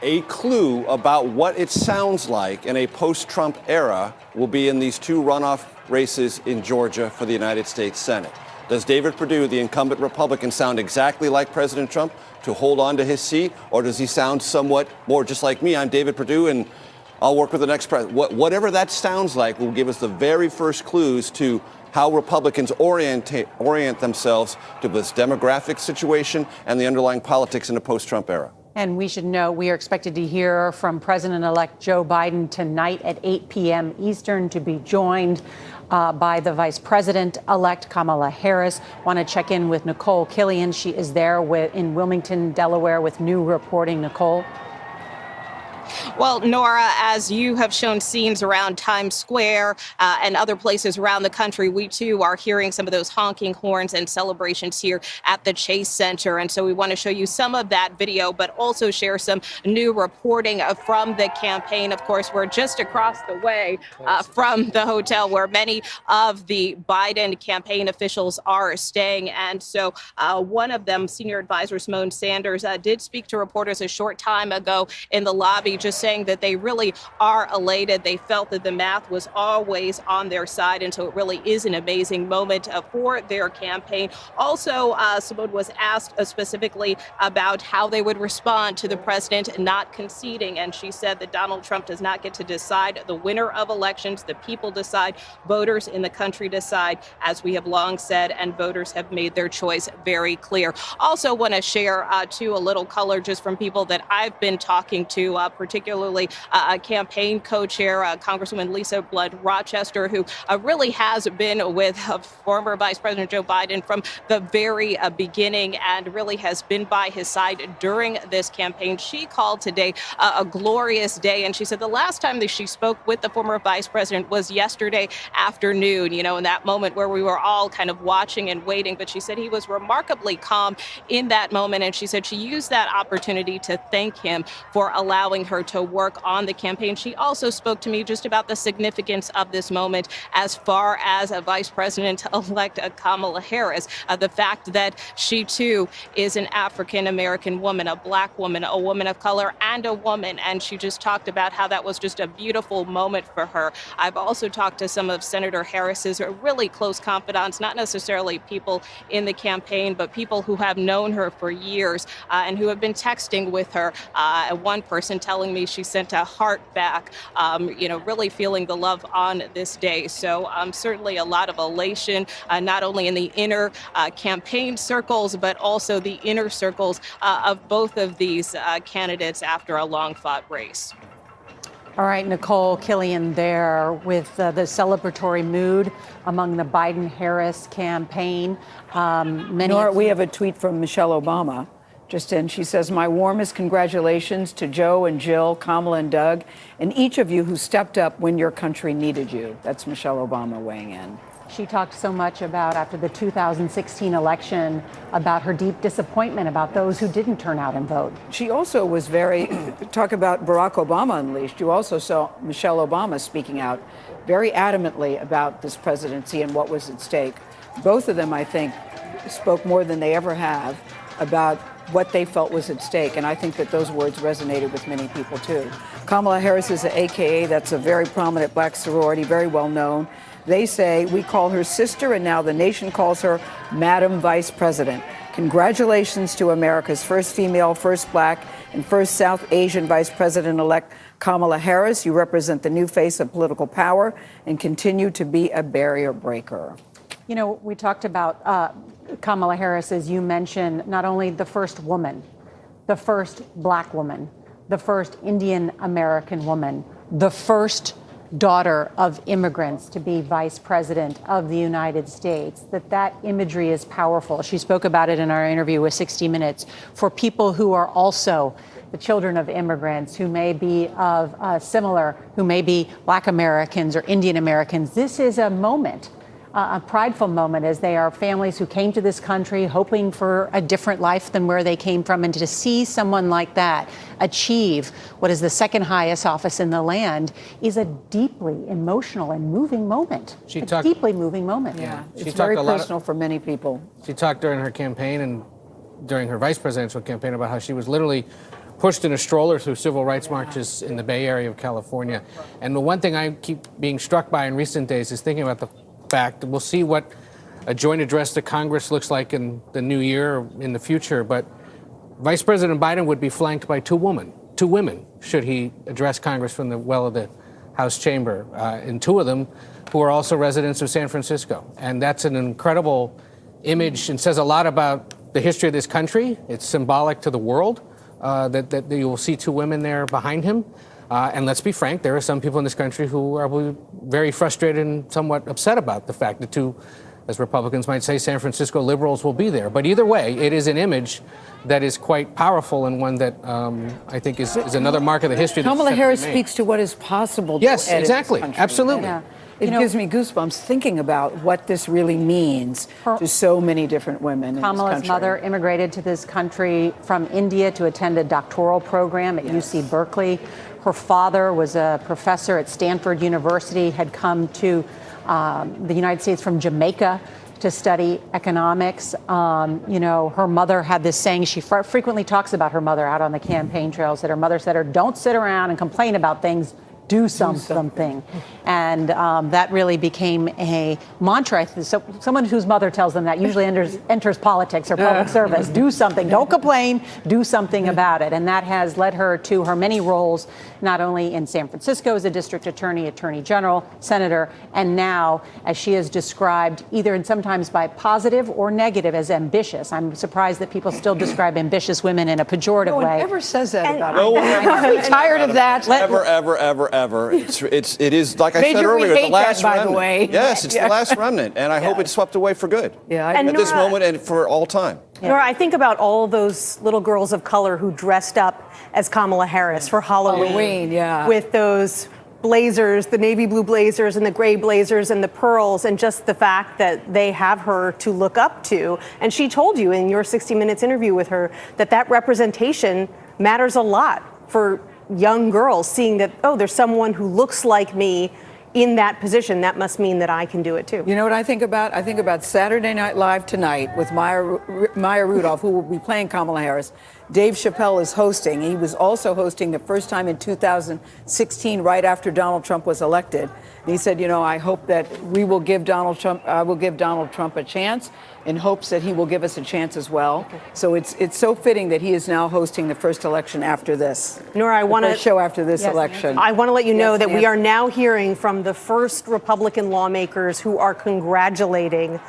a clue about what it sounds like in a post-Trump era will be in these 2 runoff races in Georgia for the United States Senate. Does David Perdue, the incumbent Republican, sound exactly like President Trump to hold on to his seat? Or does he sound somewhat more just like me? I'm David Perdue, and I'll work with the next president. Whatever that sounds like will give us the very first clues to how Republicans orient themselves to this demographic situation and the underlying politics in the post-Trump era. And we should know we are expected to hear from President-elect Joe Biden tonight at 8 p.m. Eastern, to be joined by the Vice President-elect Kamala Harris. Want to check in with Nicole Killian. She is there in Wilmington, Delaware, with new reporting. Nicole. Well, Nora, as you have shown scenes around Times Square and other places around the country, we too are hearing some of those honking horns and celebrations here at the Chase Center. And so we want to show you some of that video, but also share some new reporting from the campaign. Of course, we're just across the way from the hotel where many of the Biden campaign officials are staying. And so one of them, senior advisor Simone Sanders, did speak to reporters a short time ago in the lobby just saying that they really are elated. They felt that the math was always on their side, and so it really is an amazing moment for their campaign. Also, Simone was asked specifically about how they would respond to the president not conceding, and she said that Donald Trump does not get to decide the winner of elections. The people decide, voters in the country decide, as we have long said, and voters have made their choice very clear. Also want to share, too, a little color just from people that I've been talking to, particularly a campaign co-chair, Congresswoman Lisa Blunt Rochester, who really has been with former Vice President Joe Biden from the very beginning and really has been by his side during this campaign. She called today a glorious day, and she said the last time that she spoke with the former vice president was yesterday afternoon, you know, in that moment where we were all kind of watching and waiting. But she said he was remarkably calm in that moment, and she said she used that opportunity to thank him for allowing her to work on the campaign. She also spoke to me just about the significance of this moment as far as a Vice President-elect Kamala Harris, the fact that she too is an African-American woman, a Black woman, a woman of color, and a woman. And she just talked about how that was just a beautiful moment for her. I've also talked to some of Senator Harris's really close confidants, not necessarily people in the campaign, but people who have known her for years and who have been texting with her. One person telling me she sent a heart back, really feeling the love on this day. So certainly a lot of elation, not only in the inner campaign circles, but also the inner circles of both of these candidates after a long-fought race. All right, Nicole Killian there with the celebratory mood among the Biden-Harris campaign. Nora, we have a tweet from Michelle Obama just in. She says, "My warmest congratulations to Joe and Jill, Kamala and Doug, and each of you who stepped up when your country needed you." That's Michelle Obama weighing in. She talked so much about, after the 2016 election, about her deep disappointment about those who didn't turn out and vote. She also was talk about Barack Obama unleashed. You also saw Michelle Obama speaking out very adamantly about this presidency and what was at stake. Both of them, I think, spoke more than they ever have about what they felt was at stake. And I think that those words resonated with many people, too. Kamala Harris is an AKA. That's a very prominent Black sorority, very well known. They say, we call her sister, and now the nation calls her Madam Vice President. Congratulations to America's first female, first Black, and first South Asian Vice President-elect Kamala Harris. You represent the new face of political power and continue to be a barrier breaker. You know, we talked about Kamala Harris, as you mentioned, not only the first woman, the first Black woman, the first Indian American woman, the first daughter of immigrants to be vice president of the United States, that imagery is powerful. She spoke about it in our interview with 60 Minutes. For people who are also the children of immigrants, who may be of who may be Black Americans or Indian Americans, this is a moment, a prideful moment, as they are families who came to this country hoping for a different life than where they came from. And to see someone like that achieve what is the second highest office in the land is a deeply emotional and moving moment. Deeply moving moment. Yeah, it's very personal for many people. She talked during her campaign and during her vice presidential campaign about how she was literally pushed in a stroller through civil rights marches in the Bay Area of California. And the one thing I keep being struck by in recent days is thinking about the fact that we'll see what a joint address to Congress looks like in the new year or in the future, but Vice President Biden would be flanked by two women, should he address Congress from the well of the House chamber, and two of them who are also residents of San Francisco. And that's an incredible image and says a lot about the history of this country. It's symbolic to the world that you will see two women there behind him. And let's be frank, there are some people in this country who are very frustrated and somewhat upset about the fact that two, as Republicans might say, San Francisco liberals will be there. But either way, it is an image that is quite powerful and one that I think is another mark of the history. Kamala Harris speaks to what is possible. Yes, exactly. Absolutely. Yeah. It gives me goosebumps thinking about what this really means to so many different women in this country. Kamala's mother immigrated to this country from India to attend a doctoral program at UC Berkeley. Her father was a professor at Stanford University, had come to the United States from Jamaica to study economics. Her mother had this saying, she frequently talks about her mother out on the campaign trails, that her mother said to her, don't sit around and complain about things, do something. And that really became a mantra. So someone whose mother tells them that usually enters politics or public service. Do something. Don't complain. Do something about it. And that has led her to her many roles, not only in San Francisco as a district attorney, attorney general, senator, and now, as she is described, either and sometimes by positive or negative, as ambitious. I'm surprised that people still describe ambitious women in a pejorative way. No one ever says that about No one I'm tired of that. Ever. It is, like I said earlier, the last remnant. By the way. Yes, it's the last remnant, and I hope it's swept away for good. Yeah, at this moment and for all time. Nora, I think about all those little girls of color who dressed up as Kamala Harris for Halloween, with those blazers, the navy blue blazers and the gray blazers and the pearls, and just the fact that they have her to look up to. And she told you in your 60 Minutes interview with her that representation matters a lot for young girls, seeing that, oh, there's someone who looks like me in that position. That must mean that I can do it too. You know what I think about? I think about Saturday Night Live tonight with Maya Rudolph, who will be playing Kamala Harris. Dave Chappelle is hosting. He was also hosting the first time in 2016, right after Donald Trump was elected. And he said, I hope that I will give Donald Trump a chance, in hopes that he will give us a chance as well. So it's so fitting that he is now hosting the first election after this. Nora, I want to show after this election. I want to let you know that we are now hearing from the first Republican lawmakers who are congratulating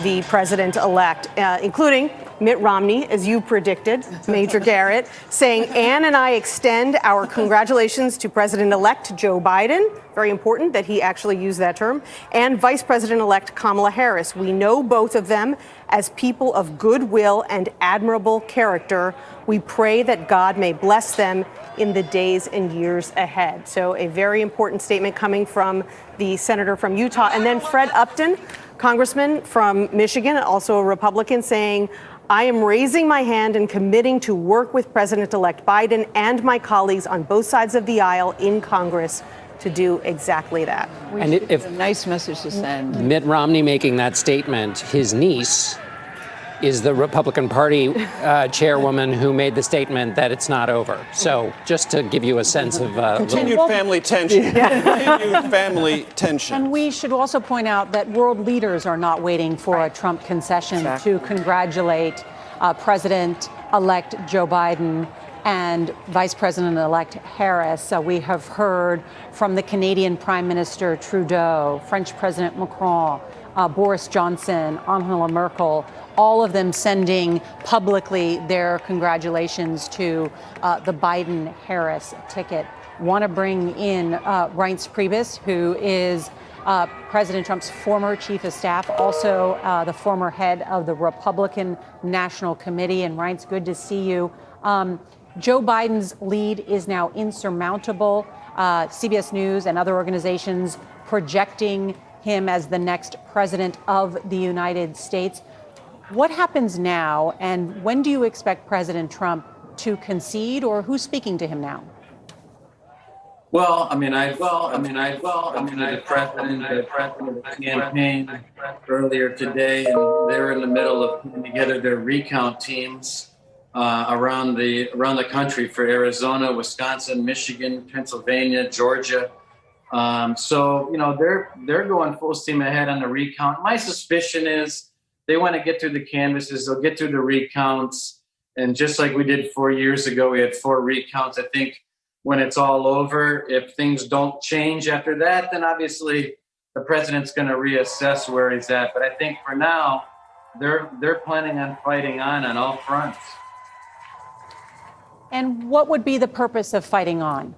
the president-elect, including Mitt Romney, as you predicted, Major Garrett, saying, Ann and I extend our congratulations to President-elect Joe Biden. Very important that he actually used that term. And Vice President-elect Kamala Harris. We know both of them as people of goodwill and admirable character. We pray that God may bless them in the days and years ahead. So a very important statement coming from the senator from Utah. And then Fred Upton, congressman from Michigan, also a Republican, saying, I am raising my hand and committing to work with President-elect Biden and my colleagues on both sides of the aisle in Congress to do exactly that. And if a nice message to send. Mitt Romney making that statement, his niece is the Republican Party chairwoman who made the statement that it's not over. So just to give you a sense of continued family tension. Continued family tension. And we should also point out that world leaders are not waiting for a Trump concession to congratulate President-elect Joe Biden and Vice President-elect Harris. We have heard from the Canadian Prime Minister Trudeau, French President Macron, Boris Johnson, Angela Merkel, all of them sending publicly their congratulations to the Biden-Harris ticket. Want to bring in Reince Priebus, who is President Trump's former chief of staff, also the former head of the Republican National Committee. And Reince, good to see you. Joe Biden's lead is now insurmountable. CBS News and other organizations projecting him as the next president of the United States. What happens now, and when do you expect President Trump to concede, or who's speaking to him now? Well, the president of the campaign earlier today, and they're in the middle of putting together their recount teams around the country for Arizona, Wisconsin, Michigan, Pennsylvania, Georgia. They're going full steam ahead on the recount. My suspicion is they want to get through the canvases, they'll get through the recounts, and just like we did 4 years ago, we had 4 recounts. I think when it's all over, if things don't change after that, then obviously the president's going to reassess where he's at. But I think for now, they're planning on fighting on all fronts. And what would be the purpose of fighting on?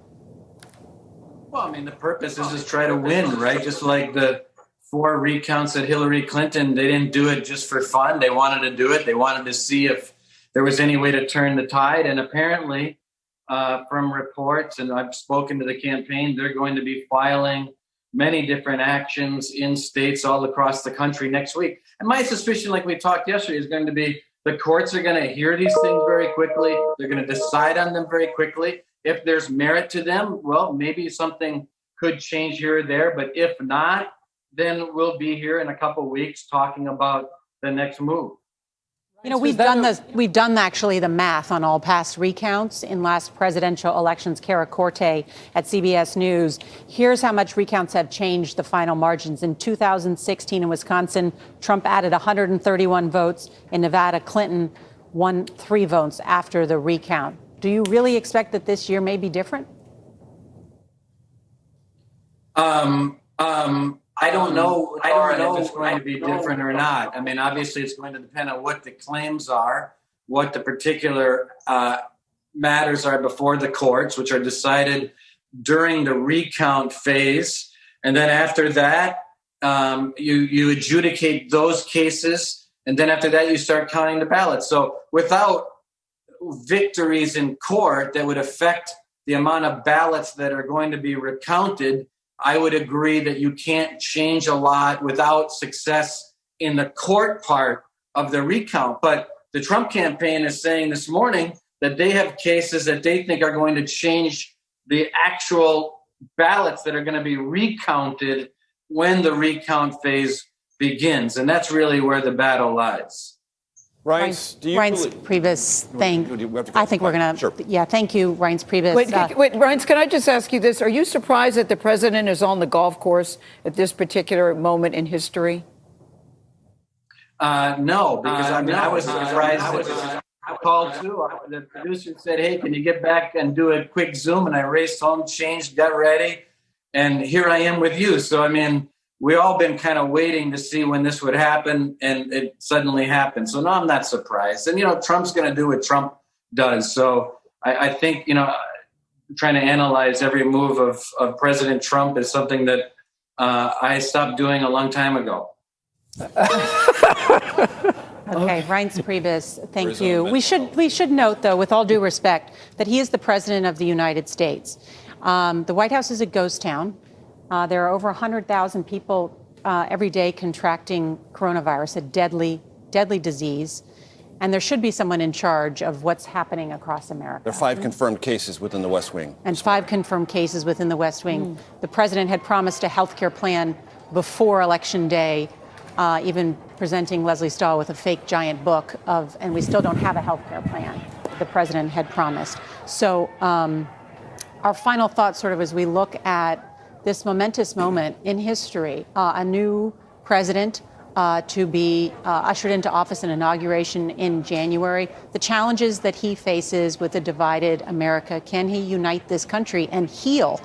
Well, the purpose is just try to win, right? Just like the 4 recounts at Hillary Clinton, they didn't do it just for fun. They wanted to do it. They wanted to see if there was any way to turn the tide. And apparently, from reports, and I've spoken to the campaign, they're going to be filing many different actions in states all across the country next week. And my suspicion, like we talked yesterday, is going to be the courts are going to hear these things very quickly. They're going to decide on them very quickly. If there's merit to them, well, maybe something could change here or there. But if not, then we'll be here in a couple weeks talking about the next move. You know, we've done actually the math on all past recounts in last presidential elections. Kara Corte at CBS News. Here's how much recounts have changed the final margins. In 2016 in Wisconsin, Trump added 131 votes. In Nevada, Clinton won 3 votes after the recount. Do you really expect that this year may be different? I don't know if it's going to be different or not. I mean, obviously, it's going to depend on what the claims are, what the particular matters are before the courts, which are decided during the recount phase. And then after that, you adjudicate those cases. And then after that, you start counting the ballots. So without victories in court that would affect the amount of ballots that are going to be recounted, I would agree that you can't change a lot without success in the court part of the recount. But the Trump campaign is saying this morning that they have cases that they think are going to change the actual ballots that are going to be recounted when the recount phase begins. And that's really where the battle lies. Reince, do you Reince Priebus, I think we're going to, Sure. Yeah, thank you, Reince Priebus. Wait, Reince, can I just ask you this? Are you surprised that the president is on the golf course at this particular moment in history? No, because I was surprised. I called too. The producer said, "Hey, can you get back and do a quick Zoom?" And I raced home, changed, got ready, and here I am with you. So, I mean, we all been kind of waiting to see when this would happen, and it suddenly happened. So, no, I'm not surprised. And, Trump's going to do what Trump does. So I think, trying to analyze every move of President Trump is something that I stopped doing a long time ago. Okay, Reince Priebus, thank you. We should note, though, with all due respect, that he is the president of the United States. The White House is a ghost town. There are over 100,000 people every day contracting coronavirus, a deadly disease. And there should be someone in charge of what's happening across America. There are 5 confirmed cases within the West Wing. And 5 confirmed cases within the West Wing. The president had promised a health care plan before Election Day, even presenting Leslie Stahl with a fake giant book and we still don't have a health care plan the president had promised. So our final thoughts sort of as we look at this momentous moment in history, a new president to be ushered into office, an inauguration in January, the challenges that he faces with a divided America. Can he unite this country and heal,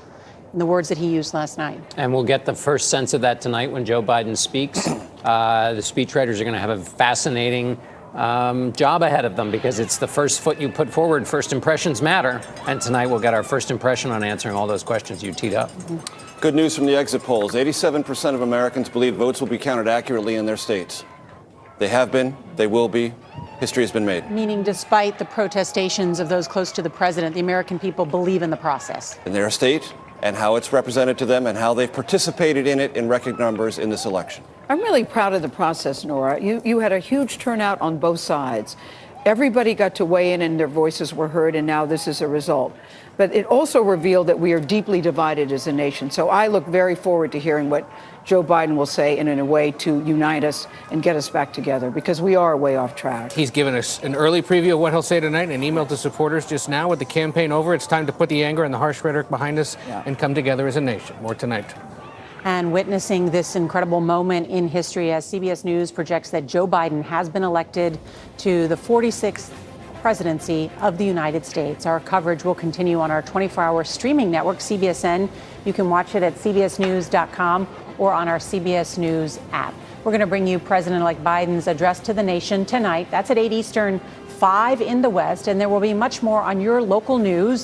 in the words that he used last night? And we'll get the first sense of that tonight when Joe Biden speaks. The speechwriters are going to have a fascinating job ahead of them because it's the first foot you put forward. First impressions matter. And tonight we'll get our first impression on answering all those questions you teed up. Mm-hmm. Good news from the exit polls. 87% of Americans believe votes will be counted accurately in their states. They have been. They will be. History has been made. Meaning despite the protestations of those close to the president, the American people believe in the process. In their state and how it's represented to them and how they've participated in it in record numbers in this election. I'm really proud of the process, Nora. You had a huge turnout on both sides. Everybody got to weigh in and their voices were heard, and now this is a result. But it also revealed that we are deeply divided as a nation. So I look very forward to hearing what Joe Biden will say in a way to unite us and get us back together, because we are way off track. He's given us an early preview of what he'll say tonight in an email to supporters just now. With the campaign over, it's time to put the anger and the harsh rhetoric behind us and come together as a nation. More tonight. And witnessing this incredible moment in history as CBS News projects that Joe Biden has been elected to the 46th presidency of the United States. Our coverage will continue on our 24-hour streaming network, CBSN. You can watch it at cbsnews.com or on our CBS News app. We're going to bring you President-elect Biden's address to the nation tonight. That's at 8 Eastern, 5 in the West. And there will be much more on your local news